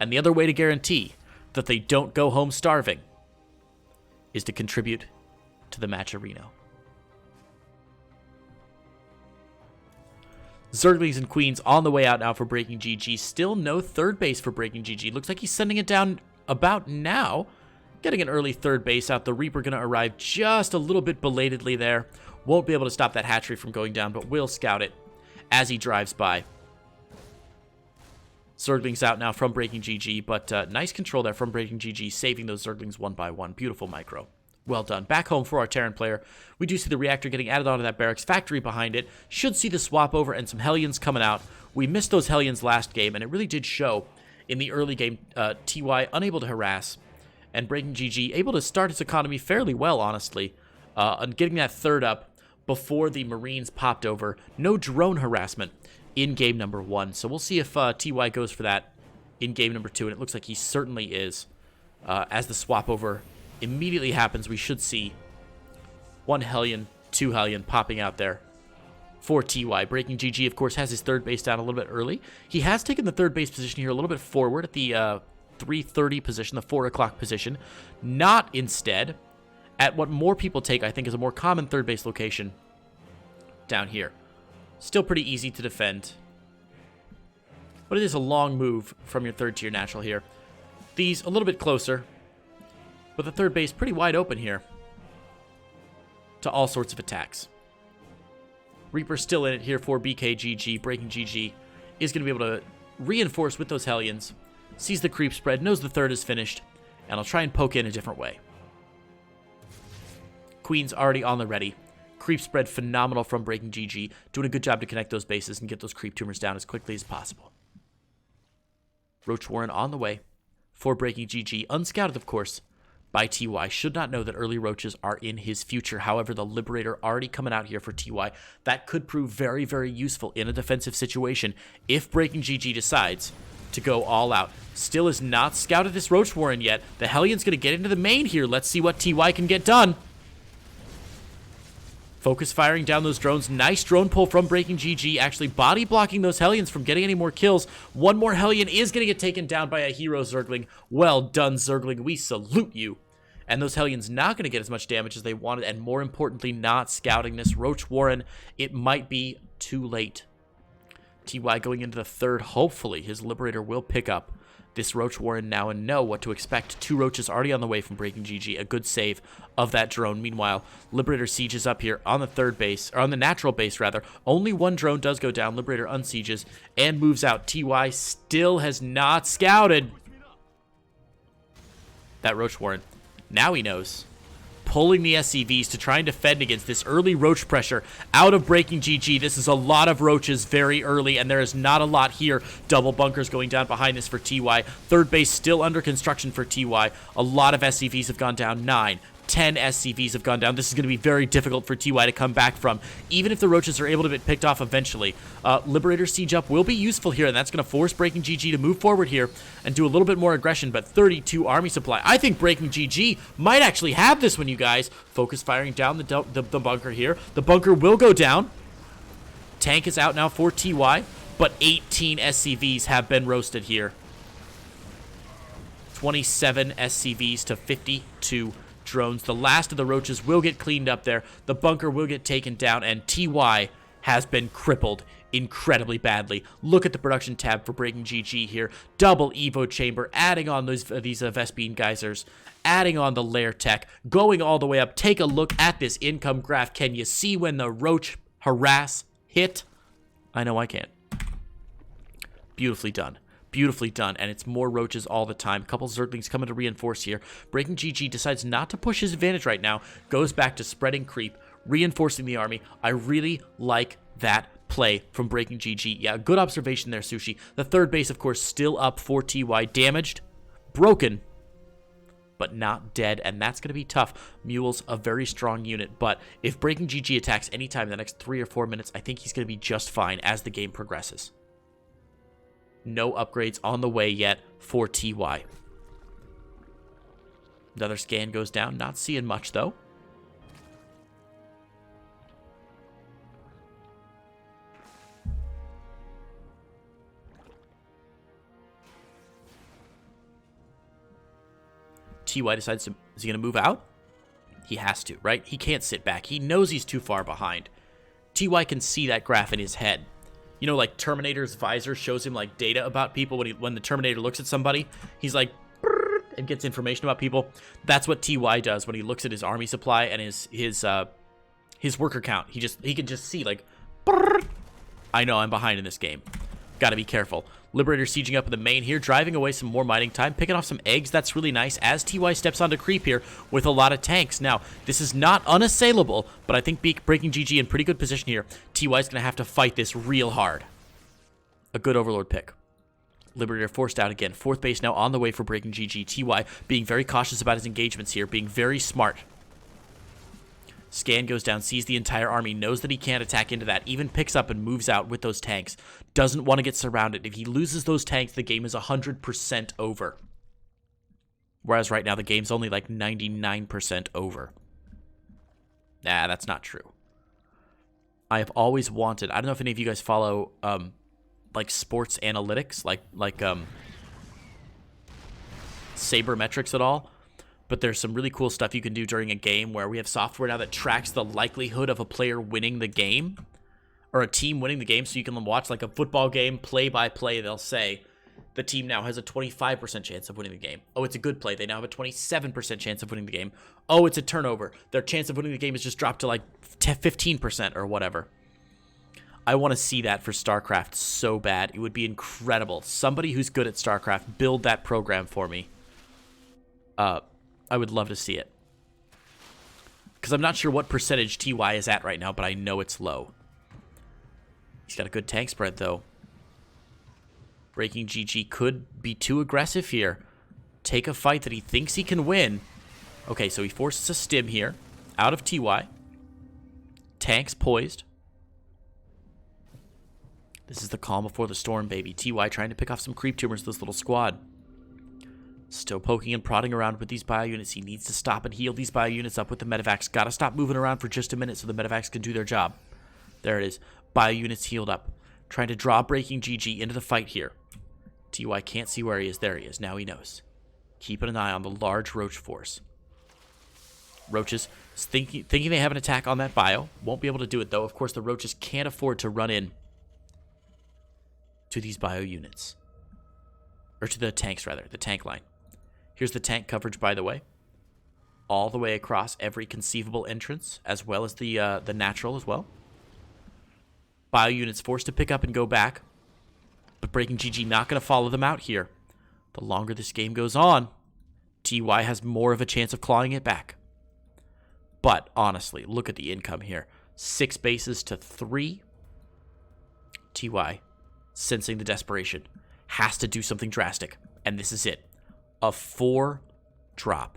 And the other way to guarantee that they don't go home starving is to contribute to the Matcherino. Zerglings and Queens on the way out now for Breaking GG. Still no third base for Breaking GG. Looks like he's sending it down about now. Getting an early third base out. The Reaper going to arrive just a little bit belatedly there. Won't be able to stop that hatchery from going down, but will scout it as he drives by. Zerglings out now from Breaking GG, but nice control there from Breaking GG, saving those Zerglings one by one. Beautiful micro. Well done. Back home for our Terran player. We do see the reactor getting added onto that barracks factory behind it. Should see the swap over and some Hellions coming out. We missed those Hellions last game, and it really did show in the early game. TY unable to harass, and Breaking GG able to start his economy fairly well, honestly, and getting that third up before the Marines popped over. No drone harassment in game number 1. So we'll see if TY goes for that in game number 2, and it looks like he certainly is. As the swap over immediately happens, we should see 1 Hellion, 2 Hellion popping out there for TY. Breaking GG, of course, has his third base down a little bit early. He has taken the third base position here a little bit forward at the 3:30 position, the 4 o'clock position. Not instead at what more people take, I think, is a more common third base location down here. Still pretty easy to defend, but it is a long move from your third tier natural here. These a little bit closer, but the third base pretty wide open here to all sorts of attacks. Reaper still in it here for BKGG. Breaking GG is going to be able to reinforce with those Hellions. Sees the creep spread, knows the third is finished, and I'll try and poke in a different way. Queen's already on the ready. Creep spread phenomenal from Breaking GG, doing a good job to connect those bases and get those creep tumors down as quickly as possible. Roach Warren on the way for Breaking GG, unscouted of course by TY. Should not know that early roaches are in his future. However, the Liberator already coming out here for TY. That could prove very, very useful in a defensive situation if Breaking GG decides to go all out. Still is not scouted this Roach Warren yet. The Hellion's going to get into the main here. Let's see what TY can get done. Focus firing down those drones. Nice drone pull from Breaking GG, actually body blocking those Hellions from getting any more kills. One more Hellion is going to get taken down by a hero Zergling. Well done, Zergling. We salute you. And those Hellions not going to get as much damage as they wanted, and more importantly, not scouting this Roach Warren. It might be too late. TY going into the third. Hopefully, his Liberator will pick up this Roach Warren now and know what to expect. 2 Roaches already on the way from Breaking GG. A good save of that drone. Meanwhile, Liberator sieges up here on the third base, or on the natural base rather. Only 1 drone does go down. Liberator unsieges and moves out. TY still has not scouted that Roach Warren. Now he knows. Pulling the SCVs to try and defend against this early Roach pressure out of Breaking GG. This is a lot of Roaches very early, and there is not a lot here. Double bunkers going down behind this for TY. Third base still under construction for TY. A lot of SCVs have gone down. 9, 10 SCVs have gone down. This is going to be very difficult for TY to come back from, even if the Roaches are able to get picked off eventually. Liberator siege up will be useful here, and that's going to force Breaking GG to move forward here and do a little bit more aggression, but 32 army supply. I think Breaking GG might actually have this one, you guys. Focus firing down the bunker here. The bunker will go down. Tank is out now for TY, but 18 SCVs have been roasted here. 27 SCVs to 52 drones. The last of the Roaches will get cleaned up there. The bunker will get taken down, and TY has been crippled incredibly badly. Look at the production tab for Breaking GG here. Double Evo chamber, adding on these Vespene geysers, adding on the lair tech, going all the way up. Take a look at this income graph. Can you see when the Roach harass hit? I know I can't. Beautifully done. Beautifully done, and it's more Roaches all the time. A couple Zerglings coming to reinforce here. Breaking GG decides not to push his advantage right now. Goes back to spreading creep, reinforcing the army. I really like that play from Breaking GG. Yeah, good observation there, Sushi. The third base, of course, still up for TY. Damaged, broken, but not dead, and that's going to be tough. Mule's a very strong unit, but if Breaking GG attacks anytime in the next 3 or 4 minutes, I think he's going to be just fine as the game progresses. No upgrades on the way yet for TY. Another scan goes down. Not seeing much, though. TY decides to... Is he going to move out? He has to, right? He can't sit back. He knows he's too far behind. TY can see that graph in his head. You know, like Terminator's visor shows him like data about people when the Terminator looks at somebody. He's like, and gets information about people. That's what TY does when he looks at his army supply and his His worker count. He can just see, like, brrr. I know I'm behind in this game. Gotta be careful. Liberator sieging up in the main here, driving away some more mining time, picking off some eggs. That's really nice as TY steps onto creep here with a lot of tanks. Now, this is not unassailable, but I think Breaking GG in pretty good position here. TY's gonna have to fight this real hard. A good Overlord pick. Liberator forced out again. Fourth base now on the way for Breaking GG. TY being very cautious about his engagements here, being very smart. Scan goes down, sees the entire army, knows that he can't attack into that, even picks up and moves out with those tanks. Doesn't want to get surrounded. If he loses those tanks, the game is 100% over. Whereas right now, the game's only like 99% over. Nah, that's not true. I have always wanted, I don't know if any of you guys follow, like sports analytics, like sabermetrics at all. But there's some really cool stuff you can do during a game where we have software now that tracks the likelihood of a player winning the game or a team winning the game. So you can watch like a football game play by play. They'll say the team now has a 25% chance of winning the game. Oh, it's a good play. They now have a 27% chance of winning the game. Oh, it's a turnover. Their chance of winning the game has just dropped to like 15% or whatever. I want to see that for StarCraft so bad. It would be incredible. Somebody who's good at StarCraft, build that program for me. I would love to see it. Because I'm not sure what percentage TY is at right now, but I know it's low. He's got a good tank spread, though. Breaking GG could be too aggressive here. Take a fight that he thinks he can win. Okay, so he forces a stim here. Out of TY. Tanks poised. This is the calm before the storm, baby. TY trying to pick off some creep tumors with this little squad. Still poking and prodding around with these bio units. He needs to stop and heal these bio units up with the medevacs. Gotta stop moving around for just a minute so the medevacs can do their job. There it is. Bio units healed up. Trying to draw Breaking GG into the fight here. TY can't see where he is. There he is. Now he knows. Keeping an eye on the large roach force. Roaches thinking they have an attack on that bio. Won't be able to do it, though. Of course, the roaches can't afford to run in to these bio units. Or to the tanks, rather. The tank line. Here's the tank coverage, by the way. All the way across every conceivable entrance, as well as the natural as well. Bio units forced to pick up and go back. But Breaking GG not going to follow them out here. The longer this game goes on, TY has more of a chance of clawing it back. But, honestly, look at the income here. 6 bases to 3. TY, sensing the desperation, has to do something drastic. And this is it. A 4 drop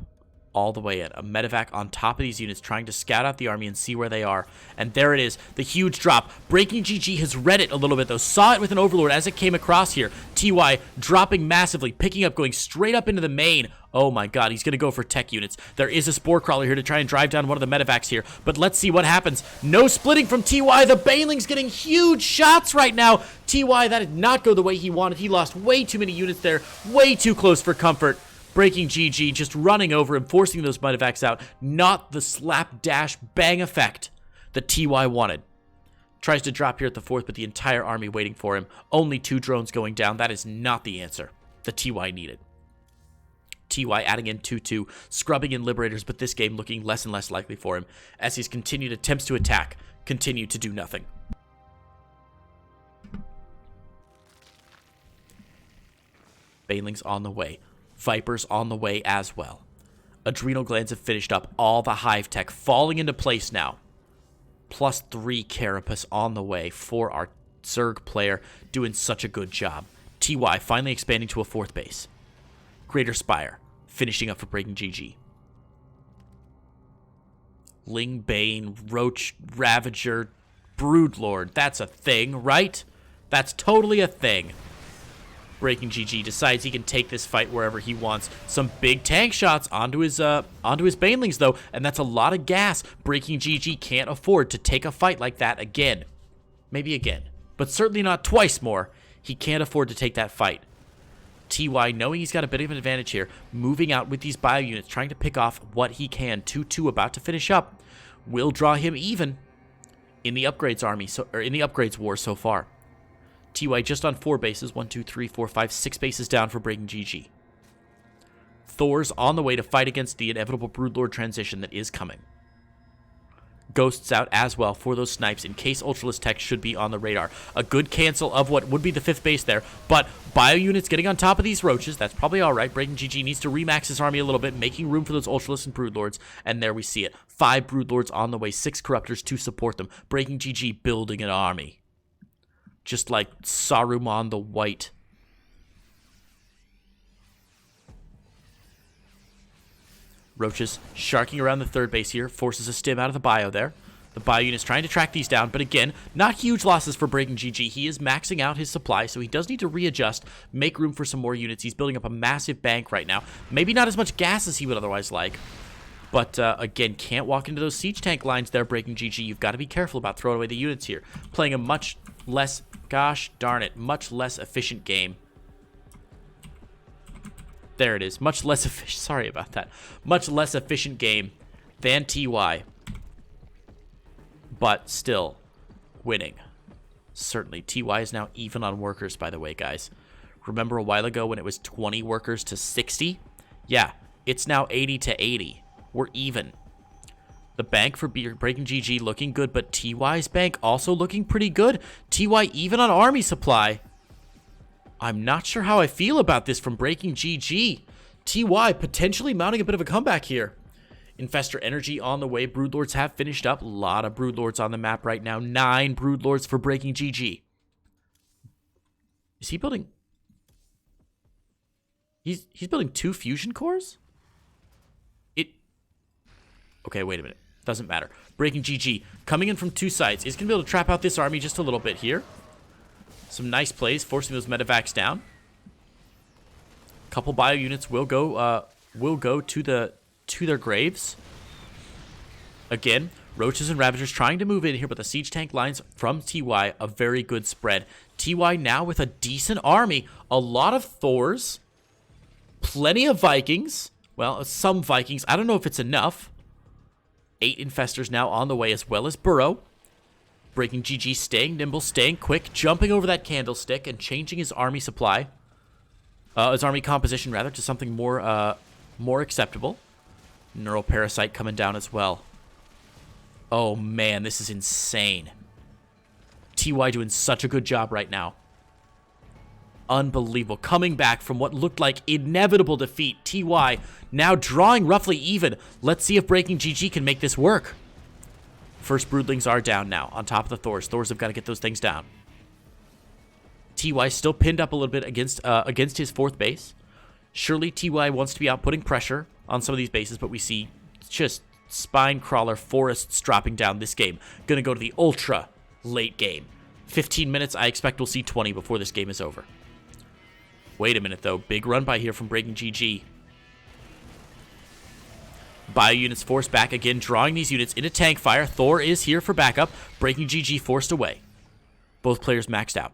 all the way in. A medevac on top of these units trying to scout out the army and see where they are. And there it is, the huge drop. Breaking GG has read it a little bit, though. Saw it with an Overlord as it came across here. TY dropping massively, picking up, going straight up into the main. Oh my god, he's going to go for tech units. There is a Spore Crawler here to try and drive down one of the medevacs here. But let's see what happens. No splitting from TY. The Baneling's getting huge shots right now. TY, that did not go the way he wanted. He lost way too many units there. Way too close for comfort. Breaking GG, just running over and forcing those medevacs out. Not the slapdash bang effect that TY wanted. Tries to drop here at the 4th, but the entire army waiting for him. Only 2 drones going down. That is not the answer that TY needed. TY adding in 2-2, scrubbing in Liberators, but this game looking less and less likely for him as his continued attempts to attack continue to do nothing. Baneling's on the way. Vipers on the way as well. Adrenal glands have finished up. All the hive tech falling into place now. +3 Carapace on the way for our Zerg player, doing such a good job. TY finally expanding to a 4th base. Greater Spire finishing up for Breaking GG. Ling Bane, Roach, Ravager, Broodlord. That's a thing, right? That's totally a thing. Breaking GG decides he can take this fight wherever he wants. Some big tank shots onto his Banelings, though, and that's a lot of gas. Breaking GG can't afford to take a fight like that again. Maybe again, but certainly not twice more. He can't afford to take that fight. TY, knowing he's got a bit of an advantage here, moving out with these bio units, trying to pick off what he can. 2-2 about to finish up. Will draw him even in the upgrades army, or in the upgrades war so far. TY just on 4 bases. 1, 2, 3, 4, 5, 6 bases down for Breaking GG. Thor's on the way to fight against the inevitable Broodlord transition that is coming. Ghosts out as well for those snipes in case Ultralisk Tech should be on the radar. A good cancel of what would be the 5th base there, but bio units getting on top of these roaches. That's probably all right. Breaking GG needs to remax his army a little bit, making room for those Ultralisks and Broodlords, and there we see it. 5 Broodlords on the way, 6 Corruptors to support them. Breaking GG building an army. Just like Saruman the White. Roaches sharking around the 3rd base here, forces a stim out of the bio there. The bio unit's trying to track these down, but again, not huge losses for Breaking GG. He is maxing out his supply, so he does need to readjust, make room for some more units. He's building up a massive bank right now. Maybe not as much gas as he would otherwise like, but again, can't walk into those siege tank lines there, Breaking GG. You've got to be careful about throwing away the units here. Playing a much less, gosh darn it, much less efficient game. There it is. Much less efficient. Sorry about that. Much less efficient game than TY. But still winning. Certainly. TY is now even on workers, by the way, guys. Remember a while ago when it was 20 workers to 60? Yeah, it's now 80 to 80. We're even. The bank for Breaking GG looking good, but TY's bank also looking pretty good. TY even on army supply. I'm not sure how I feel about this from Breaking GG. TY potentially mounting a bit of a comeback here. Infestor energy on the way. Broodlords have finished up. A lot of Broodlords on the map right now. 9 Broodlords for Breaking GG. Is he building... He's building 2 fusion cores? Okay, wait a minute. Doesn't matter. Breaking GG coming in from 2 sides. Is going to be able to trap out this army just a little bit here. Some nice plays, forcing those medevacs down. Couple bio units will go to their graves. Again, Roaches and Ravagers trying to move in here, but the siege tank lines from TY, a very good spread. TY now with a decent army. A lot of Thors. Plenty of Vikings. Well, some Vikings. I don't know if it's enough. 8 Infestors now on the way, as well as Burrow. Breaking GG staying nimble, staying quick, jumping over that candlestick and changing his army supply. His army composition, rather, to something more acceptable. Neuroparasite coming down as well. Oh, man, this is insane. TY doing such a good job right now. Unbelievable. Coming back from what looked like inevitable defeat. TY now drawing roughly even. Let's see if Breaking GG can make this work. First Broodlings are down now, on top of the Thors. Thors have got to get those things down. TY still pinned up a little bit against his 4th base. Surely TY wants to be out putting pressure on some of these bases, but we see just spine crawler forests dropping down this game. Gonna go to the ultra late game. 15 minutes, I expect we'll see 20 before this game is over. Wait a minute, though. Big run by here from Breaking GG. Bio units forced back again, drawing these units into tank fire. Thor is here for backup. Breaking GG forced away. Both players maxed out.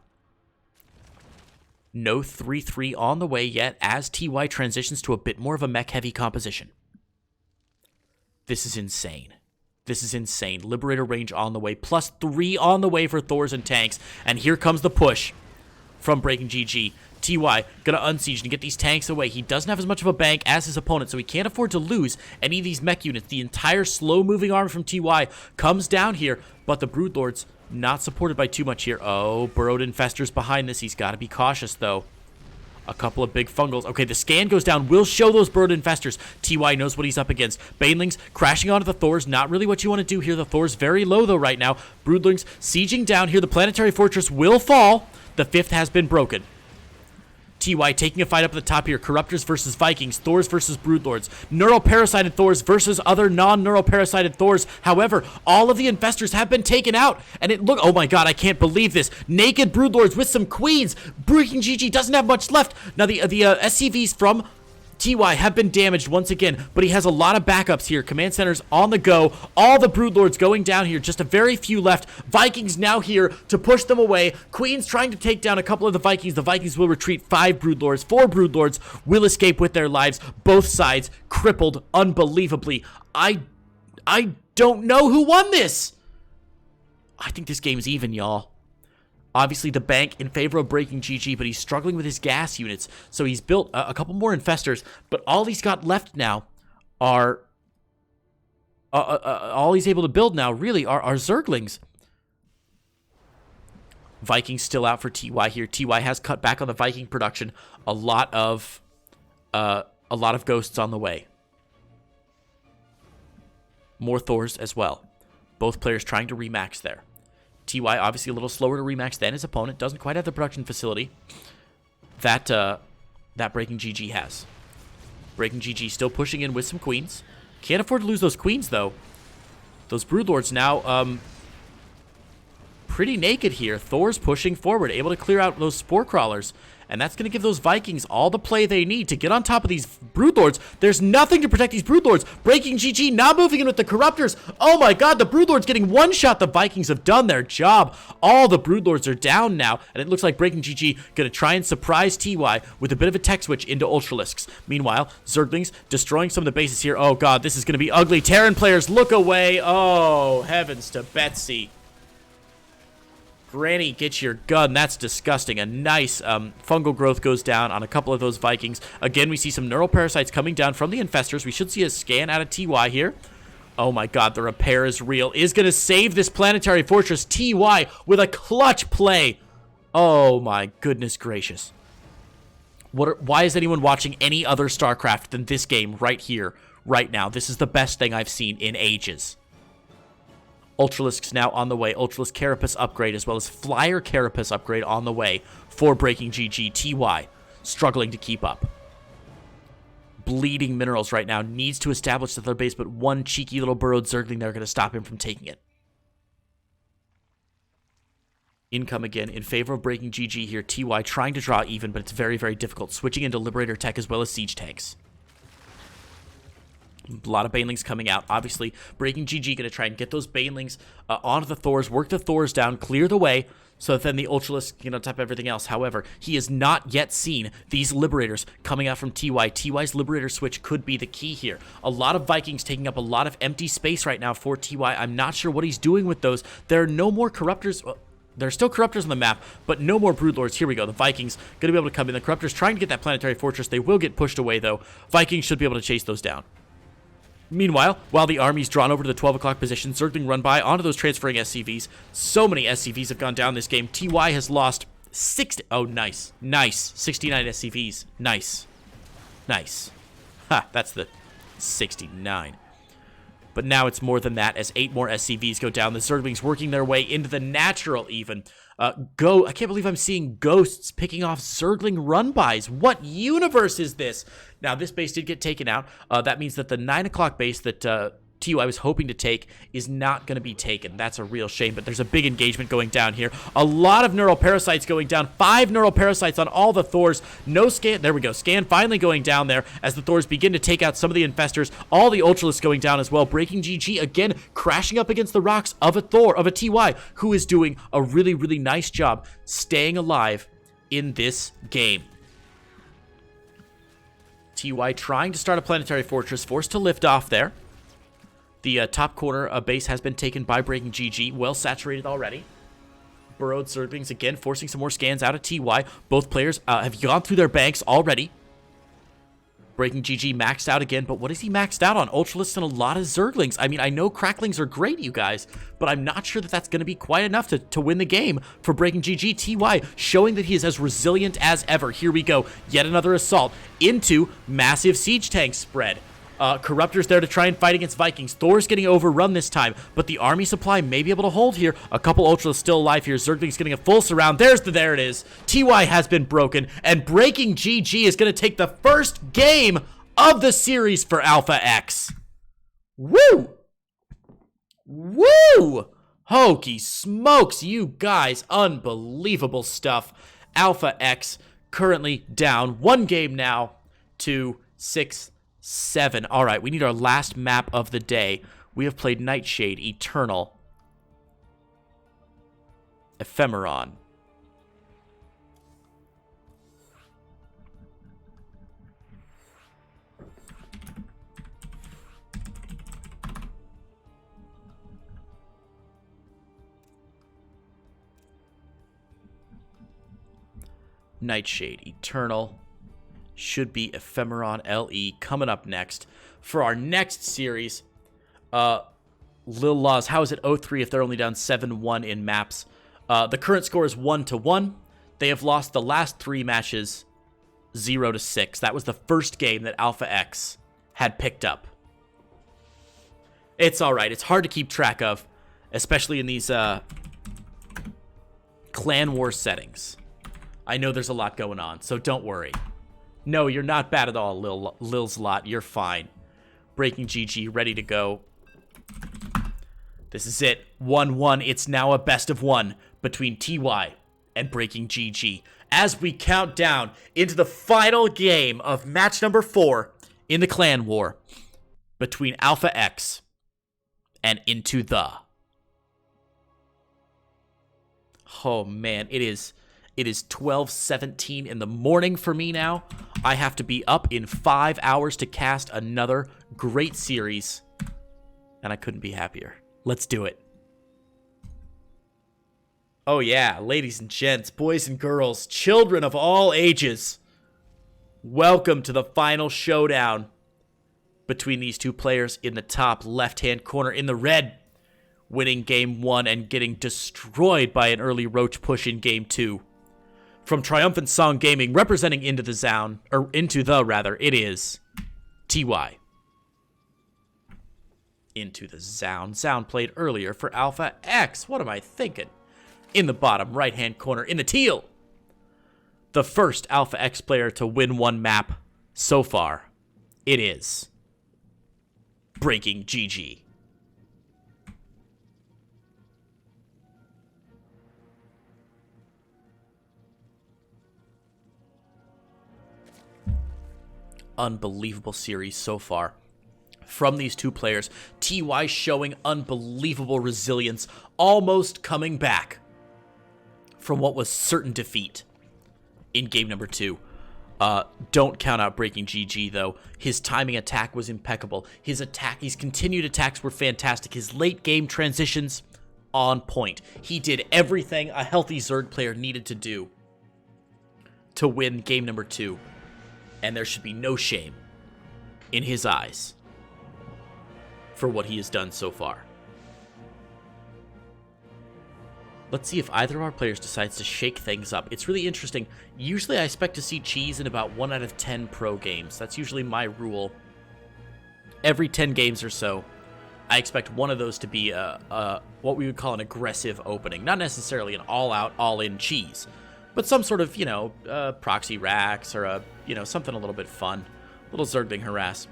No 3-3 on the way yet as TY transitions to a bit more of a mech-heavy composition. This is insane. This is insane. Liberator range on the way. +3 on the way for Thors and tanks. And here comes the push from Breaking GG. TY gonna unsiege and get these tanks away. He doesn't have as much of a bank as his opponent, so he can't afford to lose any of these mech units. The entire slow-moving army from TY comes down here, but the Broodlords not supported by too much here. Oh, Burrowed Infestors behind this. He's got to be cautious, though. A couple of big fungals. Okay, the scan goes down. Will show those Burrowed Infestors. TY knows what he's up against. Banelings crashing onto the Thors. Not really what you want to do here. The Thors very low, though, right now. Broodlings sieging down here. The Planetary Fortress will fall. The 5th has been broken. TY taking a fight up at the top here. Corruptors versus Vikings. Thors versus Broodlords. Neuroparasited Thors versus other non-neuroparasited Thors. However, all of the Infestors have been taken out. And it look... Oh my god, I can't believe this. Naked Broodlords with some Queens. Breaking GG doesn't have much left. Now, the SCVs from TY have been damaged once again, but he has a lot of backups here. Command centers on the go. All the Broodlords going down here. Just a very few left. Vikings now here to push them away. Queens trying to take down a couple of the Vikings. The Vikings will retreat. 5 Broodlords. 4 Broodlords will escape with their lives. Both sides crippled unbelievably. I don't know who won this. I think this game's even, y'all. Obviously, the bank in favor of Breaking GG, but he's struggling with his gas units. So he's built a couple more Infestors, but all he's got left now are all he's able to build now really are Zerglings. Vikings still out for TY here. TY has cut back on the Viking production. A lot of ghosts on the way. More Thors as well. Both players trying to remax there. TY obviously a little slower to remax than his opponent. Doesn't quite have the production facility that Breaking GG has. Breaking GG still pushing in with some queens. Can't afford to lose those queens though. Those Broodlords now pretty naked here. Thor's pushing forward, able to clear out those Spore Crawlers. And that's going to give those Vikings all the play they need to get on top of these Broodlords. There's nothing to protect these Broodlords. Breaking GG now moving in with the Corruptors. Oh my god, the Broodlords getting one shot. The Vikings have done their job. All the Broodlords are down now. And it looks like Breaking GG going to try and surprise TY with a bit of a tech switch into Ultralisks. Meanwhile, Zerglings destroying some of the bases here. Oh god, this is going to be ugly. Terran players look away. Oh, heavens to Betsy. Granny, get your gun. That's disgusting. A nice fungal growth goes down on a couple of those Vikings. Again, we see some neural parasites coming down from the infestors. We should see a scan out of TY here. Oh my god, the repair is real. Is going to save this planetary fortress. TY with a clutch play. Oh my goodness gracious. Why is anyone watching any other StarCraft than this game right here, right now? This is the best thing I've seen in ages. Ultralisks now on the way. Ultralisk Carapace upgrade as well as Flyer Carapace upgrade on the way for Breaking GG. TY struggling to keep up. Bleeding Minerals right now. Needs to establish their base, but one cheeky little burrowed Zergling there going to stop him from taking it. Income again in favor of Breaking GG here. TY trying to draw even, but it's very, very difficult. Switching into Liberator tech as well as Siege tanks. A lot of Banelings coming out. Obviously, Breaking GG going to try and get those Banelings onto the Thors, work the Thors down, clear the way, so that then the Ultralisk can tap everything else. However, he has not yet seen these Liberators coming out from TY. TY's Liberator switch could be the key here. A lot of Vikings taking up a lot of empty space right now for TY. I'm not sure what he's doing with those. There are no more Corruptors. There are still Corruptors on the map, but no more Broodlords. Here we go. The Vikings going to be able to come in. The Corruptors trying to get that planetary fortress. They will get pushed away, though. Vikings should be able to chase those down. Meanwhile, while the army's drawn over to the 12 o'clock position, Zergling run by onto those transferring SCVs. So many SCVs have gone down this game. TY has lost 60. Oh, nice. Nice. 69 SCVs. Nice. Nice. Ha, that's the 69. But now it's more than that as 8 more SCVs go down. The Zerglings working their way into the natural even. I can't believe I'm seeing ghosts picking off Zergling run-bys. What universe is this? Now, this base did get taken out. That means that the 9 o'clock base that TY was hoping to take is not going to be taken. That's a real shame, but there's a big engagement going down here. A lot of neural parasites going down. 5 neural parasites on all the Thors. No scan. There we go. Scan finally going down there as the Thors begin to take out some of the infestors. All the Ultralisks going down as well. Breaking GG again, crashing up against the rocks of a Thor, of a TY, who is doing a really, really nice job staying alive in this game. TY trying to start a planetary fortress, forced to lift off there. The top corner base has been taken by Breaking GG. Well saturated already. Burrowed Zerglings again, forcing some more scans out of TY. Both players have gone through their banks already. Breaking GG maxed out again, but what is he maxed out on? Ultralisks and a lot of Zerglings. I mean, I know Cracklings are great, you guys, but I'm not sure that that's going to be quite enough to win the game for Breaking GG. TY showing that he is as resilient as ever. Here we go. Yet another assault into massive siege tank spread. Corruptors there to try and fight against Vikings. Thor's getting overrun this time, but the army supply may be able to hold here. A couple Ultras still alive here. Zergling's getting a full surround. There it is. TY has been broken, and Breaking GG is going to take the first game of the series for Alpha X. Woo! Woo! Hokey smokes, you guys. Unbelievable stuff. Alpha X currently down 1 game now to 6-7. All right, we need our last map of the day. We have played Nightshade, Eternal, Ephemeron. Nightshade, Eternal. Should be Ephemeron LE coming up next. For our next series, Lil Laws, how is it 0-3 if they're only down 7-1 in maps? The current score is 1-1. They have lost the last 3 matches 0-6. That was the first game that Alpha X had picked up. It's alright. It's hard to keep track of, especially in these clan war settings. I know there's a lot going on, so don't worry. No, you're not bad at all, Lil's Lot. You're fine. Breaking GG, ready to go. This is it. 1-1. It's now a best of 1 between TY and Breaking GG. As we count down into the final game of match number 4 in the clan war between Alpha X and Into The. Oh man, it is 12:17 in the morning for me now. I have to be up in 5 hours to cast another great series, and I couldn't be happier. Let's do it. Oh yeah, ladies and gents, boys and girls, children of all ages, welcome to the final showdown between these two players in the top left-hand corner in the red, winning game 1 and getting destroyed by an early roach push in game 2. From Triumphant Song Gaming, representing Into The, it is TY. Into the Zound. Zound played earlier for Alpha X. What am I thinking? In the bottom right-hand corner, in the teal, the first Alpha X player to win one map so far, it is Breaking GG. Unbelievable series so far from these two players. TY showing unbelievable resilience, almost coming back from what was certain defeat in game number 2. Don't count out Breaking GG, though. His timing attack was impeccable. His continued attacks were fantastic. His late game transitions, on point. He did everything a healthy Zerg player needed to do to win game number 2. And there should be no shame in his eyes for what he has done so far. Let's see if either of our players decides to shake things up. It's really interesting. Usually I expect to see cheese in about 1 out of 10 pro games. That's usually my rule. Every 10 games or so, I expect one of those to be what we would call an aggressive opening. Not necessarily an all-out, all-in cheese, but some sort of, proxy racks or something a little bit fun. A little Zergling harass.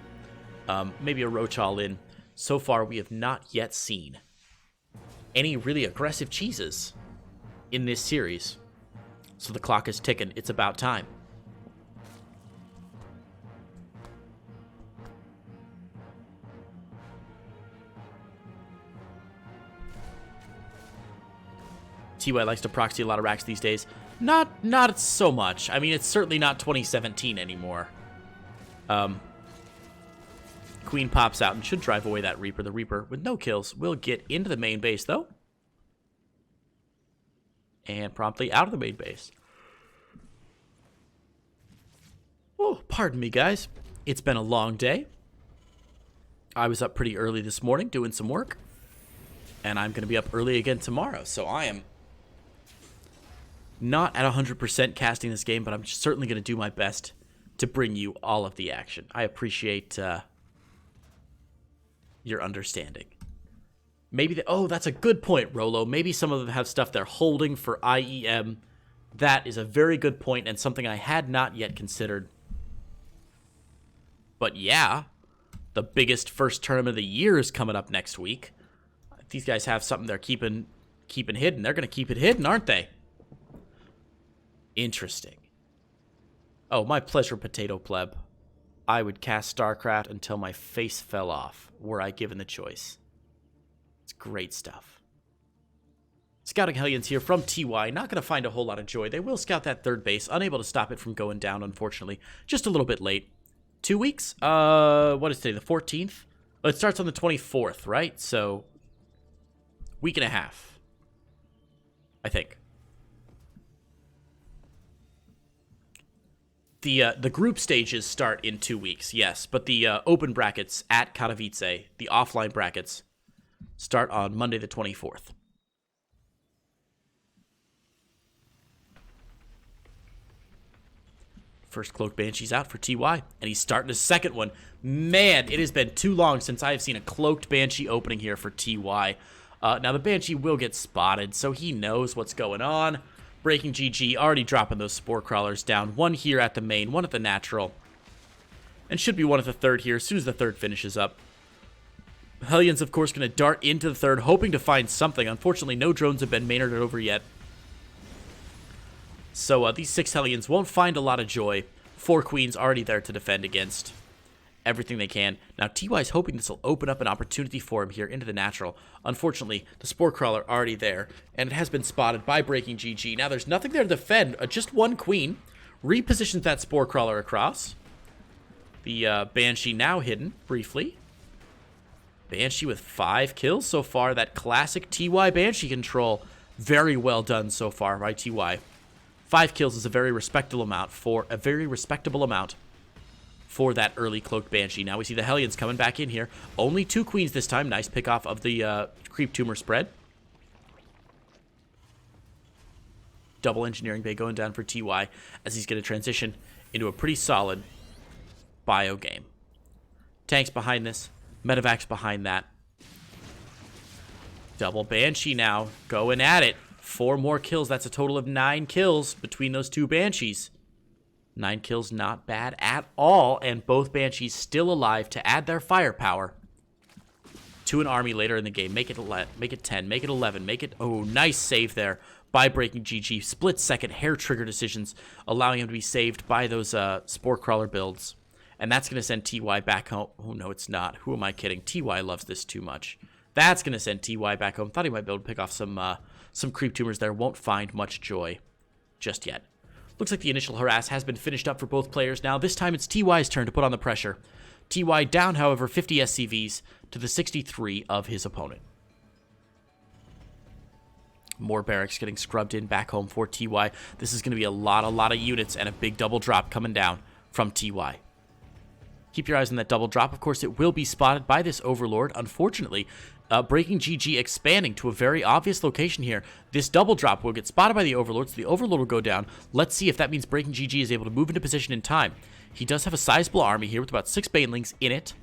Maybe a roach all-in. So far, we have not yet seen any really aggressive cheeses in this series. So the clock is ticking. It's about time. TY likes to proxy a lot of racks these days. Not so much. I mean, it's certainly not 2017 anymore. Queen pops out and should drive away that Reaper. The Reaper, with no kills, will get into the main base, though. And promptly out of the main base. Oh, pardon me, guys. It's been a long day. I was up pretty early this morning doing some work. And I'm going to be up early again tomorrow. So I am not at 100% casting this game, but I'm certainly going to do my best to bring you all of the action. I appreciate your understanding. Maybe that's a good point, Rolo. Maybe some of them have stuff they're holding for IEM. That is a very good point and something I had not yet considered. But yeah, the biggest first tournament of the year is coming up next week. If these guys have something they're keeping hidden, they're going to keep it hidden, aren't they? Interesting. Oh, my pleasure, Potato Pleb. I would cast StarCraft until my face fell off, were I given the choice. It's great stuff. Scouting Hellions here from TY. Not going to find a whole lot of joy. They will scout that third base. Unable to stop it from going down, unfortunately. Just a little bit late. 2 weeks? What is today? The 14th? Well, it starts on the 24th, right? So, week and a half. I think. The group stages start in 2 weeks, yes, but the open brackets at Katowice, the offline brackets, start on Monday the 24th. First Cloaked Banshee's out for TY, and he's starting his second one. Man, it has been too long since I've seen a Cloaked Banshee opening here for TY. Now, the Banshee will get spotted, so he knows what's going on. Breaking GG already dropping those Spore Crawlers down. One here at the main, one at the natural. And should be one at the third here as soon as the third finishes up. Hellions, of course, going to dart into the third, hoping to find something. Unfortunately, no drones have been mainerded over yet. So these 6 Hellions won't find a lot of joy. 4 Queens already there to defend against everything they can. Now, TY's hoping this will open up an opportunity for him here into the natural. Unfortunately, the Spore Crawler already there, and it has been spotted by Breaking GG. Now, there's nothing there to defend. Just 1 Queen. Repositions that Spore Crawler across. The Banshee now hidden, briefly. Banshee with 5 kills so far. That classic TY Banshee control. Very well done so far by TY. 5 kills is a very respectable amount for that early Cloaked Banshee. Now we see the Hellions coming back in here. Only 2 Queens this time. Nice pick off of the Creep Tumor spread. Double Engineering Bay going down for TY as he's going to transition into a pretty solid bio game. Tanks behind this. Medevacs behind that. Double Banshee now going at it. 4 more kills. That's a total of 9 kills between those 2 Banshees. 9 kills, not bad at all. And both Banshees still alive to add their firepower to an army later in the game. Make it 10, make it 11, make it... Oh, nice save there by Breaking GG. Split-second hair trigger decisions, allowing him to be saved by those Spore Crawler builds. And that's going to send TY back home. Oh, no, it's not. Who am I kidding? TY loves this too much. That's going to send TY back home. Thought he might be able to pick off some Creep Tumors there. Won't find much joy just yet. Looks like the initial harass has been finished up for both players now. This time it's TY's turn to put on the pressure. TY down, however, 50 SCVs to the 63 of his opponent. More barracks getting scrubbed in back home for TY. This is going to be a lot of units and a big double drop coming down from TY. Keep your eyes on that double drop. Of course, it will be spotted by this Overlord. Unfortunately, Breaking GG expanding to a very obvious location here. This double drop will get spotted by the Overlord, so the Overlord will go down. Let's see if that means Breaking GG is able to move into position in time. He does have a sizable army here with about 6 Banelings in it.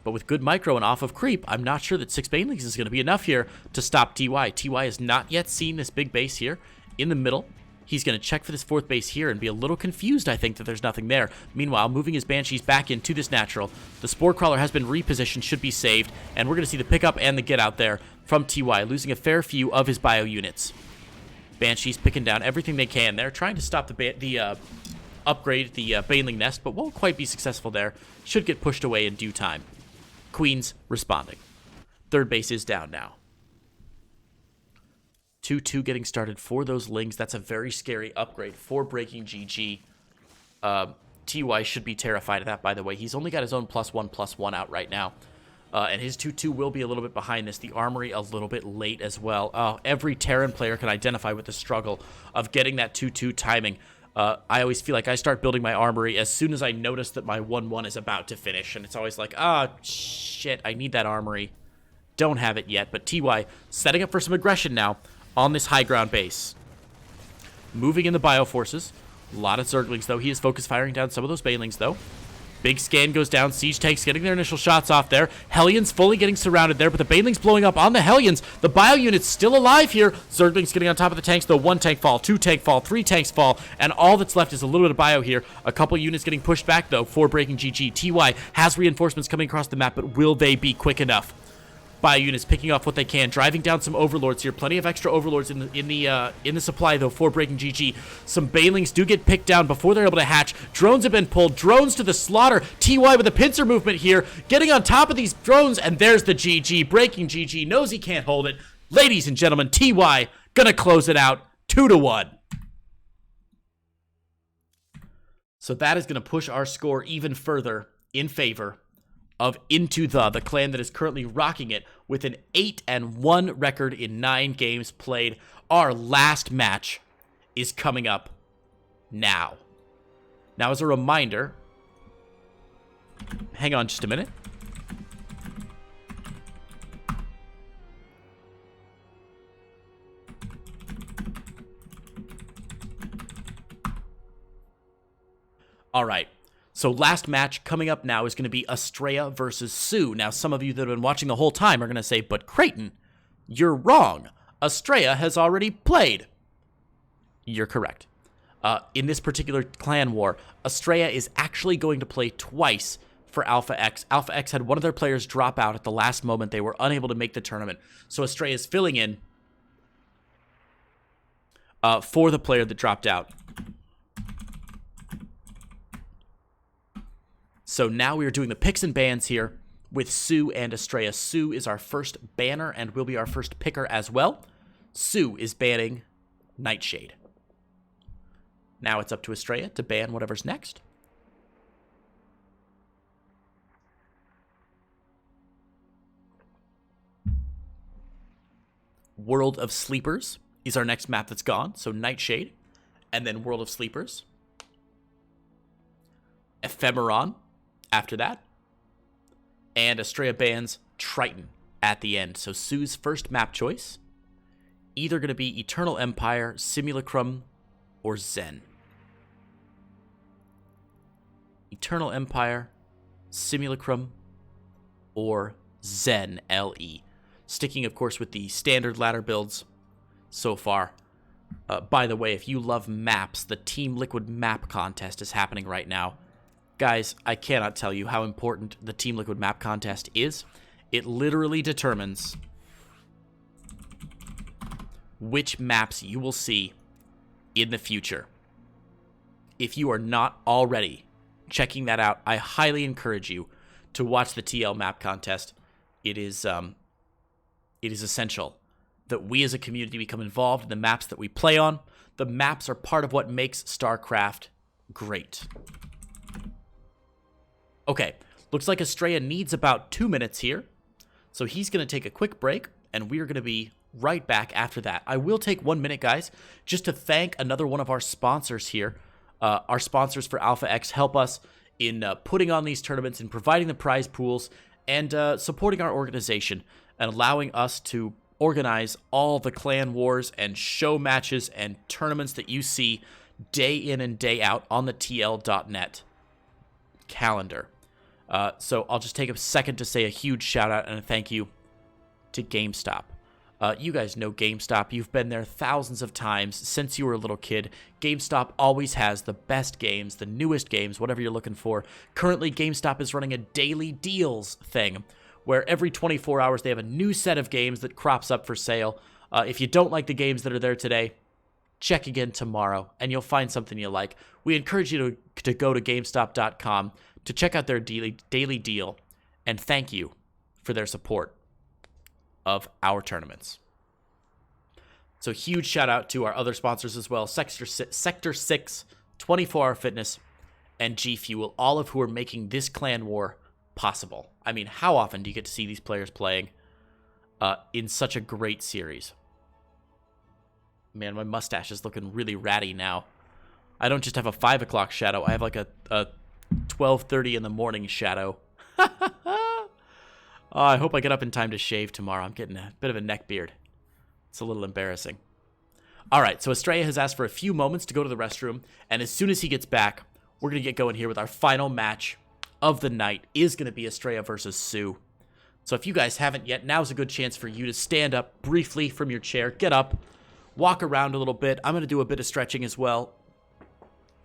But with good micro and off of creep, I'm not sure that 6 Banelings is going to be enough here to stop TY. TY has not yet seen this big base here in the middle. He's going to check for this 4th base here and be a little confused, I think, that there's nothing there. Meanwhile, moving his Banshees back into this natural. The Spore Crawler has been repositioned, should be saved, and we're going to see the pickup and the get out there from TY, losing a fair few of his bio units. Banshees picking down everything they can there, trying to stop the upgrade, the Baneling Nest, but won't quite be successful there. Should get pushed away in due time. Queens responding. 3rd base is down now. 2-2 getting started for those Lings. That's a very scary upgrade for Breaking GG. TY should be terrified of that, by the way. He's only got his own +1/+1 out right now. And his 2-2 will be a little bit behind this. The Armory a little bit late as well. Every Terran player can identify with the struggle of getting that 2-2 timing. I always feel like I start building my Armory as soon as I notice that my 1-1 is about to finish. And it's always like, shit, I need that Armory. Don't have it yet. But TY setting up for some aggression now on this high ground base. Moving in the Bioforces. A lot of Zerglings, though. He is focus firing down some of those Banelings, though. Big scan goes down. Siege tanks getting their initial shots off there. Hellions fully getting surrounded there, but the Banelings blowing up on the Hellions. The bio unit's still alive here. Zerglings getting on top of the tanks, though. 1 tank fall, 2 tank fall, 3 tanks fall, and all that's left is a little bit of bio here. A couple units getting pushed back, though, for Breaking GG. TY has reinforcements coming across the map, but will they be quick enough? Bio units picking off what they can, driving down some Overlords here. Plenty of extra Overlords in the supply, though, for Breaking GG. Some Banelings do get picked down before they're able to hatch. Drones have been pulled. Drones to the slaughter. TY with a pincer movement here, getting on top of these drones, and there's the GG. Breaking GG knows he can't hold it. Ladies and gentlemen, TY gonna close it out 2-1. So that is gonna push our score even further in favor of the clan that is currently rocking it with an 8-1 record in 9 games played. Our last match is coming up now. Now, as a reminder, hang on just a minute. All right. So last match coming up now is going to be Estrella versus Sue. Now, some of you that have been watching the whole time are going to say, but Creighton, you're wrong. Estrella has already played. You're correct. In this particular clan war, Estrella is actually going to play twice for Alpha X. Alpha X had one of their players drop out at the last moment. They were unable to make the tournament. So Estrella is filling in for the player that dropped out. So now we are doing the picks and bans here with Sue and Estrella. Sue is our first banner and will be our first picker as well. Sue is banning Nightshade. Now it's up to Estrella to ban whatever's next. World of Sleepers is our next map that's gone. So Nightshade, and then World of Sleepers. Ephemeron after that. And Estrella bans Triton at the end. So Sue's first map choice, either going to be Eternal Empire, Simulacrum, or Zen. Eternal Empire, Simulacrum, or Zen, LE. Sticking, of course, with the standard ladder builds so far. By the way, if you love maps, the Team Liquid map contest is happening right now. Guys, I cannot tell you how important the Team Liquid map contest is. It literally determines which maps you will see in the future. If you are not already checking that out, I highly encourage you to watch the TL map contest. It is essential that we as a community become involved in the maps that we play on. The maps are part of what makes StarCraft great. Okay, looks like Estrella needs about 2 minutes here. So he's going to take a quick break, and we're going to be right back after that. I will take 1 minute, guys, just to thank another one of our sponsors here. Our sponsors for Alpha X help us in putting on these tournaments and providing the prize pools and supporting our organization and allowing us to organize all the clan wars and show matches and tournaments that you see day in and day out on the TL.net calendar. So I'll just take a second to say a huge shout out and a thank you to GameStop. You guys know GameStop. You've been there thousands of times since you were a little kid. GameStop always has the best games, the newest games, whatever you're looking for. Currently, GameStop is running a daily deals thing where every 24 hours they have a new set of games that crops up for sale. If you don't like the games that are there today, check again tomorrow and you'll find something you like. We encourage you to go to GameStop.com to check out their daily deal, and thank you for their support of our tournaments. So huge shout out to our other sponsors as well, Sector 6, 24 Hour Fitness, and G Fuel, all of who are making this clan war possible. I mean, how often do you get to see these players playing in such a great series? Man, my mustache is looking really ratty now. I don't just have a 5 o'clock shadow, I have like a 12:30 in the morning shadow. I hope I get up in time to shave tomorrow. I'm getting a bit of a neck beard. It's a little embarrassing. All right, so Estrella has asked for a few moments to go to the restroom, and as soon as he gets back, we're going to get going here with our final match of the night. Is going to be Estrella versus Sue. So if you guys haven't yet, now's a good chance for you to stand up briefly from your chair, get up, walk around a little bit. I'm going to do a bit of stretching as well.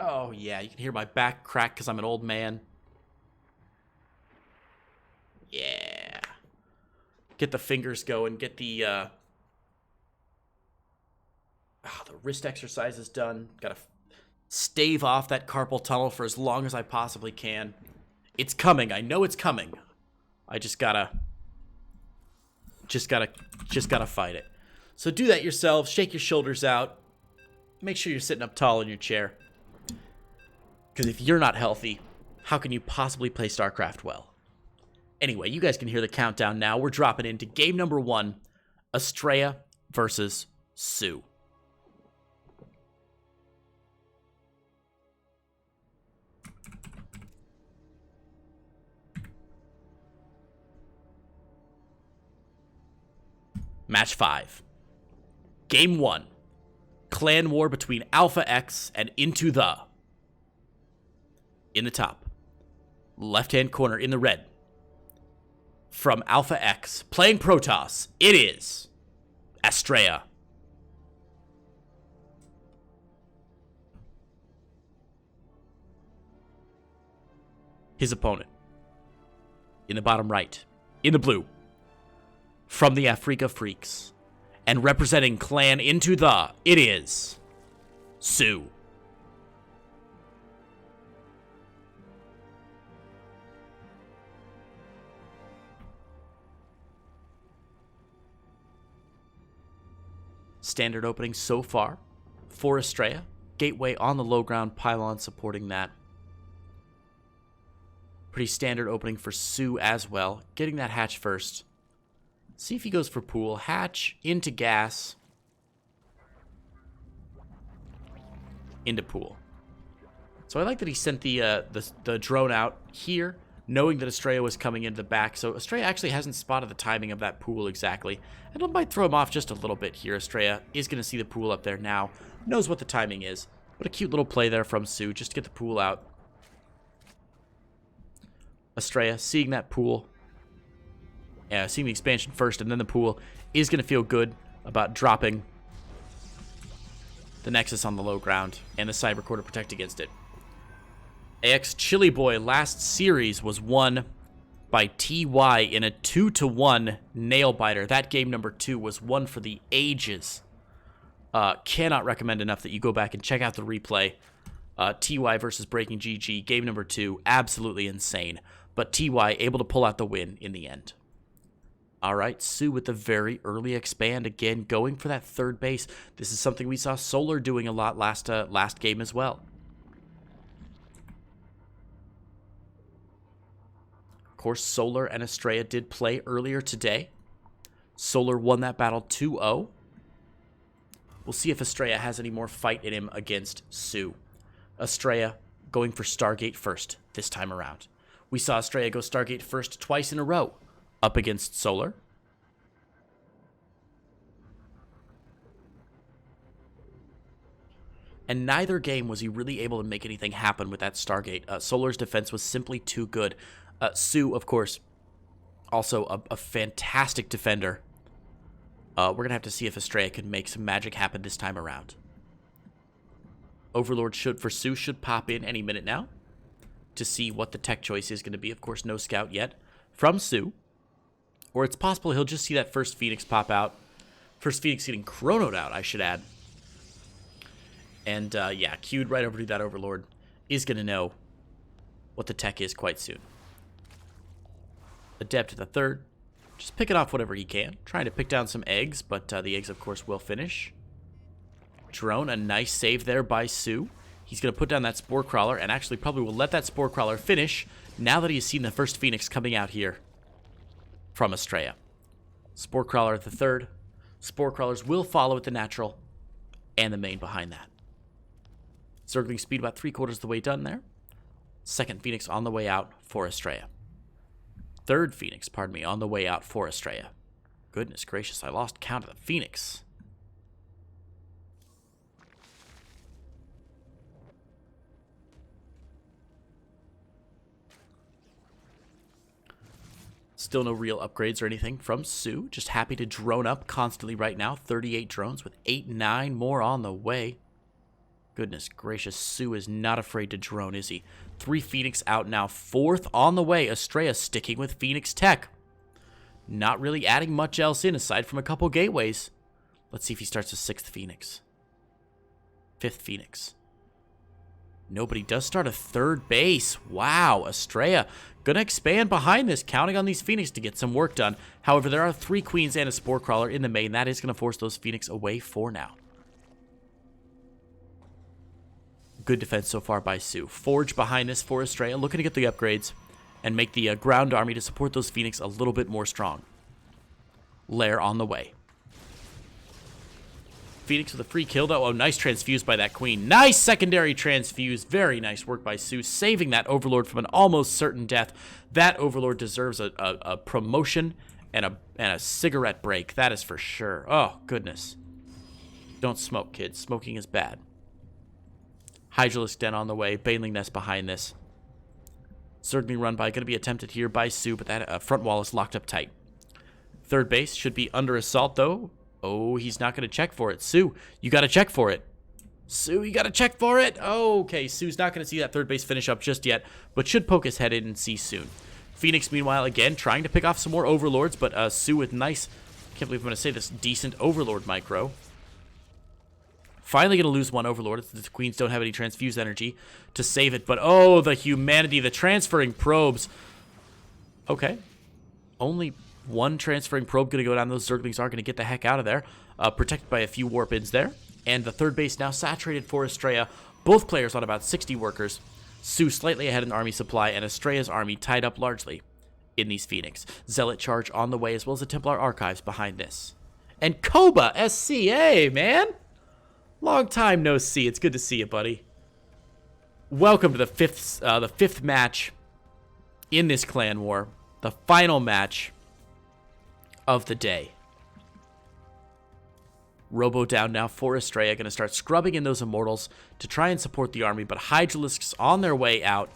Oh, yeah, you can hear my back crack because I'm an old man. Yeah. Get the fingers going. Get the wrist exercises done. Got to stave off that carpal tunnel for as long as I possibly can. It's coming. I know it's coming. I just gotta fight it. So do that yourselves. Shake your shoulders out. Make sure you're sitting up tall in your chair. Because if you're not healthy, how can you possibly play StarCraft well? Anyway, you guys can hear the countdown now. We're dropping into game number 1, Estrella versus Sue. Match 5. Game 1. Clan war between Alpha X and Into The. In the top. Left-hand corner in the red. From Alpha X, playing Protoss, it is Estrella. His opponent. In the bottom right. In the blue. From the Afrika Freaks. And representing Clan Into The, it is Sue. Standard opening so far for Estrella. Gateway on the low ground, pylon supporting that. Pretty standard opening for Sue as well. Getting that hatch first. See if he goes for pool. Hatch into gas. Into pool. So I like that he sent the drone out here, knowing that Estrella was coming into the back. So Estrella actually hasn't spotted the timing of that pool exactly. And it might throw him off just a little bit here. Estrella is going to see the pool up there now. Knows what the timing is. What a cute little play there from Sue, just to get the pool out. Estrella seeing that pool. Yeah, seeing the expansion first and then the pool is going to feel good about dropping the Nexus on the low ground and the Cyber Core to protect against it. AX Chili Boy last series was won by TY in a 2-1 nail biter. That game number 2 was one for the ages. Cannot recommend enough that you go back and check out the replay. TY versus Breaking GG, game number 2, absolutely insane. But TY able to pull out the win in the end. All right, Sue with the very early expand again, going for that third base. This is something we saw Solar doing a lot last game as well. Of course, Solar and Estrella did play earlier today. Solar won that battle 2-0. We'll see if Estrella has any more fight in him against Sue. Estrella going for Stargate first this time around. We saw Estrella go Stargate first twice in a row up against Solar. And neither game was he really able to make anything happen with that Stargate. Solar's defense was simply too good. Sue, of course, also a fantastic defender. We're going to have to see if Estrella can make some magic happen this time around. Overlord for Sue should pop in any minute now to see what the tech choice is going to be. Of course, no scout yet from Sue. Or it's possible he'll just see that first Phoenix pop out. First Phoenix getting chronoed out, I should add. And, yeah, queued right over to that Overlord is going to know what the tech is quite soon. Adept to the third. Just picking off whatever he can. Trying to pick down some eggs, but the eggs, of course, will finish. Drone, a nice save there by Sue. He's going to put down that Spore Crawler and actually probably will let that Spore Crawler finish now that he's seen the first Phoenix coming out here from Estrella. Spore Crawler at the third. Spore Crawlers will follow at the natural and the main behind that. Circling speed about 3/4 of the way done there. Second Phoenix on the way out for Estrella. Third Phoenix, pardon me, on the way out for Estrella. Goodness gracious, I lost count of the Phoenix. Still no real upgrades or anything from Sue. Just happy to drone up constantly right now. 38 drones with 9 more on the way. Goodness gracious, Sue is not afraid to drone, is he? 3 Phoenix out now. 4th on the way. Estrella sticking with Phoenix Tech. Not really adding much else in aside from a couple gateways. Let's see if he starts with 6th Phoenix. 5th Phoenix. Nobody does start a 3rd base. Wow, Estrella gonna expand behind this, counting on these Phoenix to get some work done. However, there are 3 Queens and a Spore Crawler in the main. That is gonna force those Phoenix away for now. Good defense so far by Sue. Forge behind this for Estrella, looking to get the upgrades and make the ground army to support those Phoenix a little bit more strong. Lair on the way. Phoenix with a free kill, though. Oh, nice transfuse by that Queen. Nice secondary transfuse. Very nice work by Sue, saving that Overlord from an almost certain death. That Overlord deserves a promotion and a cigarette break. That is for sure. Oh, goodness. Don't smoke, kids. Smoking is bad. Hydralisk Den on the way. Baneling Nest behind this. Zergling run by. Going to be attempted here by Sue, but that front wall is locked up tight. Third base should be under assault, though. Oh, he's not going to check for it. Sue, you got to check for it. Sue, you got to check for it. Oh, okay, Sue's not going to see that third base finish up just yet, but should poke his head in and see soon. Phoenix, meanwhile, again, trying to pick off some more Overlords, but Sue with nice, can't believe I'm going to say this, decent Overlord micro. Finally going to lose one Overlord. The Queens don't have any transfuse energy to save it, but oh, the humanity, the transferring probes. Okay, only one transferring probe going to go down. Those Zerglings are going to get the heck out of there. Protected by a few warp-ins there. And the third base now saturated for Estrella. Both players on about 60 workers. Sue slightly ahead in the army supply, and Estrella's army tied up largely in these Phoenix. Zealot charge on the way, as well as the Templar Archives behind this. And Koba, SCA, man! Long time no see. It's good to see you, buddy. Welcome to the fifth match in this clan war. The final match of the day. Robo down now for Estrella, going to start scrubbing in those Immortals to try and support the army, but Hydralisks on their way out.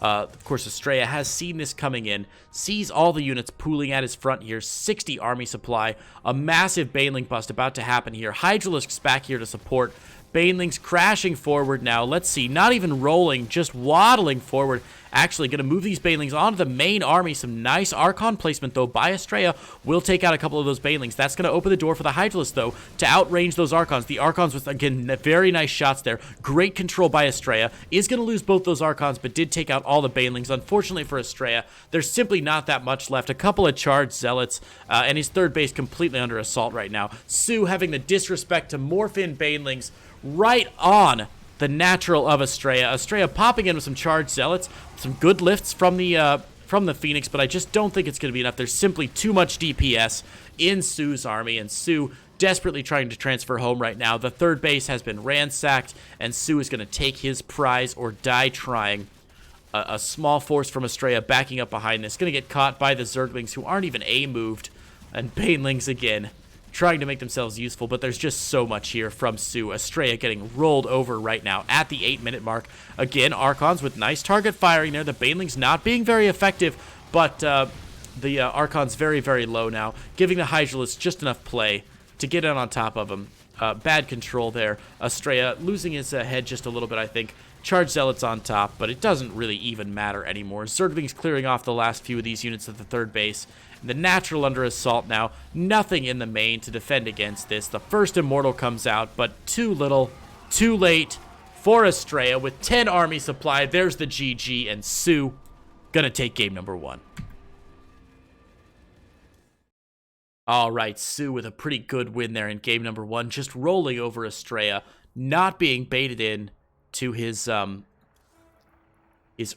Of course, Estrella has seen this coming in, sees all the units pooling at his front here, 60 army supply, a massive Baneling bust about to happen here. Hydralisks back here to support. Banelings crashing forward now. Let's see, not even rolling, just waddling forward. Actually going to move these Banelings onto the main army. Some nice Archon placement, though, by Estrella. Will take out a couple of those Banelings. That's going to open the door for the Hydralisk, though, to outrange those Archons. The Archons with, again, very nice shots there. Great control by Estrella. Is going to lose both those Archons, but did take out all the Banelings. Unfortunately for Estrella, there's simply not that much left. A couple of charged Zealots, and his third base completely under assault right now. Sue having the disrespect to morph in Banelings right on the natural of Estrella. Estrella popping in with some charged Zealots, some good lifts from the Phoenix, but I just don't think it's going to be enough. There's simply too much DPS in Sue's army, and Sue desperately trying to transfer home right now. The third base has been ransacked, and Sue is going to take his prize or die trying. A small force from Estrella backing up behind this. Going to get caught by the Zerglings, who aren't even A-moved, and Banelings again trying to make themselves useful, but there's just so much here from Sue. Estrella getting rolled over right now at the 8-minute mark. Again, Archons with nice target firing there. The Banelings not being very effective, but the Archons very, very low now, giving the Hydralisk just enough play to get in on top of him. Bad control there. Estrella losing his head just a little bit, I think. Charged Zealots on top, but it doesn't really even matter anymore. Zerglings clearing off the last few of these units at the third base. The natural under assault now. Nothing in the main to defend against this. The first Immortal comes out, but too little, too late for Estrella. With 10 army supply, there's the GG, and Sue gonna take game number 1. All right, Sue with a pretty good win there in game number 1, just rolling over Estrella, not being baited in to his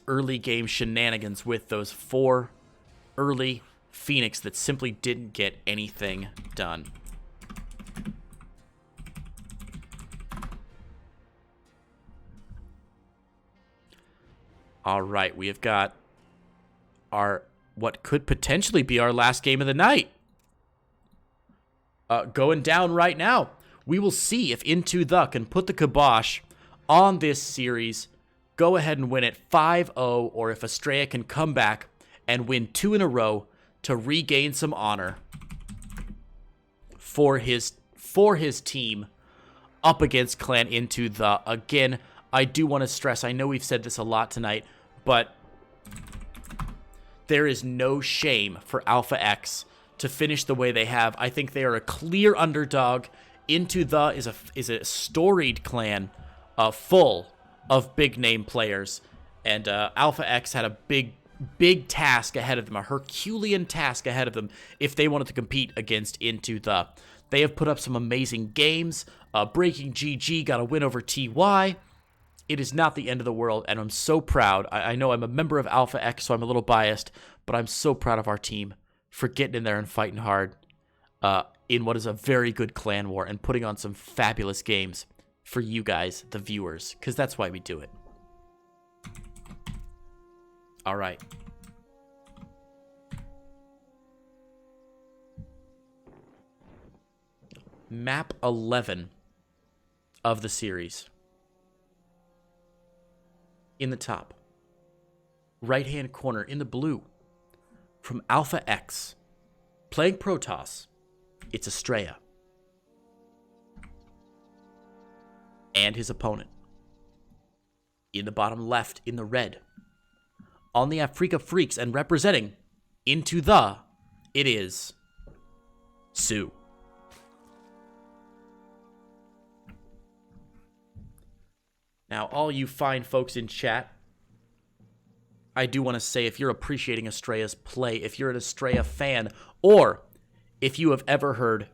early game shenanigans with those 4 early Phoenix that simply didn't get anything done. All right, we have got our what could potentially be our last game of the night going down right now. We will see if IntoThe can put the kibosh on this series, go ahead and win it 5-0, or if Estrella can come back and win 2 in a row to regain some honor for his team up against Clan IntoThe. Again, I do want to stress, I know we've said this a lot tonight, but there is no shame for Alpha X to finish the way they have. I think they are a clear underdog. IntoThe is a storied clan, full of big name players, and Alpha X had a big task ahead of them, a Herculean task ahead of them if they wanted to compete against IntoThe. They have put up some amazing games. Breaking GG got a win over TY. It is not the end of the world, and I'm so proud. I know I'm a member of Alpha X, so I'm a little biased, but I'm so proud of our team for getting in there and fighting hard in what is a very good clan war and putting on some fabulous games for you guys, the viewers, because that's why we do it. All right. map 11 of the series. In the top right-hand corner, in the blue, from Alpha X, playing Protoss, it's Estrella. And his opponent. In the bottom left, in the red, on the Afrika Freaks, and representing Into The, it is Sue. Now, all you fine folks in chat, I do want to say, if you're appreciating Estrella's play, if you're an Estrella fan, or if you have ever heard,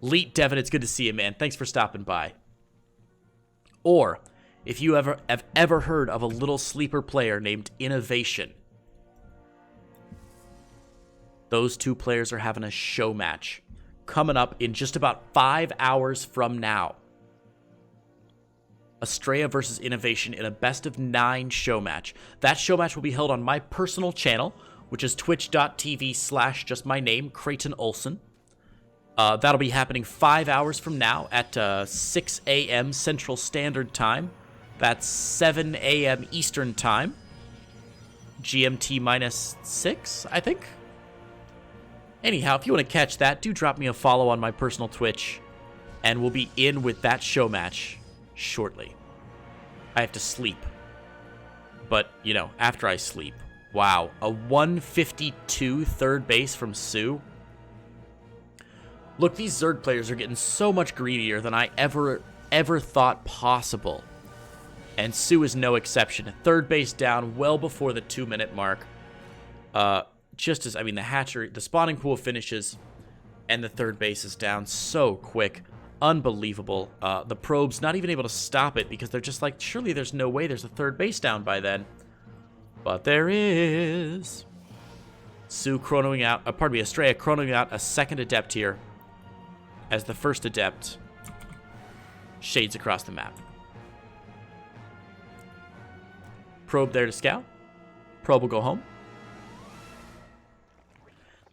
Leet Devin, it's good to see you, man. Thanks for stopping by. Or if you have ever heard of a little sleeper player named Innovation, those two players are having a show match coming up in just about 5 hours from now. Estrella versus Innovation in a best-of-9 show match. That show match will be held on my personal channel, which is twitch.tv/just my name, Creighton Olsen. That'll be happening 5 hours from now at 6 a.m. Central Standard Time. That's 7 a.m. Eastern Time. GMT minus 6, I think. Anyhow, if you want to catch that, do drop me a follow on my personal Twitch, and we'll be in with that show match shortly. I have to sleep. But, you know, after I sleep. Wow, a 152 third base from Sue. Look, these Zerg players are getting so much greedier than I ever thought possible. And Sue is no exception. Third base down well before the 2-minute mark. Just as, I mean, the hatchery, the spawning pool finishes, and the third base is down so quick. Unbelievable. The probe's not even able to stop it because they're just like, surely there's no way there's a third base down by then. But there is. Sue chronoing out, Estrella chronoing out a second adept here as the first adept shades across the map. Probe there to scout. Probe will go home.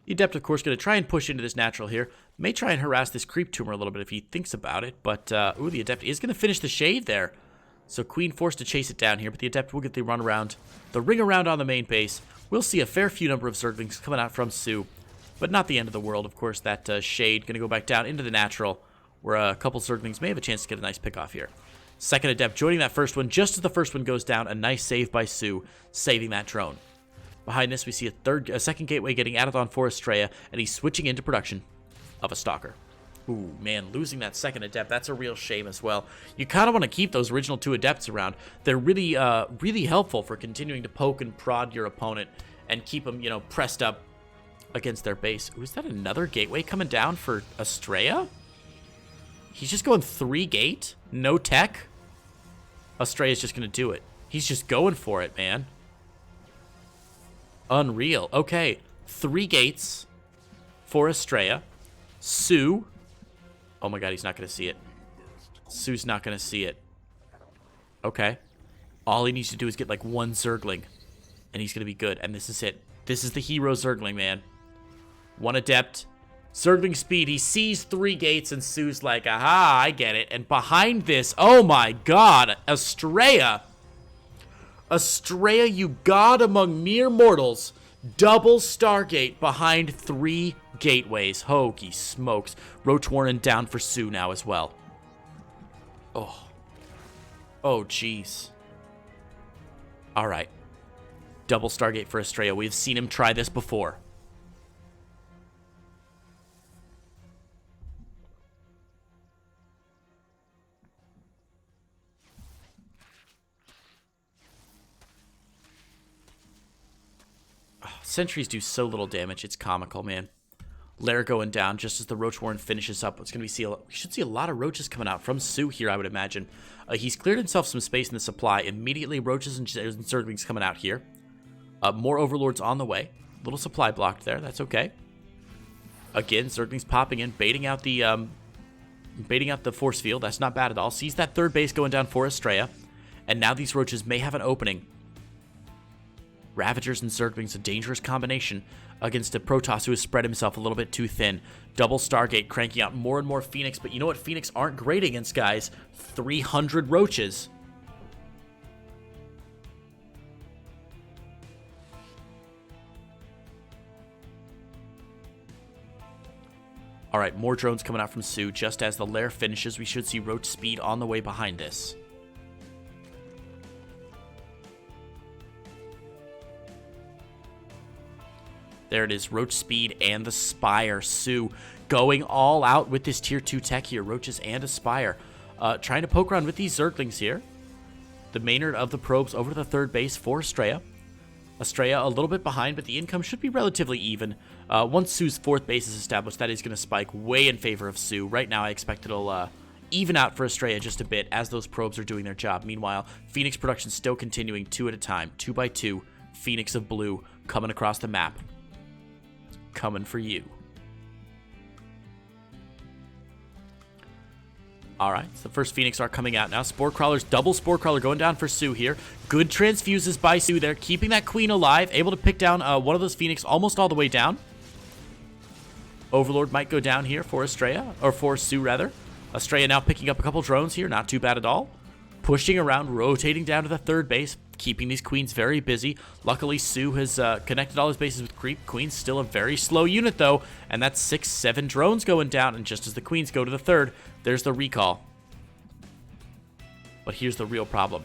The adept, of course, going to try and push into this natural here. May try and harass this creep tumor a little bit if he thinks about it. But, ooh, the adept is going to finish the shade there. So Queen forced to chase it down here, but the adept will get the run around. The ring around on the main base. We'll see a fair few number of Zerglings coming out from Sue. But not the end of the world, of course. That shade going to go back down into the natural, where a couple Zerglings may have a chance to get a nice pick off here. Second adept joining that first one. Just as the first one goes down, a nice save by Sue, saving that drone. Behind this, we see a second gateway getting added on for Estrella, and he's switching into production of a Stalker. Ooh, man, losing that second adept, that's a real shame as well. You kind of want to keep those original two adepts around. They're really, really helpful for continuing to poke and prod your opponent and keep them, you know, pressed up against their base. Ooh, is that another gateway coming down for Estrella? He's just going 3-gate? No tech? Estrella's just going to do it. He's just going for it, man. Unreal. Okay, 3 gates for Estrella. Sue. Oh my god, he's not going to see it. Sue's not going to see it. Okay. All he needs to do is get like 1 Zergling, and he's going to be good. And this is it. This is the hero Zergling, man. 1 adept. Zergling speed. He sees 3 gates, and Sue's like, aha, I get it. And behind this, oh my god, Estrella. Estrella, you god among mere mortals. Double Stargate behind 3 gateways. Hokey smokes. Roach Warren down for Sue now as well. Oh. Oh, jeez. All right. Double Stargate for Estrella. We've seen him try this before. Sentries do so little damage. It's comical, man. Lair going down just as the Roach Warren finishes up. It's going to be we should see a lot of roaches coming out from Sue here, I would imagine. He's cleared himself some space in the supply. Immediately, roaches and Zerglings coming out here. More Overlords on the way. Little supply blocked there. That's okay. Again, Zerglings popping in, baiting out the force field. That's not bad at all. Sees that third base going down for Estrella. And now these roaches may have an opening Ravagers and Zerglings, a dangerous combination against a Protoss who has spread himself a little bit too thin. Double Stargate cranking out more and more Phoenix, but you know what Phoenix aren't great against, guys? 300 Roaches. All right, more drones coming out from Sue. Just as the lair finishes, we should see Roach Speed on the way behind this. There it is, Roach Speed and the Spire. Sue going all out with this tier 2 tech here. Roaches and a Spire. Trying to poke around with these Zerglings here. The Maynard of the probes over to the third base for Estrella. Estrella a little bit behind, but the income should be relatively even. Once Sue's fourth base is established, that is going to spike way in favor of Sue. Right now, I expect it'll even out for Estrella just a bit as those probes are doing their job. Meanwhile, Phoenix production still continuing 2 at a time. 2 by 2. Phoenix of blue coming across the map. Coming for you. Alright, so the first Phoenix are coming out now. Spore Crawlers, double Spore Crawler going down for Sue here. Good transfuses by Sue there, keeping that Queen alive. Able to pick down one of those Phoenix almost all the way down. Overlord might go down here for Estrella, or for Sue rather. Estrella now picking up a couple drones here, not too bad at all. Pushing around, rotating down to the third base, keeping these Queens very busy. Luckily, Sue has connected all his bases with Creep. Queen's still a very slow unit, though, and that's 6-7 drones going down, and just as the Queens go to the third, there's the recall. But here's the real problem.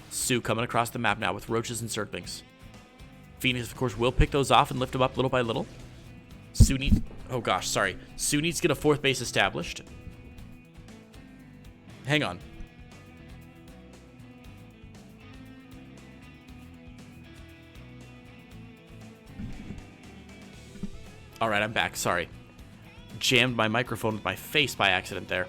Sue coming across the map now with Roaches and Zerglings. Phoenix, of course, will pick those off and lift them up little by little. Sue needs... Oh, gosh, sorry. Sue needs to get a fourth base established. Hang on. Alright, I'm back. Sorry. Jammed my microphone with my face by accident there.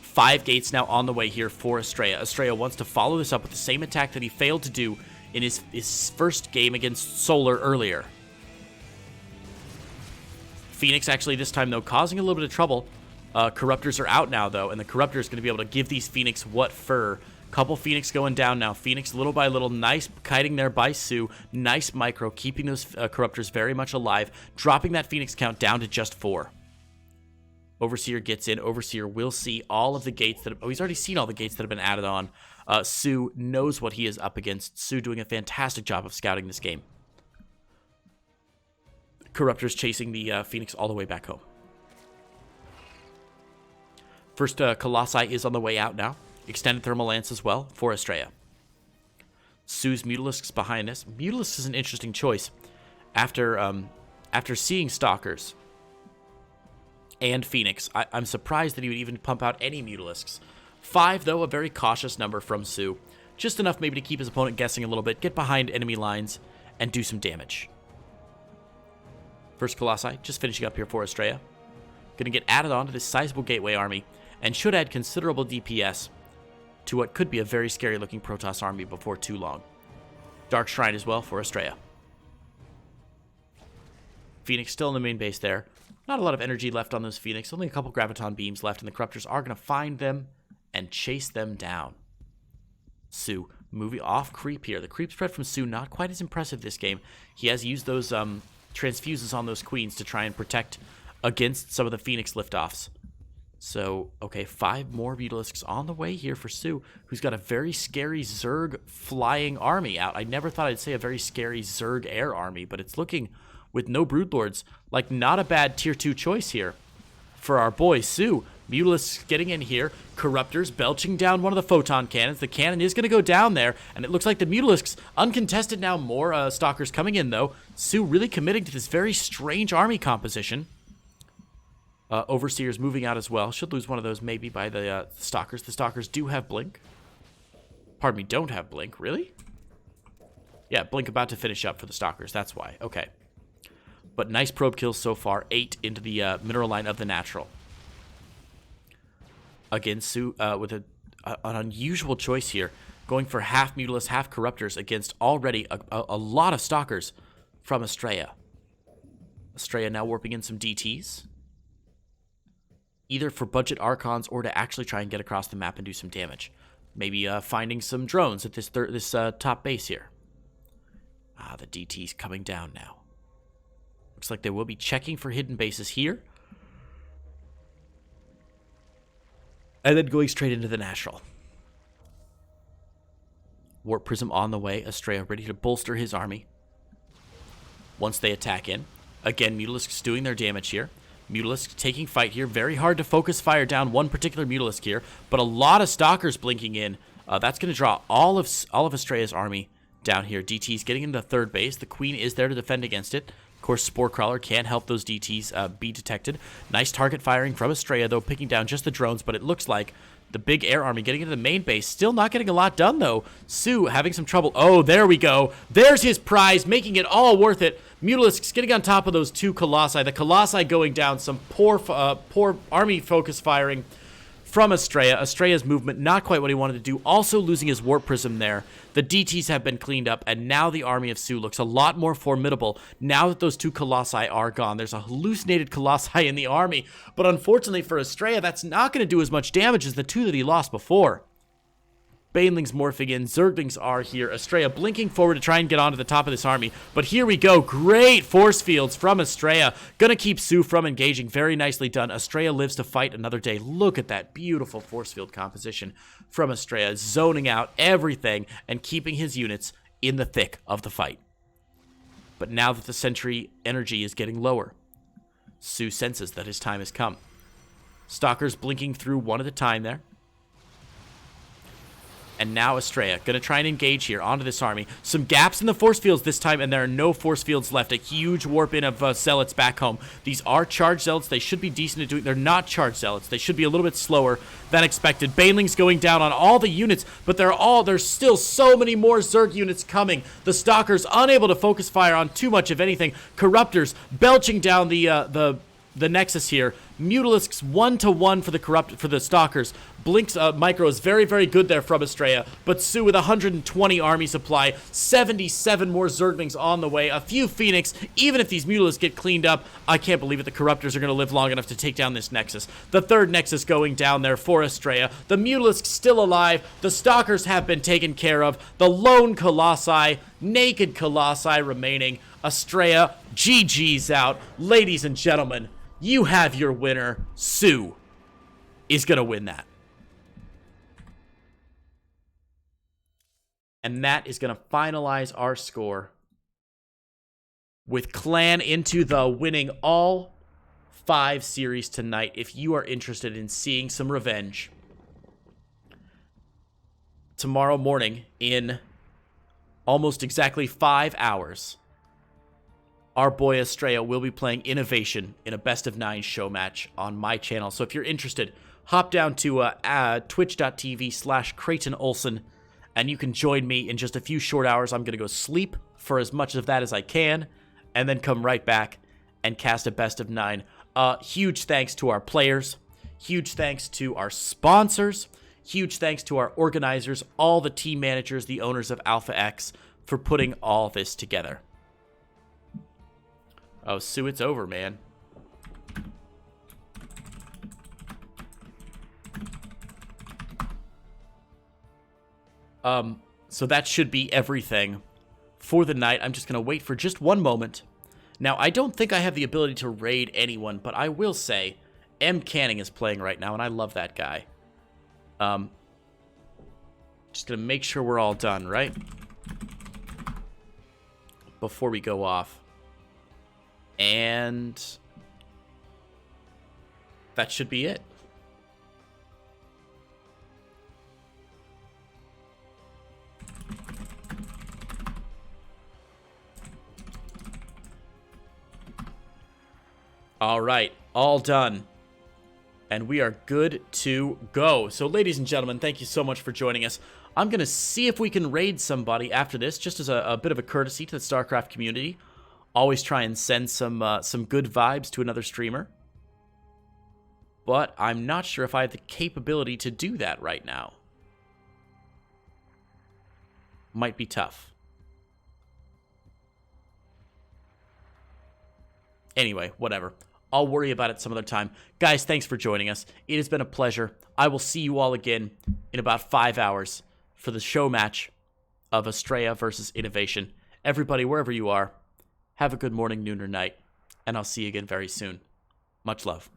5 gates now on the way here for Estrella. Estrella wants to follow this up with the same attack that he failed to do in his first game against Solar earlier. Phoenix actually this time, though, causing a little bit of trouble. Corruptors are out now, though, and the Corruptor is going to be able to give these Phoenix what for. Couple Phoenix going down now. Phoenix little by little. Nice kiting there by Sue. Nice micro, keeping those Corruptors very much alive. Dropping that Phoenix count down to just 4. Overseer gets in. Overseer will see all of the gates that... Oh, he's already seen all the gates that have been added on. Sue knows what he is up against. Sue doing a fantastic job of scouting this game. Corruptors chasing the Phoenix all the way back home. First Colossi is on the way out now. Extended Thermal Lance as well for Estrella. Sue's Mutalisks behind us. Mutalisk is an interesting choice. After seeing Stalkers and Phoenix, I'm surprised that he would even pump out any Mutalisks. 5, though, a very cautious number from Sue. Just enough maybe to keep his opponent guessing a little bit, get behind enemy lines, and do some damage. First Colossi, just finishing up here for Estrella. Going to get added on to this sizable Gateway army, and should add considerable DPS to what could be a very scary-looking Protoss army before too long. Dark Shrine as well for Estrella. Phoenix still in the main base there. Not a lot of energy left on those Phoenix. Only a couple Graviton Beams left, and the Corruptors are going to find them and chase them down. Sue moving off Creep here. The Creep spread from Sue not quite as impressive this game. He has used those transfuses on those Queens to try and protect against some of the Phoenix liftoffs. So, okay, 5 more Mutalisks on the way here for Sue, who's got a very scary Zerg flying army out. I never thought I'd say a very scary Zerg air army, but it's looking, with no Broodlords, like not a bad tier 2 choice here for our boy Sue. Mutalisks getting in here, Corruptors belching down one of the Photon Cannons. The cannon is going to go down there, and it looks like the Mutalisks, uncontested now, more Stalkers coming in though. Sue really committing to this very strange army composition. Overseer's moving out as well. Should lose one of those maybe by the Stalkers. The Stalkers do have Blink. Pardon me, don't have Blink. Really? Yeah, Blink about to finish up for the Stalkers. That's why. Okay. But nice probe kills so far. 8 into the mineral line of the natural. Again, Sue with an unusual choice here. Going for half Mutalisk, half Corruptors against already a lot of Stalkers from Estrella. Estrella now warping in some DTs. Either for budget Archons or to actually try and get across the map and do some damage. Maybe finding some drones at this top base here. The DT's coming down now. Looks like they will be checking for hidden bases here. And then going straight into the natural. Warp Prism on the way. Estrella ready to bolster his army. Once they attack in. Again, Mutalisks doing their damage here. Mutalisk taking fight here. Very hard to focus fire down one particular Mutalisk here. But a lot of Stalkers blinking in. That's going to draw all of Estrella's army down here. DT's getting into third base. The Queen is there to defend against it. Of course, Spore Crawler can't help those DTs be detected. Nice target firing from Estrella, though, picking down just the drones. But it looks like the big air army getting into the main base. Still not getting a lot done, though. Sue having some trouble. Oh, there we go. There's his prize, making it all worth it. Mutalisks getting on top of those two Colossi. The Colossi going down. Some poor army focus firing from Estrella. Estrella's movement, not quite what he wanted to do. Also losing his Warp Prism there. The DTs have been cleaned up, and now the army of Sue looks a lot more formidable now that those two Colossi are gone. There's a hallucinated Colossi in the army, but unfortunately for Estrella, that's not going to do as much damage as the two that he lost before. Banelings morphing in, Zerglings are here. Estrella blinking forward to try and get onto the top of this army. But here we go. Great force fields from Estrella. Gonna keep Sue from engaging. Very nicely done. Estrella lives to fight another day. Look at that beautiful force field composition from Estrella. Zoning out everything and keeping his units in the thick of the fight. But now that the sentry energy is getting lower, Sue senses that his time has come. Stalkers blinking through one at a time there. And now Estrella going to try and engage here onto this army. Some gaps in the force fields this time, and there are no force fields left. A huge warp in of Zealots back home. These are charged Zealots. They should be decent at doing. They're not charged Zealots. They should be a little bit slower than expected. Banelings going down on all the units, but there's still so many more Zerg units coming. The Stalkers unable to focus fire on too much of anything. Corruptors belching down the Nexus here. Mutalisks 1-to-1 for the Stalkers. Blink's micro is very, very good there from Estrella, but Sue with 120 army supply, 77 more Zerglings on the way, a few Phoenix. Even if these Mutalisks get cleaned up, I can't believe it. The Corruptors are going to live long enough to take down this Nexus. The third Nexus going down there for Estrella. The Mutalisks still alive. The Stalkers have been taken care of. The lone Colossi, naked Colossi remaining. Estrella, GG's out. Ladies and gentlemen, you have your winner. Sue is going to win that. And that is going to finalize our score with Clan Into the winning all 5 series tonight. If you are interested in seeing some revenge, tomorrow morning in almost exactly 5 hours, our boy Estrella will be playing Innovation in a best-of-9 show match on my channel. So if you're interested, hop down to twitch.tv/CraytonOlson, and you can join me in just a few short hours. I'm going to go sleep for as much of that as I can, and then come right back and cast a best-of-9. Huge thanks to our players. Huge thanks to our sponsors. Huge thanks to our organizers, all the team managers, the owners of Alpha X, for putting all this together. Oh, Sue, it's over, man. So that should be everything for the night. I'm just going to wait for just one moment. Now, I don't think I have the ability to raid anyone, but I will say M. Canning is playing right now, and I love that guy. Just going to make sure we're all done, right? Before we go off. And that should be it. All right, all done. And we are good to go. So, ladies and gentlemen, thank you so much for joining us. I'm going to see if we can raid somebody after this, just as a bit of a courtesy to the StarCraft community. Always try and send some good vibes to another streamer. But I'm not sure if I have the capability to do that right now. Might be tough. Anyway, whatever. I'll worry about it some other time. Guys, thanks for joining us. It has been a pleasure. I will see you all again in about 5 hours for the show match of Estrella versus Innovation. Everybody, wherever you are, have a good morning, noon, or night, and I'll see you again very soon. Much love.